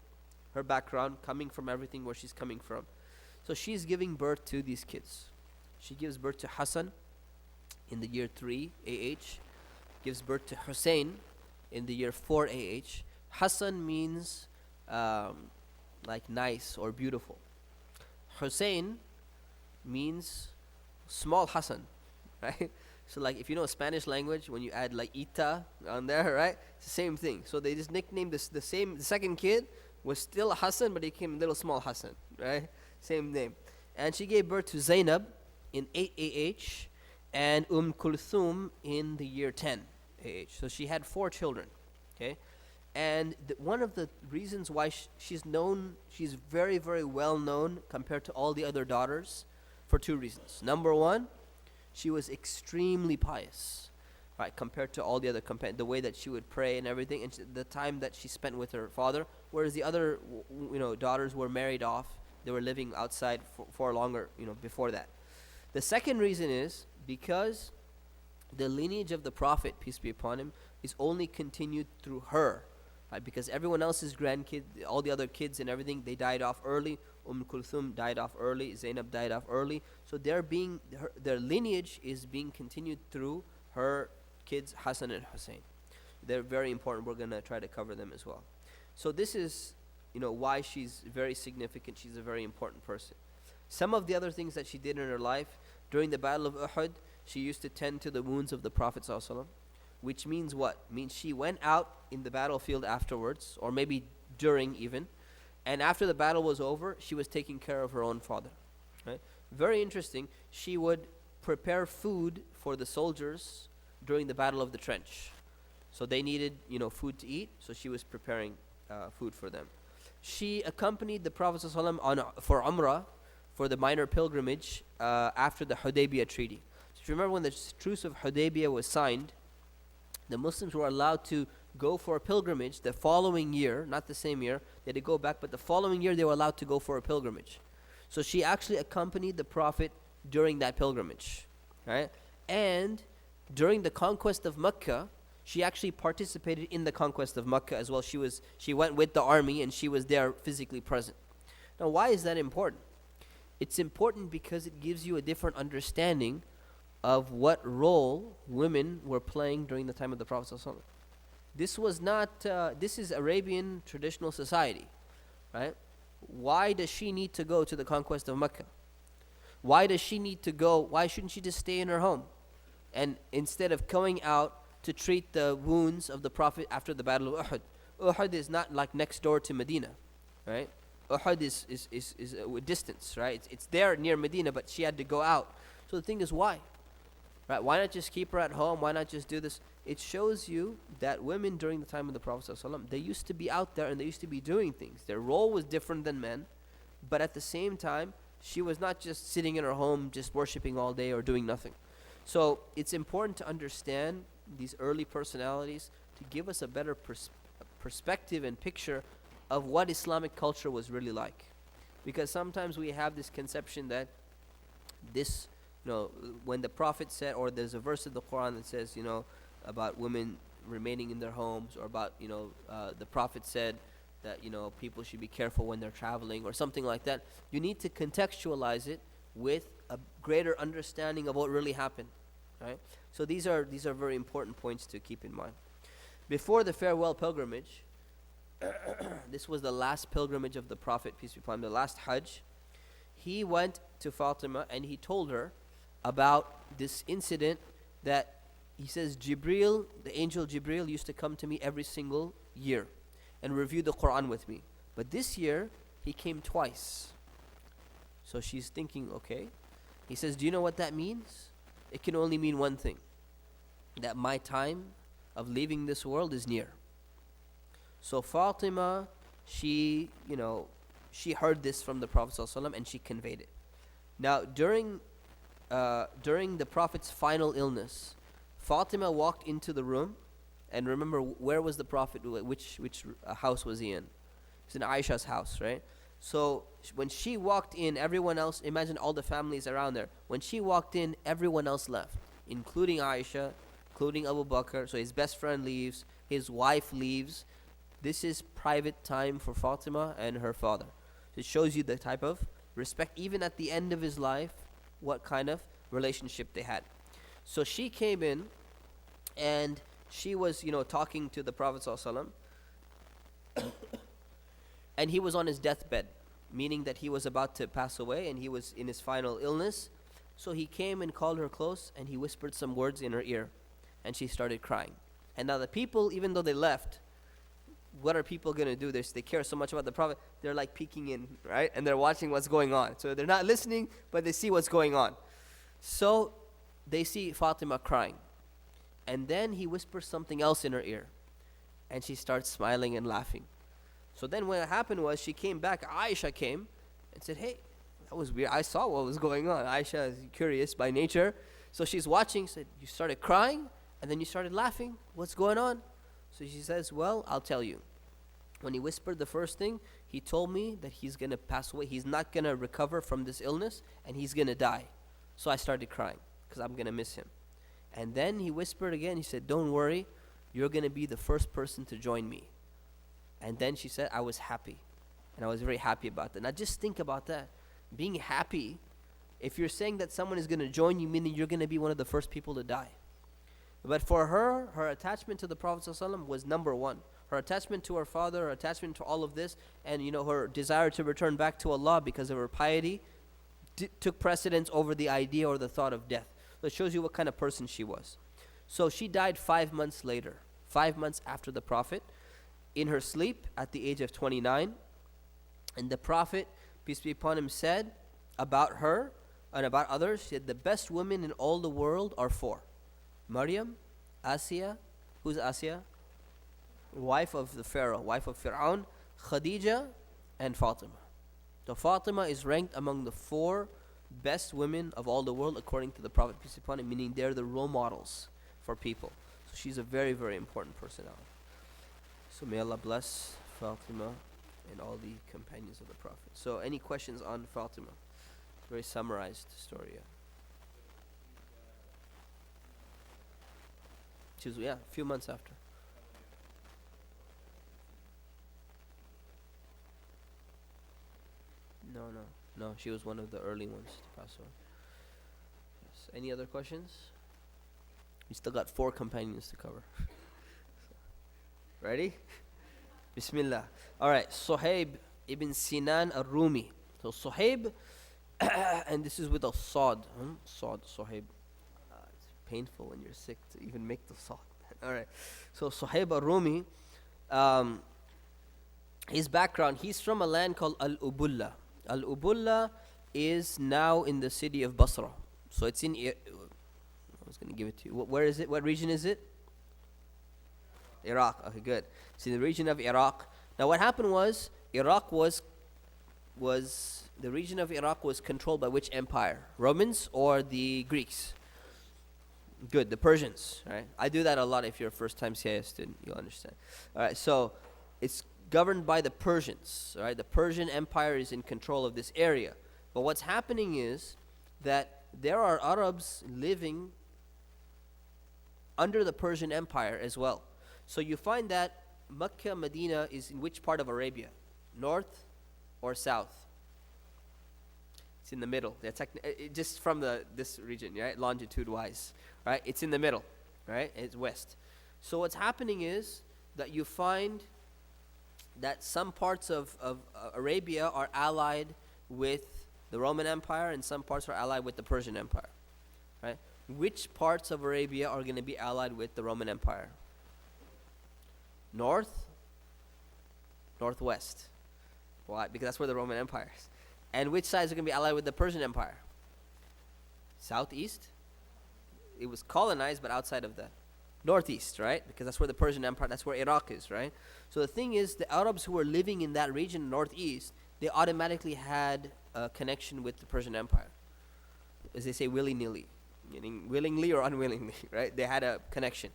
her background, coming from everything where she's coming from. So she's giving birth to these kids. She gives birth to Hassan in the year 3 AH, gives birth to Hussein in the year 4 AH. Hassan means like nice or beautiful. Hussein means small Hassan, right? So like if you know Spanish language, when you add like ita on there, right? It's the same thing. So they just nicknamed this the second kid was still Hassan, but he became little small Hassan, right? Same name. And she gave birth to Zainab in 8 AH and Kulthum in the year 10 AH. So she had 4 children, okay? And one of the reasons why she's very, very well known compared to all the other daughters for 2 reasons. Number 1, she was extremely pious, right, compared to all the other the way that she would pray and everything, and the time that she spent with her father, whereas the other daughters were married off. They were living outside for longer, before that. The second reason is because the lineage of the Prophet, peace be upon him, is only continued through her, right? Because everyone else's grandkids, all the other kids and everything, they died off early. Kulthum died off early. Zainab died off early. So their lineage is being continued through her kids, Hassan and Hussein. They're very important. We're going to try to cover them as well. So this is why she's very significant. She's a very important person. Some of the other things that she did in her life, during the Battle of Uhud, she used to tend to the wounds of the Prophet ﷺ, which means what? Means she went out in the battlefield afterwards, or maybe during even, and after the battle was over, she was taking care of her own father. Right? Very interesting. She would prepare food for the soldiers during the Battle of the Trench. So they needed, food to eat, so she was preparing food for them. She accompanied the Prophet ﷺ for Umrah, for the minor pilgrimage, after the Hudaybiyah treaty. So if you remember when the truce of Hudaybiyah was signed, the Muslims were allowed to go for a pilgrimage the following year, not the same year, they had to go back, but the following year they were allowed to go for a pilgrimage. So she actually accompanied the Prophet during that pilgrimage, right? And during the conquest of Mecca, she actually participated in the conquest of Mecca as well. She went with the army and she was there physically present. Now, why is that important? It's important because it gives you a different understanding of what role women were playing during the time of the Prophet ﷺ. This is Arabian traditional society, right? Why does she need to go to the conquest of Mecca? Why does she need to go? Why shouldn't she just stay in her home? And instead of going out to treat the wounds of the Prophet after the Battle of Uhud. Uhud is not like next door to Medina, right? Uhud is a distance, right? It's there near Medina, but she had to go out. So the thing is, why? Right? Why not just keep her at home? Why not just do this? It shows you that women during the time of the Prophet ﷺ, they used to be out there and they used to be doing things. Their role was different than men, but at the same time, she was not just sitting in her home just worshiping all day or doing nothing. So it's important to understand these early personalities to give us a better perspective and picture of what Islamic culture was really like. Because sometimes we have this conception that this, when the Prophet said, or there's a verse of the Quran that says, about women remaining in their homes, or about, the Prophet said that, people should be careful when they're traveling, or something like that. You need to contextualize it with a greater understanding of what really happened, right? So these are very important points to keep in mind. Before the farewell pilgrimage, this was the last pilgrimage of the Prophet, peace be upon him, the last Hajj. He went to Fatima and he told her about this incident that he says Jibril, the angel Jibril, used to come to me every single year and review the Quran with me. But this year, he came twice. So she's thinking, okay. He says, do you know what that means? It can only mean one thing, that my time of leaving this world is near. So Fatima, she heard this from the Prophet ﷺ and she conveyed it. Now, during the Prophet's final illness, Fatima walked into the room, and remember, where was the Prophet? Which house was he in? He was in Aisha's house, right? So when she walked in, everyone else, imagine all the families around there. When she walked in, everyone else left, including Aisha, including Abu Bakr. So his best friend leaves, his wife leaves. This is private time for Fatima and her father. It shows you the type of respect, even at the end of his life, what kind of relationship they had. So she came in, and she was, talking to the Prophet ﷺ, and he was on his deathbed, meaning that he was about to pass away and he was in his final illness. So he came and called her close and he whispered some words in her ear, and she started crying. And now the people, even though they left, what are people going to do? They care so much about the Prophet, they're like peeking in, right? And they're watching what's going on. So they're not listening, but they see what's going on. So they see Fatima crying. And then he whispers something else in her ear. And she starts smiling and laughing. So then what happened was, she came back, Aisha came and said, hey, that was weird. I saw what was going on. Aisha is curious by nature. So she's watching, said, you started crying and then you started laughing. What's going on? So she says, well, I'll tell you. When he whispered the first thing, he told me that he's going to pass away. He's not going to recover from this illness and he's going to die. So I started crying because I'm going to miss him. And then he whispered again. He said, don't worry, you're going to be the first person to join me. And then she said, I was happy. And I was very happy about that. Now just think about that. Being happy, if you're saying that someone is going to join you, meaning you're going to be one of the first people to die. But for her, her attachment to the Prophet ﷺ was number one. Her attachment to her father, her attachment to all of this, and her desire to return back to Allah because of her piety took precedence over the idea or the thought of death. So it shows you what kind of person she was. So she died 5 months later, 5 months after the Prophet, in her sleep at the age of 29. And the Prophet, peace be upon him, said about her and about others, he said, the best women in all the world are four. Maryam, Asiya, who's Asiya? Wife of the Pharaoh, wife of Fir'aun, Khadija, and Fatima. So Fatima is ranked among the four best women of all the world according to the Prophet, peace be upon him, meaning they're the role models for people. So she's a very, very important personality. So may Allah bless Fatima and all the companions of the Prophet. So any questions on Fatima? Very summarized story, yeah. She was, a few months after. No, she was one of the early ones to pass away. Yes. Any other questions? We still got 4 companions to cover. Ready? Bismillah. Alright, Suhaib ibn Sinan al-Rumi. So Suhaib, and this is with a Sad. Sad, Suhaib. It's painful when you're sick to even make the Sad. Alright, so Suhaib al-Rumi, his background, he's from a land called Al-Ubulla. Al-Ubulla is now in the city of Basra. So it's in was going to give it to you. Where is it? What region is it? Iraq. Okay, good. So the region of Iraq. Now what happened was Iraq was the region of Iraq was controlled by which empire? Romans or the Greeks? Good, the Persians, right? I do that a lot. If you're a first-time CIS student, you'll understand. All right, so it's governed by the Persians, all right? The Persian Empire is in control of this area. But what's happening is that there are Arabs living under the Persian Empire as well. So you find that Mecca, Medina is in which part of Arabia? North or south? It's in the middle. Just from this region, right? Longitude-wise, right? It's in the middle, right? It's west. So what's happening is that you find that some parts of Arabia are allied with the Roman Empire and some parts are allied with the Persian Empire, right? Which parts of Arabia are going to be allied with the Roman Empire? North, northwest. Why? Because that's where the Roman Empire is. And which sides are going to be allied with the Persian Empire? Southeast. It was colonized, but outside of the northeast, right? Because that's where the Persian Empire, that's where Iraq is, right? So the thing is, the Arabs who were living in that region, northeast, they automatically had a connection with the Persian Empire. As they say, willy-nilly, meaning willingly or unwillingly, right? They had a connection.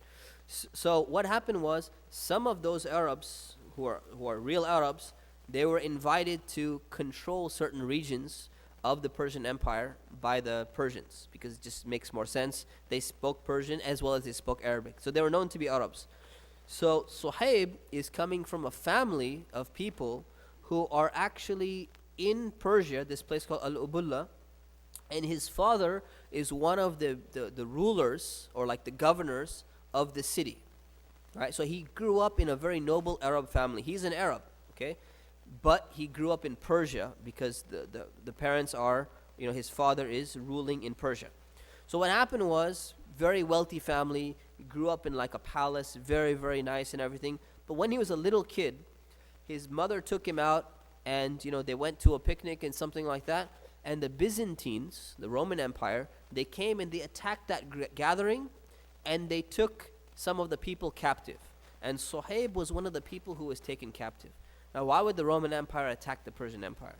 So what happened was, some of those Arabs who are real Arabs, they were invited to control certain regions of the Persian Empire by the Persians, because it just makes more sense. They spoke Persian as well as they spoke Arabic. So they were known to be Arabs. So Suhaib is coming from a family of people who are actually in Persia, this place called Al-Ubulla, and his father is one of the rulers, or like the governors of the city, right? So he grew up in a very noble Arab family. He's an Arab, okay? But he grew up in Persia because the parents are, his father is ruling in Persia. So what happened was, very wealthy family, grew up in like a palace, very, very nice and everything. But when he was a little kid, his mother took him out and, they went to a picnic and something like that. And the Byzantines, the Roman Empire, they came and they attacked that gathering and they took some of the people captive. And Suhaib was one of the people who was taken captive. Now, why would the Roman Empire attack the Persian Empire?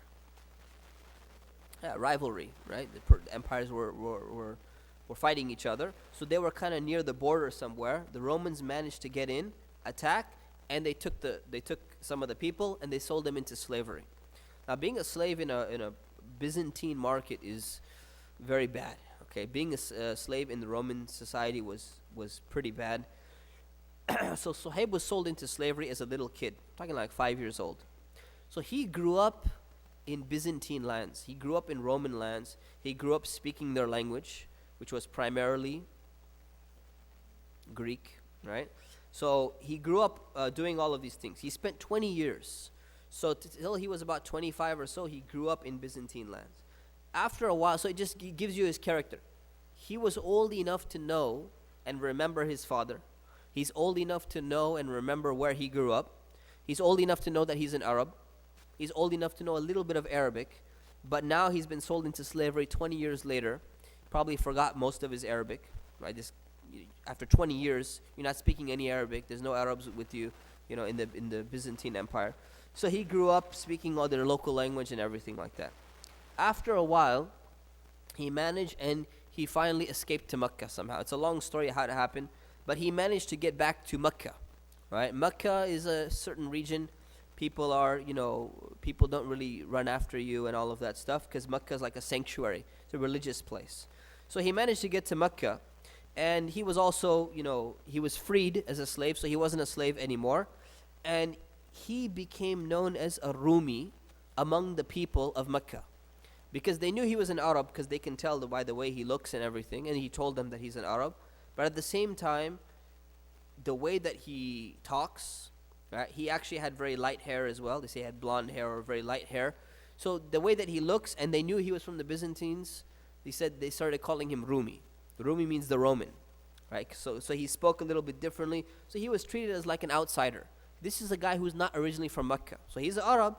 Yeah, rivalry, right? The empires were fighting each other. So they were kind of near the border somewhere. The Romans managed to get in, attack, and they took some of the people and they sold them into slavery. Now, being a slave in a Byzantine market is very bad. Okay, being a slave in the Roman society was pretty bad. So Suhaib was sold into slavery as a little kid, talking like 5 years old. So he grew up in Byzantine lands. He grew up in Roman lands. He grew up speaking their language, which was primarily Greek, right? So he grew up doing all of these things. He spent 20 years. So till he was about 25 or so, he grew up in Byzantine lands. After a while, so it just gives you his character. He was old enough to know and remember his father. He's old enough to know and remember where he grew up. He's old enough to know that he's an Arab. He's old enough to know a little bit of Arabic. But now he's been sold into slavery 20 years later. Probably forgot most of his Arabic, right? After 20 years, you're not speaking any Arabic. There's no Arabs with you, in the Byzantine Empire. So he grew up speaking all their local language and everything like that. After a while, he managed and he finally escaped to Mecca somehow. It's a long story how it happened. But he managed to get back to Mecca, right? Mecca is a certain region. People don't really run after you and all of that stuff because Mecca is like a sanctuary. It's a religious place. So he managed to get to Mecca, and he was also, he was freed as a slave, so he wasn't a slave anymore. And he became known as a Rumi among the people of Mecca because they knew he was an Arab because they can tell by the way he looks and everything, and he told them that he's an Arab. But at the same time, the way that he talks, right, he actually had very light hair as well. They say he had blonde hair or very light hair. So the way that he looks, and they knew he was from the Byzantines, they started calling him Rumi. Rumi means the Roman, right? So he spoke a little bit differently. So he was treated as like an outsider. This is a guy who's not originally from Mecca. So he's an Arab,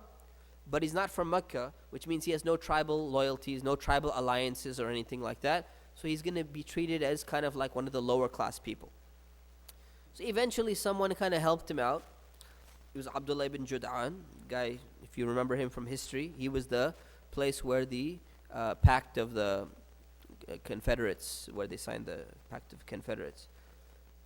but he's not from Mecca, which means he has no tribal loyalties, no tribal alliances or anything like that. So he's going to be treated as kind of like one of the lower class people. So eventually someone kind of helped him out. It was Abdullah ibn Jud'an, guy, if you remember him from history. He was the place where the Pact of the Confederates, where they signed the Pact of Confederates.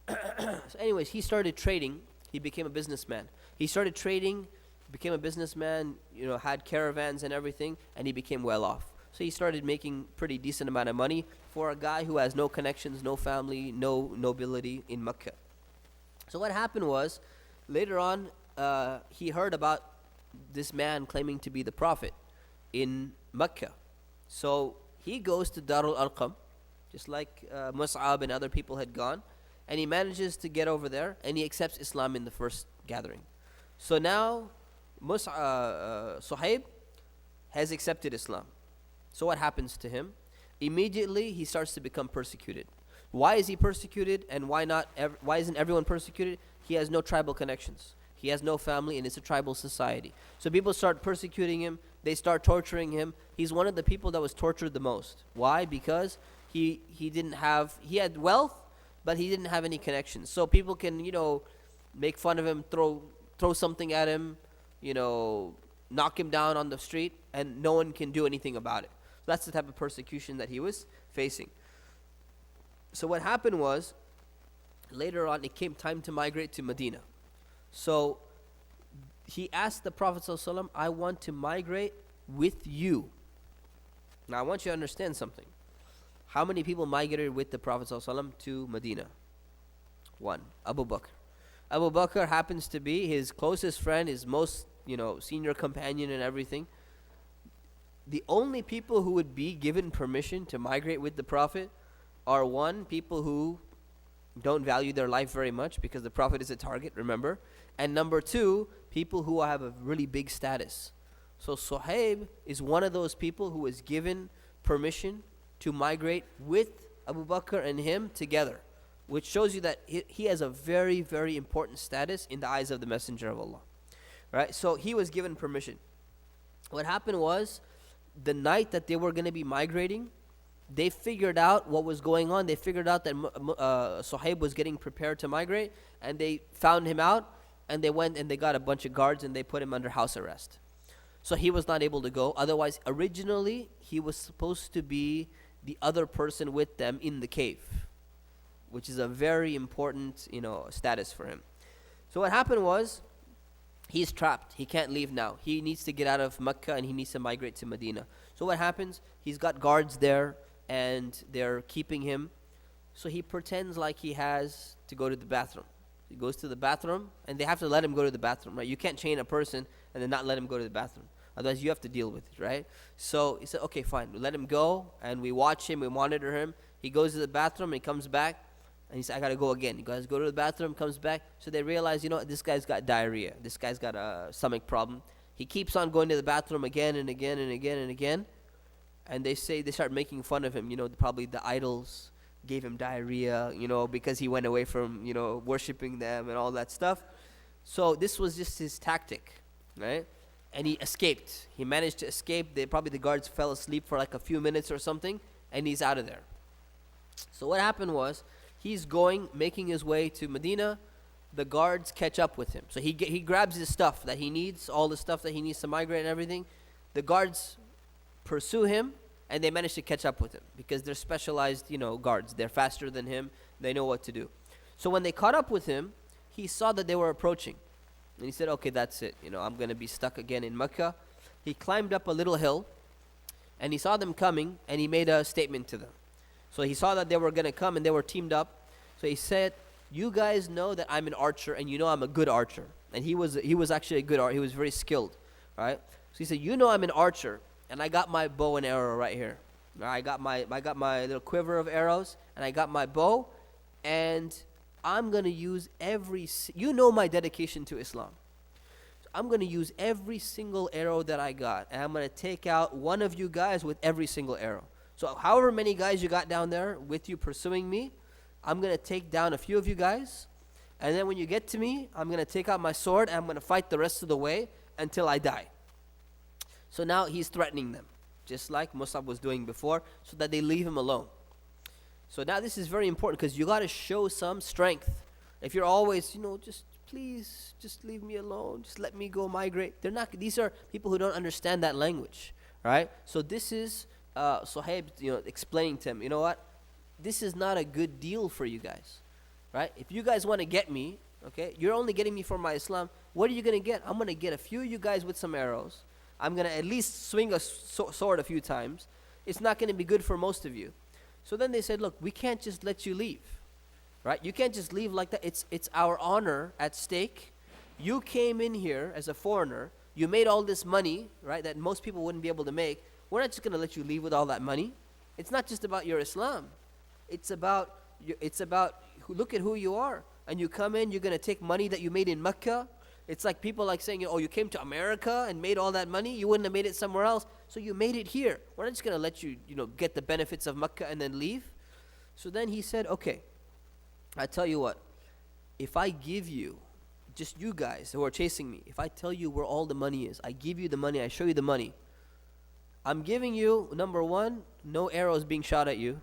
So anyways, he started trading. He became a businessman. He started trading, became a businessman, had caravans and everything, and he became well off. So he started making pretty decent amount of money for a guy who has no connections, no family, no nobility in Mecca. So what happened was, later on, he heard about this man claiming to be the prophet in Mecca. So he goes to Darul Arqam, just like Mus'ab and other people had gone, and he manages to get over there, and he accepts Islam in the first gathering. So now Suhaib has accepted Islam. So what happens to him? Immediately he starts to become persecuted. Why is he persecuted, and why isn't everyone persecuted? He has no tribal connections. He has no family, and it's a tribal society. So people start persecuting him. They start torturing him. He's one of the people that was tortured the most. Why? Because he had wealth, but he didn't have any connections. So people can, make fun of him, throw something at him, knock him down on the street, and no one can do anything about it. So that's the type of persecution that he was facing. So what happened was, later on, it came time to migrate to Medina. So he asked the Prophet ﷺ, I want to migrate with you. Now I want you to understand something. How many people migrated with the Prophet ﷺ to Medina? One, Abu Bakr. Abu Bakr happens to be his closest friend, his most, senior companion and everything. The only people who would be given permission to migrate with the Prophet are, one, people who don't value their life very much because the Prophet is a target, remember? And number two, people who have a really big status. So Suhaib is one of those people who was given permission to migrate with Abu Bakr and him together, which shows you that he has a very, very important status in the eyes of the Messenger of Allah. Right? So he was given permission. What happened was, the night that they were going to be migrating, they figured out what was going on. They figured out that Suhaib was getting prepared to migrate, and they found him out, and they went and they got a bunch of guards and they put him under house arrest. So he was not able to go. Otherwise, originally, he was supposed to be the other person with them in the cave, which is a very important, status for him. So what happened was, he's trapped. He can't leave now. He needs to get out of Mecca and he needs to migrate to Medina. So what happens? He's got guards there and they're keeping him. So he pretends like he has to go to the bathroom. He goes to the bathroom and they have to let him go to the bathroom, right? You can't chain a person and then not let him go to the bathroom. Otherwise you have to deal with it, right? So he said, okay, fine. We let him go and we watch him, we monitor him. He goes to the bathroom and he comes back. And he said, I got to go again. He goes, go to the bathroom, comes back. So they realize, this guy's got diarrhea. This guy's got a stomach problem. He keeps on going to the bathroom again and again and again and again. And they start making fun of him. Probably the idols gave him diarrhea, because he went away from, worshiping them and all that stuff. So this was just his tactic, right? And he escaped. He managed to escape. The guards fell asleep for like a few minutes or something. And he's out of there. So what happened was, he's making his way to Medina. The guards catch up with him. So he grabs his stuff that he needs, all the stuff that he needs to migrate and everything. The guards pursue him, and they manage to catch up with him because they're specialized, guards. They're faster than him. They know what to do. So when they caught up with him, he saw that they were approaching. And he said, okay, that's it. I'm going to be stuck again in Mecca. He climbed up a little hill, and he saw them coming, and he made a statement to them. So he saw that they were going to come and they were teamed up. So he said, you guys know that I'm an archer and I'm a good archer. And he was actually a good archer. He was very skilled, right? So he said, I'm an archer and I got my bow and arrow right here. I got my little quiver of arrows and I got my bow, and I'm going to use my dedication to Islam. So I'm going to use every single arrow that I got, and I'm going to take out one of you guys with every single arrow. So however many guys you got down there with you pursuing me, I'm going to take down a few of you guys. And then when you get to me, I'm going to take out my sword and I'm going to fight the rest of the way until I die. So now he's threatening them, just like Mus'ab was doing before, so that they leave him alone. So now this is very important because you got to show some strength. If you're always, just please, just leave me alone, just let me go migrate. These are people who don't understand that language, right? So this is Suhaib, explaining to him, you know what? This is not a good deal for you guys, right? If you guys want to get me, okay, you're only getting me for my Islam. What are you going to get? I'm going to get a few of you guys with some arrows. I'm going to at least swing a sword a few times. It's not going to be good for most of you. So then they said, look, we can't just let you leave, right? You can't just leave like that. It's our honor at stake. You came in here as a foreigner. You made all this money, right, that most people wouldn't be able to make. We're not just going to let you leave with all that money. It's not just about your Islam. It's about look at who you are. And you come in, you're going to take money that you made in Mecca. It's like people like saying, oh, you came to America and made all that money. You wouldn't have made it somewhere else. So you made it here. We're not just going to let you, get the benefits of Mecca and then leave. So then he said, okay, I tell you what. If I give you, just you guys who are chasing me, if I tell you where all the money is, I give you the money, I show you the money. I'm giving you, number one, no arrows being shot at you,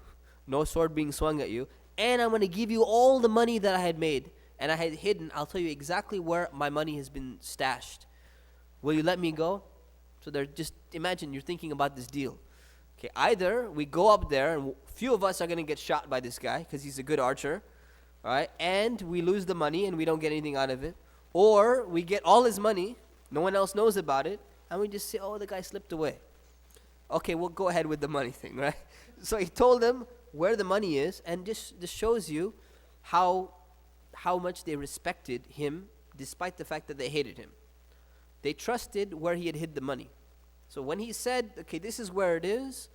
no sword being swung at you, and I'm going to give you all the money that I had made and I had hidden. I'll tell you exactly where my money has been stashed. Will you let me go? So imagine you're thinking about this deal. Okay, either we go up there and few of us are going to get shot by this guy because he's a good archer, all right, and we lose the money and we don't get anything out of it, or we get all his money, no one else knows about it, and we just say, oh, the guy slipped away. Okay, we'll go ahead with the money thing, right? So he told them where the money is, and this shows you how much they respected him despite the fact that they hated him. They trusted where he had hid the money. So when he said, okay, this is where it is,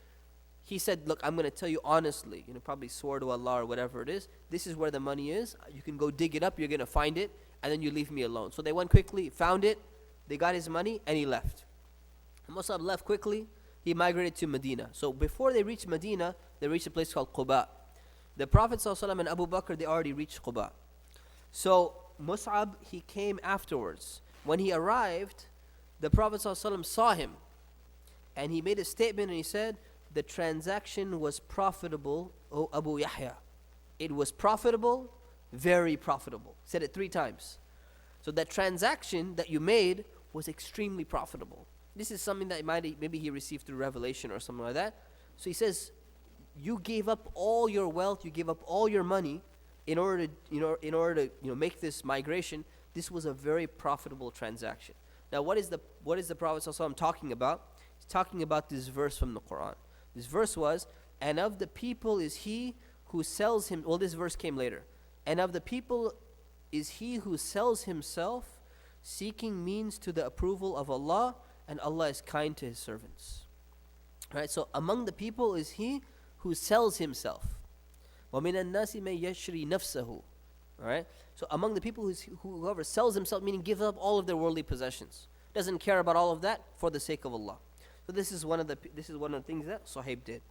he said, look, I'm going to tell you honestly, probably swore to Allah or whatever it is, this is where the money is. You can go dig it up, you're going to find it, and then you leave me alone. So they went quickly, found it, they got his money, and he left. Musab left quickly. He migrated to Medina. So before they reached Medina, they reached a place called Quba. The Prophet ﷺ and Abu Bakr, they already reached Quba. So Mus'ab, he came afterwards. When he arrived, the Prophet ﷺ saw him. And he made a statement and he said, the transaction was profitable, O Abu Yahya. It was profitable, very profitable. Said it 3 times. So that transaction that you made was extremely profitable. This is something that maybe he received through revelation or something like that. So he says, you gave up all your wealth, you gave up all your money in order to make this migration. This was a very profitable transaction. Now, what is the Prophet ﷺ talking about? He's talking about this verse from the Quran. This verse was, and of the people is he who sells him. Well, this verse came later. And of the people is he who sells himself, seeking means to the approval of Allah, and Allah is kind to his servants. Right? So among the people is he who sells himself. وَمِنَ النَّاسِ مَن يَشْرِي نَفْسَهُ. Right? So among the people whoever sells himself, meaning gives up all of their worldly possessions, doesn't care about all of that for the sake of Allah. So this is one of the things that Suhaib did.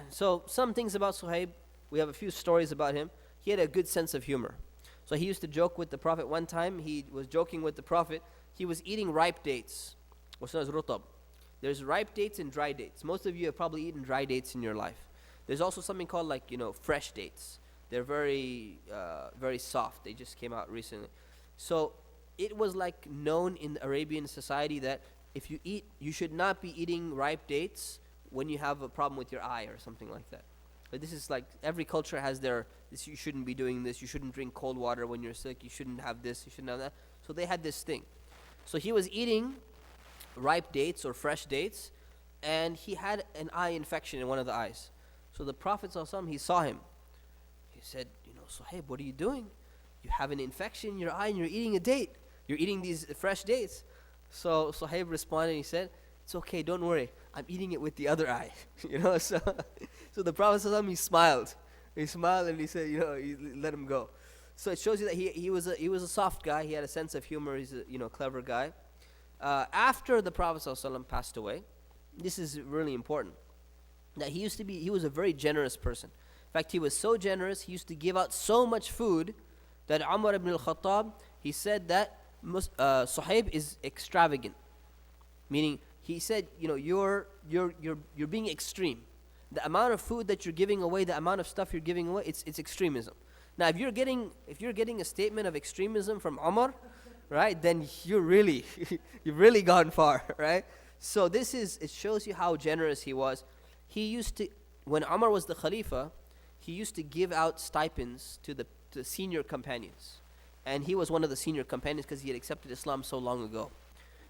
So some things about Suhaib, we have a few stories about him. He had a good sense of humor. So he used to joke with the Prophet. One time he was joking with the Prophet. He was eating ripe dates. What's known as rutab. There's ripe dates and dry dates. Most of you have probably eaten dry dates in your life. There's also something called fresh dates. They're very, very soft. They just came out recently. So it was known in Arabian society that if you should not be eating ripe dates when you have a problem with your eye or something like that. But this is every culture has this, you shouldn't be doing this, you shouldn't drink cold water when you're sick, you shouldn't have this, you shouldn't have that. So they had this thing. So he was eating ripe dates or fresh dates, and he had an eye infection in one of the eyes. So the Prophet ﷺ, he saw him. He said, Suhaib, what are you doing? You have an infection in your eye and you're eating a date. You're eating these fresh dates. So Suhaib responded, he said, it's okay, don't worry. I'm eating it with the other eye. So the Prophet ﷺ, he smiled. He smiled and he said, he let him go. So it shows you that he was a soft guy. He had a sense of humor. He's a clever guy. After the Prophet ﷺ passed away, this is really important, that he was a very generous person. In fact, he was so generous, he used to give out so much food that Umar ibn al-Khattab, he said that Suhaib is extravagant. Meaning, he said, you're being extreme. The amount of food that you're giving away, the amount of stuff you're giving away, it's extremism. Now, if you're getting a statement of extremism from Umar, right, then you've really gone far, right? So it shows you how generous he was. He used to, when Umar was the Khalifa, he used to give out stipends to the senior companions. And he was one of the senior companions because he had accepted Islam so long ago.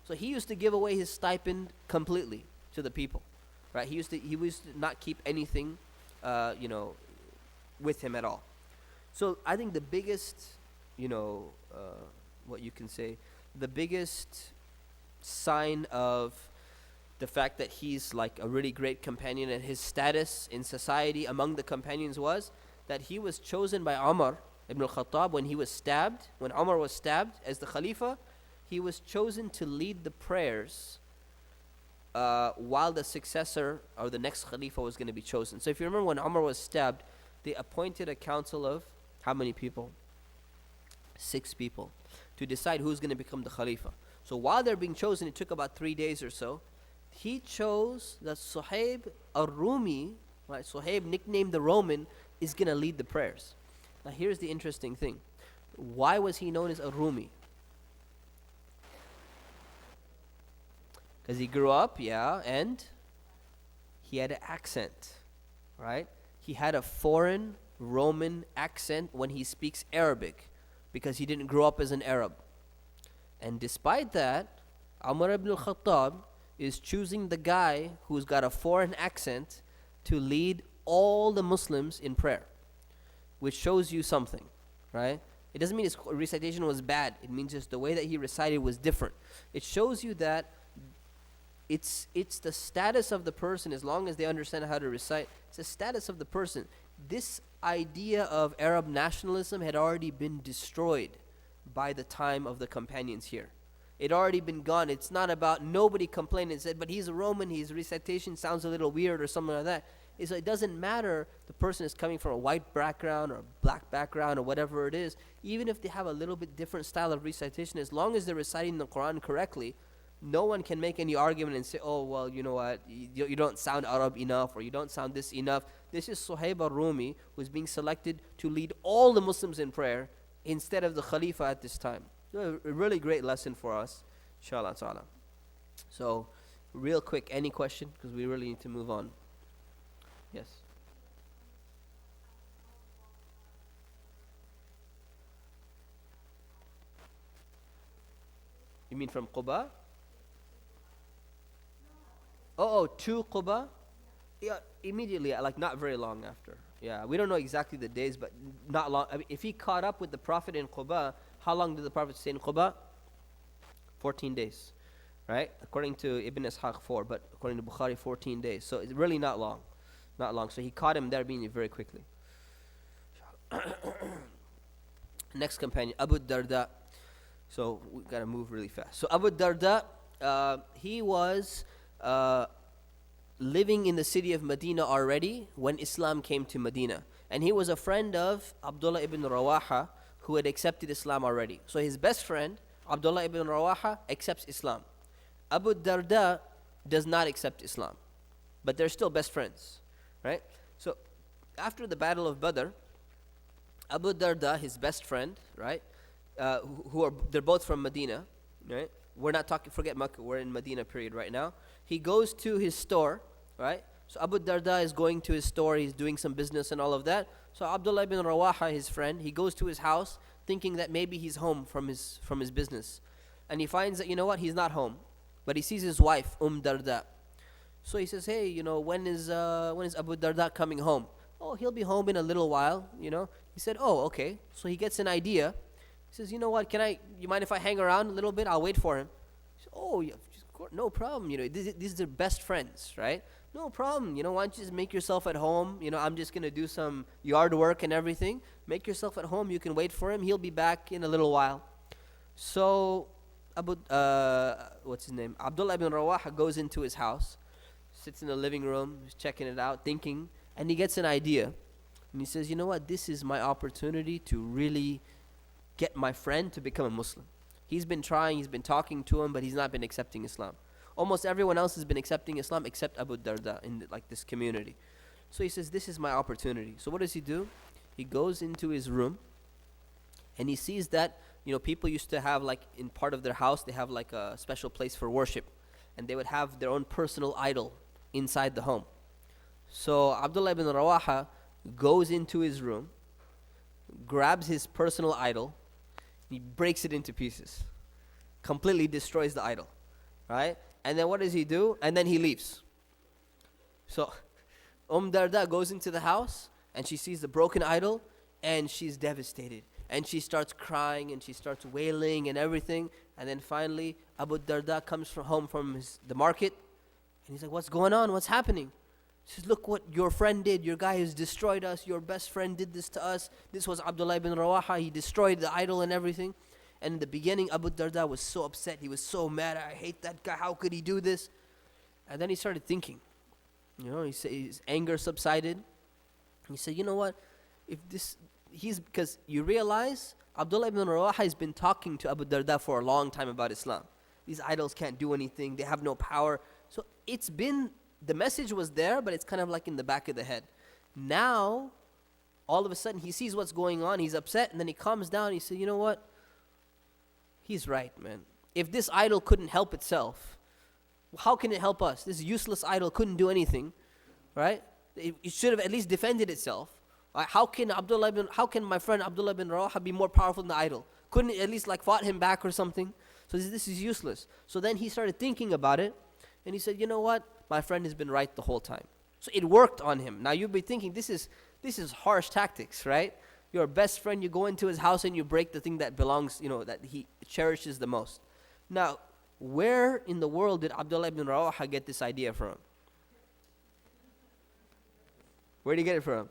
So he used to give away his stipend completely to the people, right? He used to not keep anything, with him at all. So I think the biggest, what you can say, the biggest sign of the fact that he's like a really great companion and his status in society among the companions was that he was chosen by Umar ibn al-Khattab when Umar was stabbed as the Khalifa. He was chosen to lead the prayers while the successor or the next Khalifa was going to be chosen. So if you remember when Umar was stabbed, they appointed a council of how many people? 6 people to decide who's going to become the Khalifa. So while they're being chosen, it took about 3 days or so. He chose that Suhaib al-Rumi, right? Suhaib, nicknamed the Roman, is going to lead the prayers. Now here's the interesting thing. Why was he known as al-Rumi? Because he grew up, and he had an accent, right? He had a foreign Roman accent when he speaks Arabic because he didn't grow up as an Arab. And despite that, Umar ibn al-Khattab is choosing the guy who's got a foreign accent to lead all the Muslims in prayer, which shows you something, right? It doesn't mean his recitation was bad. It means just the way that he recited was different. It shows you that it's the status of the person, as long as they understand how to recite, it's the status of the person. This idea of Arab nationalism had already been destroyed by the time of the companions here. It already been gone. It's not about nobody complained and said, but he's a Roman, his recitation sounds a little weird or something like that. So it doesn't matter the person is coming from a white background or a black background or whatever it is, even if they have a little bit different style of recitation, as long as they're reciting the Quran correctly, no one can make any argument and say, oh, well, you know what, you don't sound Arab enough or you don't sound this enough. This is Suhaib al-Rumi who's being selected to lead all the Muslims in prayer instead of the Khalifa at this time. A really great lesson for us, inshallah ta'ala. So, real quick, any question? Because we really need to move on. Yes. You mean from Quba? Oh, to Quba? Yeah, immediately, like not very long after. Yeah, we don't know exactly the days, but not long. I mean, if he caught up with the Prophet in Quba, how long did the Prophet stay in Quba? 14 days, right? According to Ibn Ishaq, 4, but according to Bukhari, 14 days. So it's really not long. Not long. So he caught him there being very quickly. Next companion, Abu Darda. So we got to move really fast. So Abu Darda, he was living in the city of Medina already when Islam came to Medina. And he was a friend of Abdullah ibn Rawaha, who had accepted Islam already. So his best friend, Abdullah ibn Rawaha, accepts Islam. Abu Darda does not accept Islam, but they're still best friends, right? So after the Battle of Badr, Abu Darda, his best friend, right, they're both from Medina, right? We're not talking, forget Makkah, we're in Medina period right now. He goes to his store, right? So Abu Darda is going to his store, he's doing some business and all of that. So Abdullah ibn Rawaha, his friend, he goes to his house thinking that maybe he's home from his business. And he finds that, you know what, he's not home. But he sees his wife, Darda. So he says, hey, when is Abu Darda coming home? Oh, he'll be home in a little while, He said, oh, okay. So he gets an idea. He says, you know what, you mind if I hang around a little bit? I'll wait for him. He said, oh, yeah, no problem. These are best friends, right? No problem. Why don't you just make yourself at home? I'm just going to do some yard work and everything. Make yourself at home. You can wait for him. He'll be back in a little while. So, what's his name? Abdullah ibn Rawaha goes into his house, sits in the living room, he's checking it out, thinking, and he gets an idea. And he says, you know what? This is my opportunity to really get my friend to become a Muslim. He's been trying, he's been talking to him, but he's not been accepting Islam. Almost everyone else has been accepting Islam except Abu Darda in this community. So he says, this is my opportunity. So what does he do? He goes into his room and he sees that, people used to have, like, in part of their house, they have like a special place for worship. And they would have their own personal idol inside the home. So Abdullah ibn Rawaha goes into his room, grabs his personal idol, he breaks it into pieces, completely destroys the idol, right? And then what does he do? And then he leaves. So Darda goes into the house and she sees the broken idol and she's devastated. And she starts crying and she starts wailing and everything. And then finally Abu Darda comes home from the market and he's like, what's going on? What's happening? She says, look what your friend did. Your guy has destroyed us. Your best friend did this to us. This was Abdullah ibn Rawaha. He destroyed the idol and everything. And in the beginning, Abu Darda was so upset. He was so mad. I hate that guy. How could he do this? And then he started thinking. His anger subsided. He said, you know what? Because you realize Abdullah ibn Rawaha has been talking to Abu Darda for a long time about Islam. These idols can't do anything. They have no power. So the message was there, but it's kind of like in the back of the head. Now, all of a sudden, he sees what's going on. He's upset, and then he calms down. He says, you know what? He's right, man. If this idol couldn't help itself, how can it help us? This useless idol couldn't do anything, right? It should have at least defended itself. Right? How can my friend Abdullah bin Rawaha be more powerful than the idol? Couldn't it at least fought him back or something? So this is useless. So then he started thinking about it, and he said, you know what? My friend has been right the whole time. So it worked on him. Now you'll be thinking, this is harsh tactics, right? Your best friend, you go into his house and you break the thing that belongs, that he cherishes the most. Now, where in the world did Abdullah ibn Rawaha get this idea from? Where did he get it from?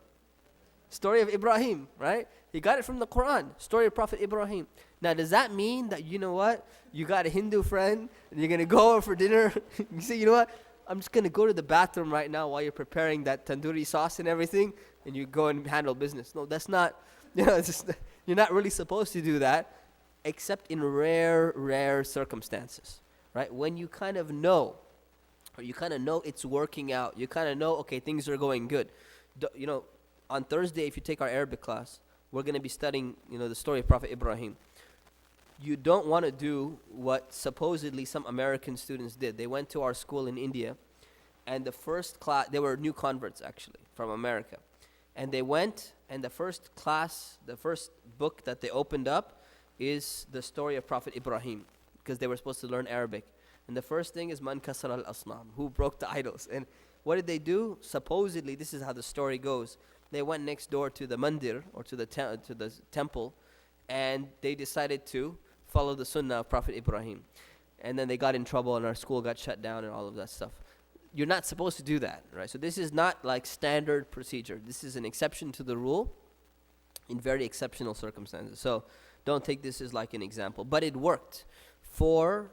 Story of Ibrahim, right? He got it from the Quran, story of Prophet Ibrahim. Now, does that mean that, you know what, you got a Hindu friend and you're going to go over for dinner? You say, you know what, I'm just going to go to the bathroom right now while you're preparing that tandoori sauce and everything, and you go and handle business. No, that's not, you're not really supposed to do that, except in rare circumstances, right? When you kind of know, or you kind of know it's working out, you kind of know, okay, things are going good. On Thursday, if you take our Arabic class, we're going to be studying, the story of Prophet Ibrahim. You don't want to do what supposedly some American students did. They went to our school in India, and the first class, they were new converts actually from America. And they went, and the first class, the first book that they opened up is the story of Prophet Ibrahim, because they were supposed to learn Arabic. And the first thing is Man Kasar al-Asnam, who broke the idols. And what did they do? Supposedly, this is how the story goes. They went next door to the mandir, or to the temple, and they decided to follow the sunnah of Prophet Ibrahim. And then they got in trouble, and our school got shut down and all of that stuff. You're not supposed to do that, right? So this is not like standard procedure. This is an exception to the rule in very exceptional circumstances. So don't take this as like an example. But it worked for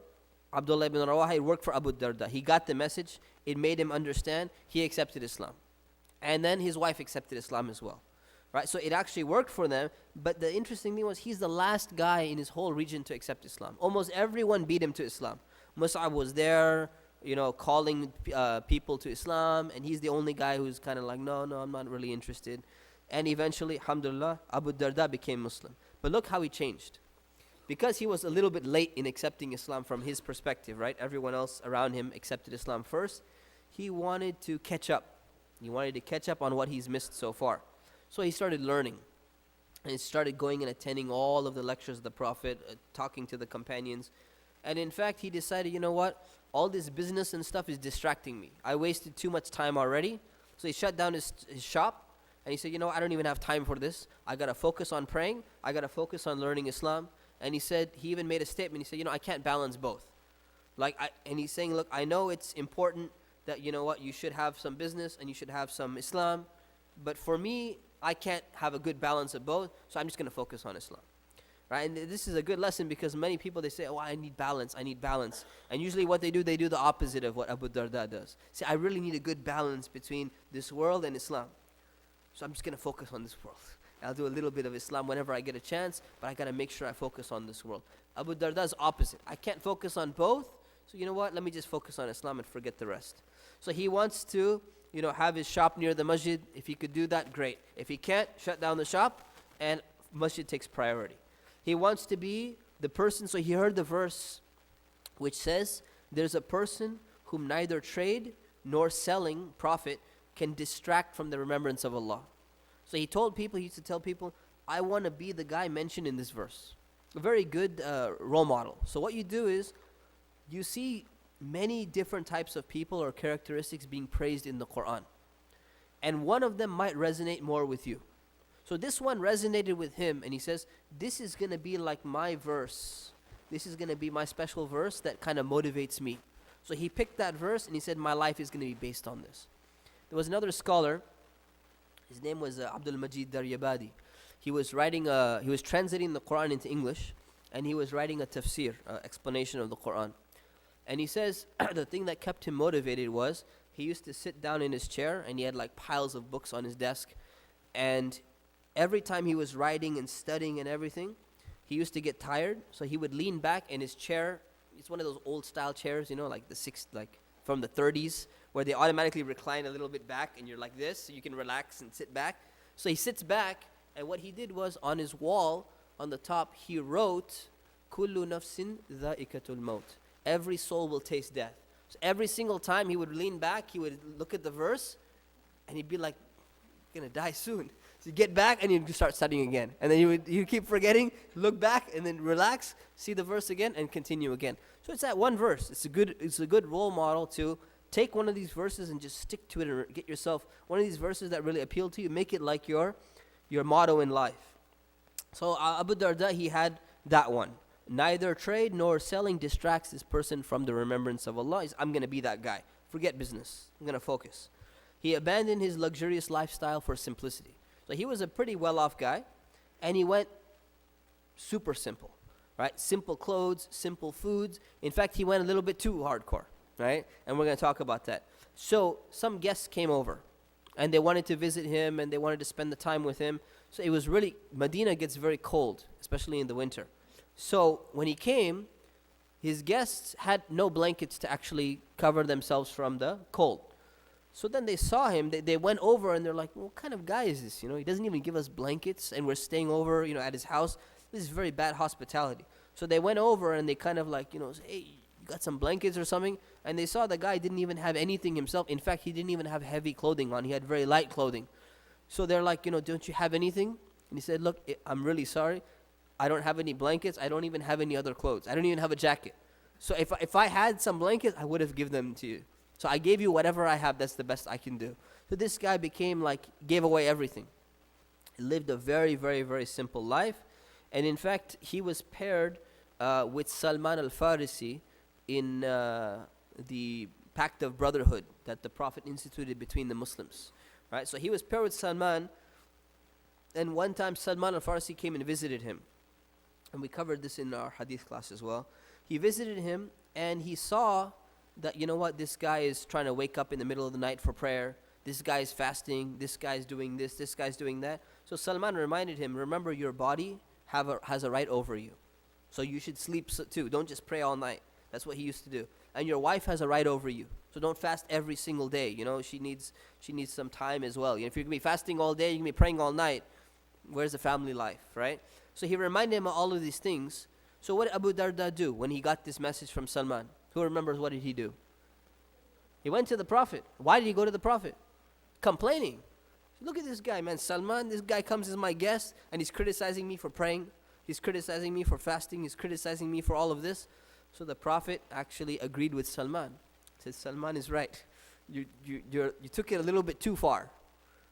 Abdullah ibn Rawaha. It worked for Abu Darda. He got the message. It made him understand. He accepted Islam. And then his wife accepted Islam as well. Right? So it actually worked for them. But the interesting thing was, he's the last guy in his whole region to accept Islam. Almost everyone beat him to Islam. Mus'ab was there, calling people to Islam. And he's the only guy who's kind of like, no, I'm not really interested. And eventually, alhamdulillah, Abu Darda became Muslim. But look how he changed. Because he was a little bit late in accepting Islam from his perspective, right? Everyone else around him accepted Islam first. He wanted to catch up. He wanted to catch up on what he's missed so far. So he started learning. And he started going and attending all of the lectures of the Prophet, talking to the companions. And in fact, he decided, you know what? All this business and stuff is distracting me. I wasted too much time already. So he shut down his shop. And he said, I don't even have time for this. I got to focus on praying. I got to focus on learning Islam. And he said, he even made a statement. He said, I can't balance both. And he's saying, look, I know it's important that, you should have some business and you should have some Islam. But for me, I can't have a good balance of both. So I'm just going to focus on Islam. Right? And this is a good lesson, because many people, they say, I need balance. And usually what they do the opposite of what Abu Darda does. Say, I really need a good balance between this world and Islam. So I'm just going to focus on this world. I'll do a little bit of Islam whenever I get a chance, but I got to make sure I focus on this world. Abu Darda is opposite. I can't focus on both, so you know what? Let me just focus on Islam and forget the rest. So he wants to have his shop near the masjid. If he could do that, great. If he can't, shut down the shop, and masjid takes priority. He wants to be the person, so he heard the verse which says, there's a person whom neither trade nor selling profit can distract from the remembrance of Allah. So he used to tell people, I want to be the guy mentioned in this verse. A very good role model. So what you do is, you see many different types of people or characteristics being praised in the Quran. And one of them might resonate more with you. So this one resonated with him, and he says, this is going to be like my verse. This is going to be my special verse that kind of motivates me. So he picked that verse, and he said, my life is going to be based on this. There was another scholar, his name was Abdul Majid Daryabadi. He was translating the Quran into English, and he was writing a tafsir, explanation of the Quran. And he says, the thing that kept him motivated was, he used to sit down in his chair, and he had like piles of books on his desk, and every time he was writing and studying and everything, he used to get tired, so he would lean back in his chair. It's one of those old style chairs, like from the 30s, where they automatically recline a little bit back, and you're like this, so you can relax and sit back. So he sits back, and what he did was, on his wall, on the top, he wrote, Kullu nafsin dha'ikatul maut. Every soul will taste death. So every single time he would lean back, he would look at the verse, and he'd be like, I'm going to die soon. So you get back, and you start studying again. And then you keep forgetting, look back, and then relax, see the verse again, and continue again. So it's that one verse. It's a good role model to take one of these verses and just stick to it, and get yourself one of these verses that really appeal to you. Make it like your motto in life. So Abu Darda, he had that one. Neither trade nor selling distracts this person from the remembrance of Allah. I'm going to be that guy. Forget business. I'm going to focus. He abandoned his luxurious lifestyle for simplicity. So he was a pretty well-off guy, and he went super simple, right? Simple clothes, simple foods. In fact, he went a little bit too hardcore, right? And we're going to talk about that. So some guests came over, and they wanted to visit him, and they wanted to spend the time with him. So it was really, Medina gets very cold, especially in the winter. So when he came, his guests had no blankets to actually cover themselves from the cold. So then they saw him, they went over, and they're like, what kind of guy is this? He doesn't even give us blankets, and we're staying over, at his house. This is very bad hospitality. So they went over, and they kind of like, say, hey, you got some blankets or something? And they saw the guy didn't even have anything himself. In fact, he didn't even have heavy clothing on. He had very light clothing. So they're like, don't you have anything? And he said, look, I'm really sorry. I don't have any blankets. I don't even have any other clothes. I don't even have a jacket. So if I had some blankets, I would have given them to you. So I gave you whatever I have. That's the best I can do. So this guy gave away everything. He lived a very, very, very simple life. And in fact, he was paired with Salman al-Farisi in the pact of brotherhood that the Prophet instituted between the Muslims. Right? So he was paired with Salman. And one time Salman al-Farisi came and visited him. And we covered this in our hadith class as well. He visited him, and he saw that, this guy is trying to wake up in the middle of the night for prayer. This guy is fasting. This guy is doing this guy's doing that. So Salman reminded him, remember, your body has a right over you. So you should sleep too. Don't just pray all night. That's what he used to do. And your wife has a right over you. So don't fast every single day. She needs some time as well. If you're going to be fasting all day, you're going to be praying all night. Where's the family life, right? So he reminded him of all of these things. So what did Abu Darda do when he got this message from Salman? Who remembers what did he do? He went to the Prophet. Why did he go to the Prophet? Complaining. Look at this guy, man. Salman, this guy comes as my guest, and he's criticizing me for praying. He's criticizing me for fasting. He's criticizing me for all of this. So the Prophet actually agreed with Salman. He said, Salman is right. You took it a little bit too far.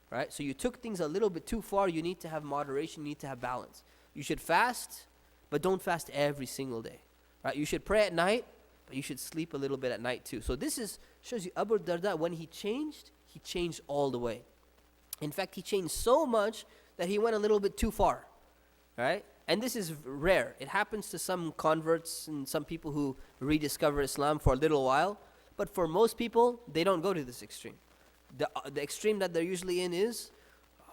Right? So you took things a little bit too far. You need to have moderation. You need to have balance. You should fast, but don't fast every single day. Right? You should pray at night, but you should sleep a little bit at night too. So this shows you Abu Darda, when he changed all the way. In fact, he changed so much that he went a little bit too far. Right? And this is rare. It happens to some converts and some people who rediscover Islam for a little while. But for most people, they don't go to this extreme. The extreme that they're usually in is,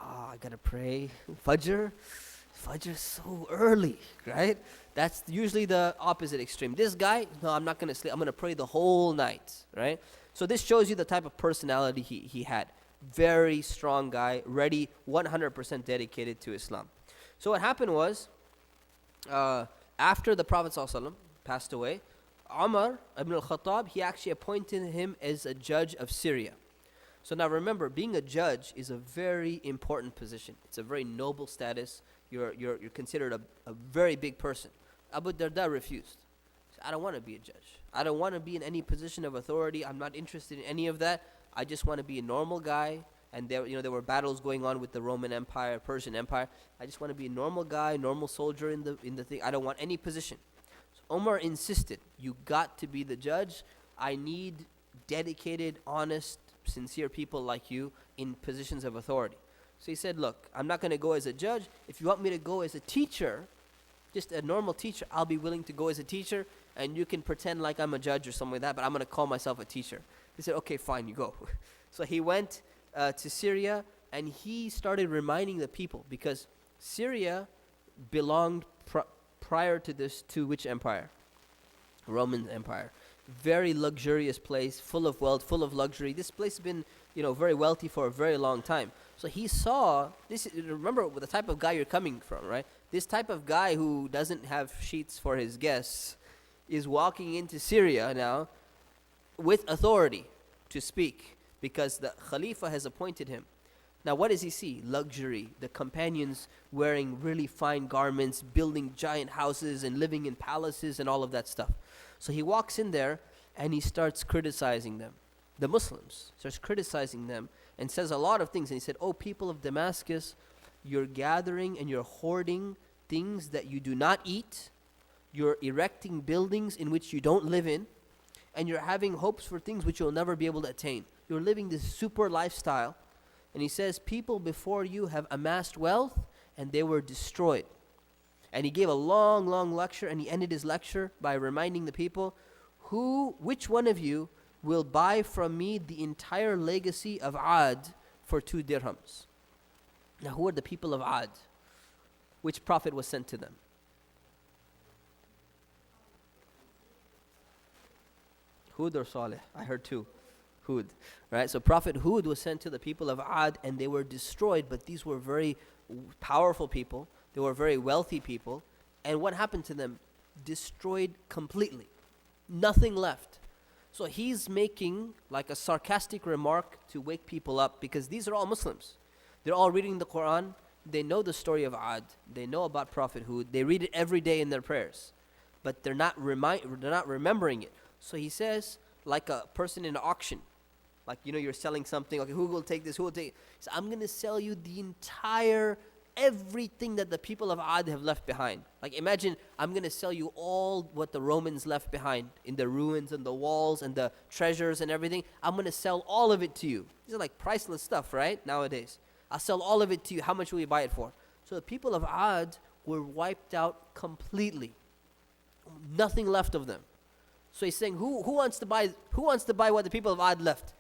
I gotta pray. Fajr is so early, right? That's usually the opposite extreme. This guy, no, I'm not going to sleep. I'm going to pray the whole night, right? So this shows you the type of personality he had. Very strong guy, ready, 100% dedicated to Islam. So what happened was, after the Prophet ﷺ passed away, Umar ibn al-Khattab, he actually appointed him as a judge of Syria. So now remember, being a judge is a very important position. It's a very noble status. You're considered a very big person. Abu Darda refused. He said, I don't want to be a judge. I don't want to be in any position of authority. I'm not interested in any of that. I just want to be a normal guy. And there were battles going on with the Roman Empire, Persian Empire. I just want to be a normal guy, normal soldier in the thing. I don't want any position. So Umar insisted, you got to be the judge. I need dedicated, honest, sincere people like you in positions of authority. So he said, look, I'm not going to go as a judge. If you want me to go as a teacher, just a normal teacher, I'll be willing to go as a teacher, and you can pretend like I'm a judge or something like that, but I'm going to call myself a teacher. He said, okay, fine, you go. So he went to Syria, and he started reminding the people, because Syria belonged prior to this to which empire? Roman Empire. Very luxurious place, full of wealth, full of luxury. This place has been, very wealthy for a very long time. So he saw this. Remember the type of guy you're coming from, right? This type of guy who doesn't have sheets for his guests is walking into Syria now with authority to speak, because the Khalifa has appointed him. Now what does he see? Luxury. The companions wearing really fine garments, building giant houses and living in palaces and all of that stuff. So he walks in there and he starts criticizing them. The Muslims starts criticizing them and says a lot of things. And he said, oh, people of Damascus, you're gathering and you're hoarding things that you do not eat. You're erecting buildings in which you don't live in. And you're having hopes for things which you'll never be able to attain. You're living this super lifestyle. And he says, people before you have amassed wealth and they were destroyed. And he gave a long, long lecture, and he ended his lecture by reminding the people, which one of you will buy from me the entire legacy of Ad for 2 dirhams? Now, who are the people of Ad? Which prophet was sent to them? Hud or Saleh? I heard 2. Hud, right? So Prophet Hud was sent to the people of Ad, and they were destroyed, but these were very powerful people. They were very wealthy people. And what happened to them? Destroyed completely. Nothing left. So he's making like a sarcastic remark to wake people up, because these are all Muslims. They're all reading the Quran. They know the story of Ad. They know about Prophet Hud. They read it every day in their prayers. But they're not remembering it. So he says, like a person in an auction. Like, you're selling something. Okay, who will take this? Who will take it? So I'm going to sell you the entire, everything that the people of Ad have left behind. Like, imagine I'm going to sell you all what the Romans left behind in the ruins and the walls and the treasures and everything. I'm going to sell all of it to you. These are like priceless stuff, right? Nowadays. I'll sell all of it to you. How much will you buy it for? So the people of Ad were wiped out completely. Nothing left of them. So he's saying, who wants to buy what the people of Ad left?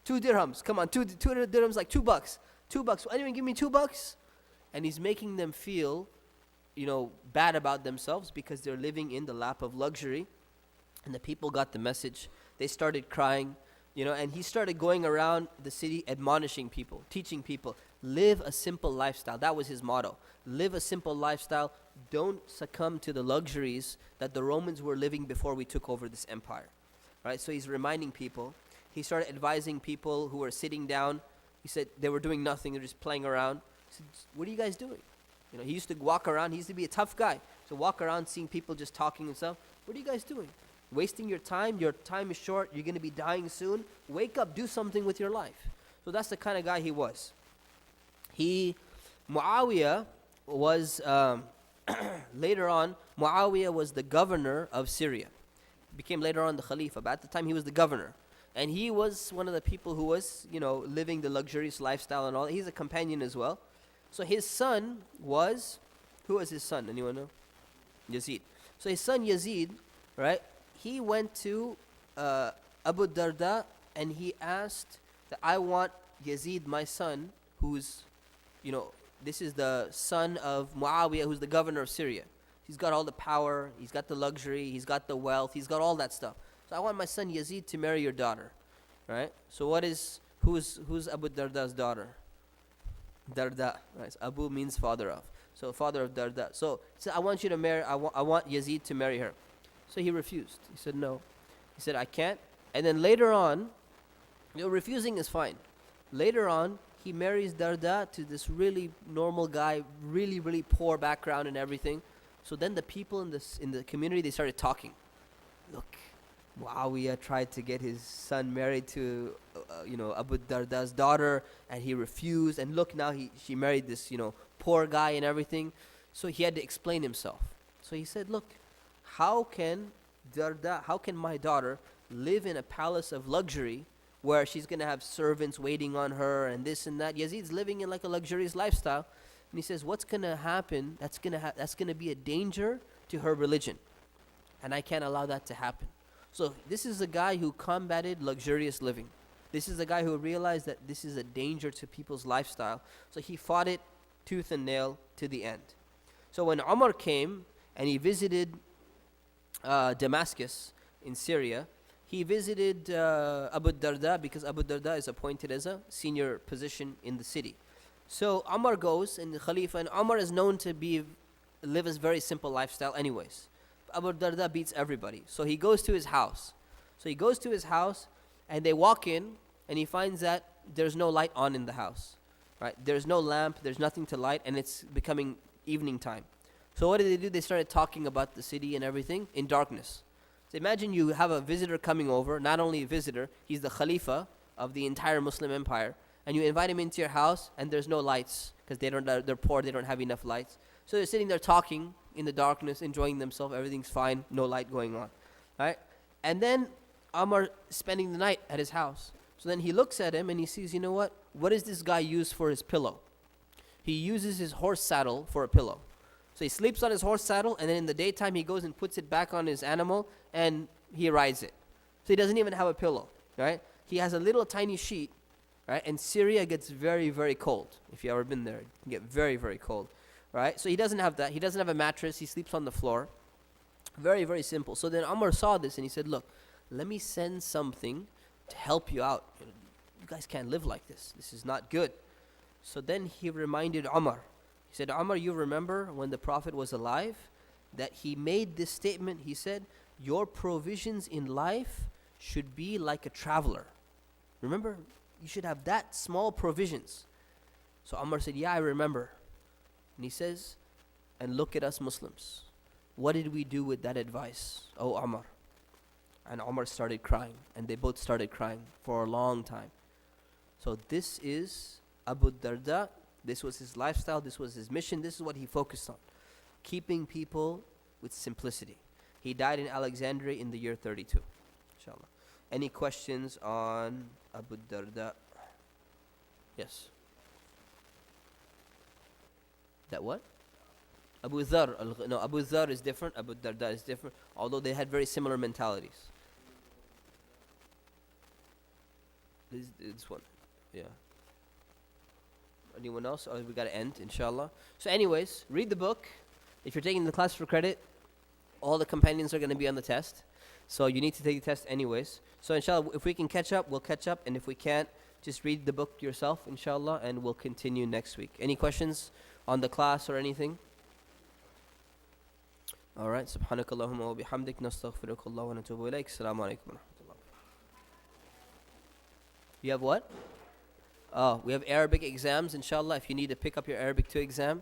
2 dirhams. Come on, 2 dirhams, like $2. $2. Anyone give me $2? And he's making them feel, bad about themselves, because they're living in the lap of luxury. And the people got the message. They started crying, and he started going around the city admonishing people, teaching people, live a simple lifestyle. That was his motto. Live a simple lifestyle. Don't succumb to the luxuries that the Romans were living before we took over this empire. Right? So he's reminding people. He started advising people who were sitting down. He said they were doing nothing. They're just playing around. He said, what are you guys doing? He used to walk around. He used to be a tough guy. So walk around seeing people just talking and stuff. What are you guys doing? Wasting your time. Your time is short. You're going to be dying soon. Wake up. Do something with your life. So that's the kind of guy he was. Muawiyah was, later on, Muawiyah was the governor of Syria. Became later on the Khalifa, but at the time he was the governor. And he was one of the people who was, living the luxurious lifestyle and all. He's a companion as well. So his son was, who was his son? Anyone know? Yazid. So his son Yazid, right? He went to Abu Darda and he asked that I want Yazid, my son, who's, this is the son of Muawiyah, who's the governor of Syria. He's got all the power, he's got the luxury, he's got the wealth, he's got all that stuff. So I want my son Yazid to marry your daughter. Right? So who's Abu Darda's daughter? Darda. Right? So Abu means father of. So father of Darda. So I want you to marry, I want Yazid to marry her. So he refused. He said no. He said I can't. And then later on, refusing is fine. Later on, he marries Darda to this really normal guy, really, really poor background and everything. So then the people in the community, they started talking. Look, Muawiyah tried to get his son married to, Abu Darda's daughter, and he refused. And look, now she married this, poor guy and everything. So he had to explain himself. So he said, look, how can my daughter live in a palace of luxury where she's going to have servants waiting on her and this and that? Yazid's living in like a luxurious lifestyle. And he says, what's going to happen, that's going to be a danger to her religion. And I can't allow that to happen. So this is a guy who combated luxurious living. This is a guy who realized that this is a danger to people's lifestyle. So he fought it tooth and nail to the end. So when Umar came and he visited Damascus in Syria, he visited Abu Darda because Abu Darda is appointed as a senior position in the city. So Umar goes, and the Khalifa, and Umar is known to live a very simple lifestyle anyways. Abu Darda beats everybody. So he goes to his house. And they walk in, and he finds that there's no light on in the house. Right? There's no lamp, there's nothing to light, and it's becoming evening time. So what did they do? They started talking about the city and everything in darkness. So imagine you have a visitor coming over, not only a visitor, he's the Khalifa of the entire Muslim empire, and you invite him into your house, and there's no lights, because they're poor, they don't have enough lights. So they're sitting there talking in the darkness, enjoying themselves, everything's fine, no light going on. Right? And then Umar spending the night at his house. So then he looks at him and he sees, what does this guy use for his pillow? He uses his horse saddle for a pillow. So he sleeps on his horse saddle, and then in the daytime he goes and puts it back on his animal and he rides it. So he doesn't even have a pillow, right? He has a little tiny sheet, right? And Syria gets very, very cold. If you've ever been there, it can get very, very cold, right? So he doesn't have that. He doesn't have a mattress. He sleeps on the floor. Very, very simple. So then Umar saw this and he said, look, let me send something to help you out. You guys can't live like this. This is not good. So then he reminded Umar. He said, Umar, you remember when the Prophet was alive that he made this statement? He said, your provisions in life should be like a traveler. Remember, you should have that small provisions. So Umar said, yeah, I remember. And he says, and look at us Muslims. What did we do with that advice, oh Umar? And Umar started crying, and they both started crying for a long time. So this is Abu Darda. This was his lifestyle, this was his mission, this is what he focused on. Keeping people with simplicity. He died in Alexandria in the year 32, inshallah. Any questions on Abu Darda? Yes. That what? Abu Dhar. No, Abu Dhar is different, Abu Darda is different, although they had very similar mentalities. This one, yeah. Anyone else? Or we got to end, inshallah. So anyways, read the book. If you're taking the class for credit, all the companions are going to be on the test. So you need to take the test anyways. So inshallah, if we can catch up, we'll catch up. And if we can't, just read the book yourself, inshallah, and we'll continue next week. Any questions on the class or anything? All right. Subhanakallahumma wa bihamdik nastaghfirukallah wa natubu ilayk. Assalamu alaikum wa rahmatullah. You have what? We have Arabic exams, inshallah. If you need to pick up your Arabic 2 exam,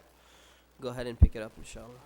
go ahead and pick it up, inshallah.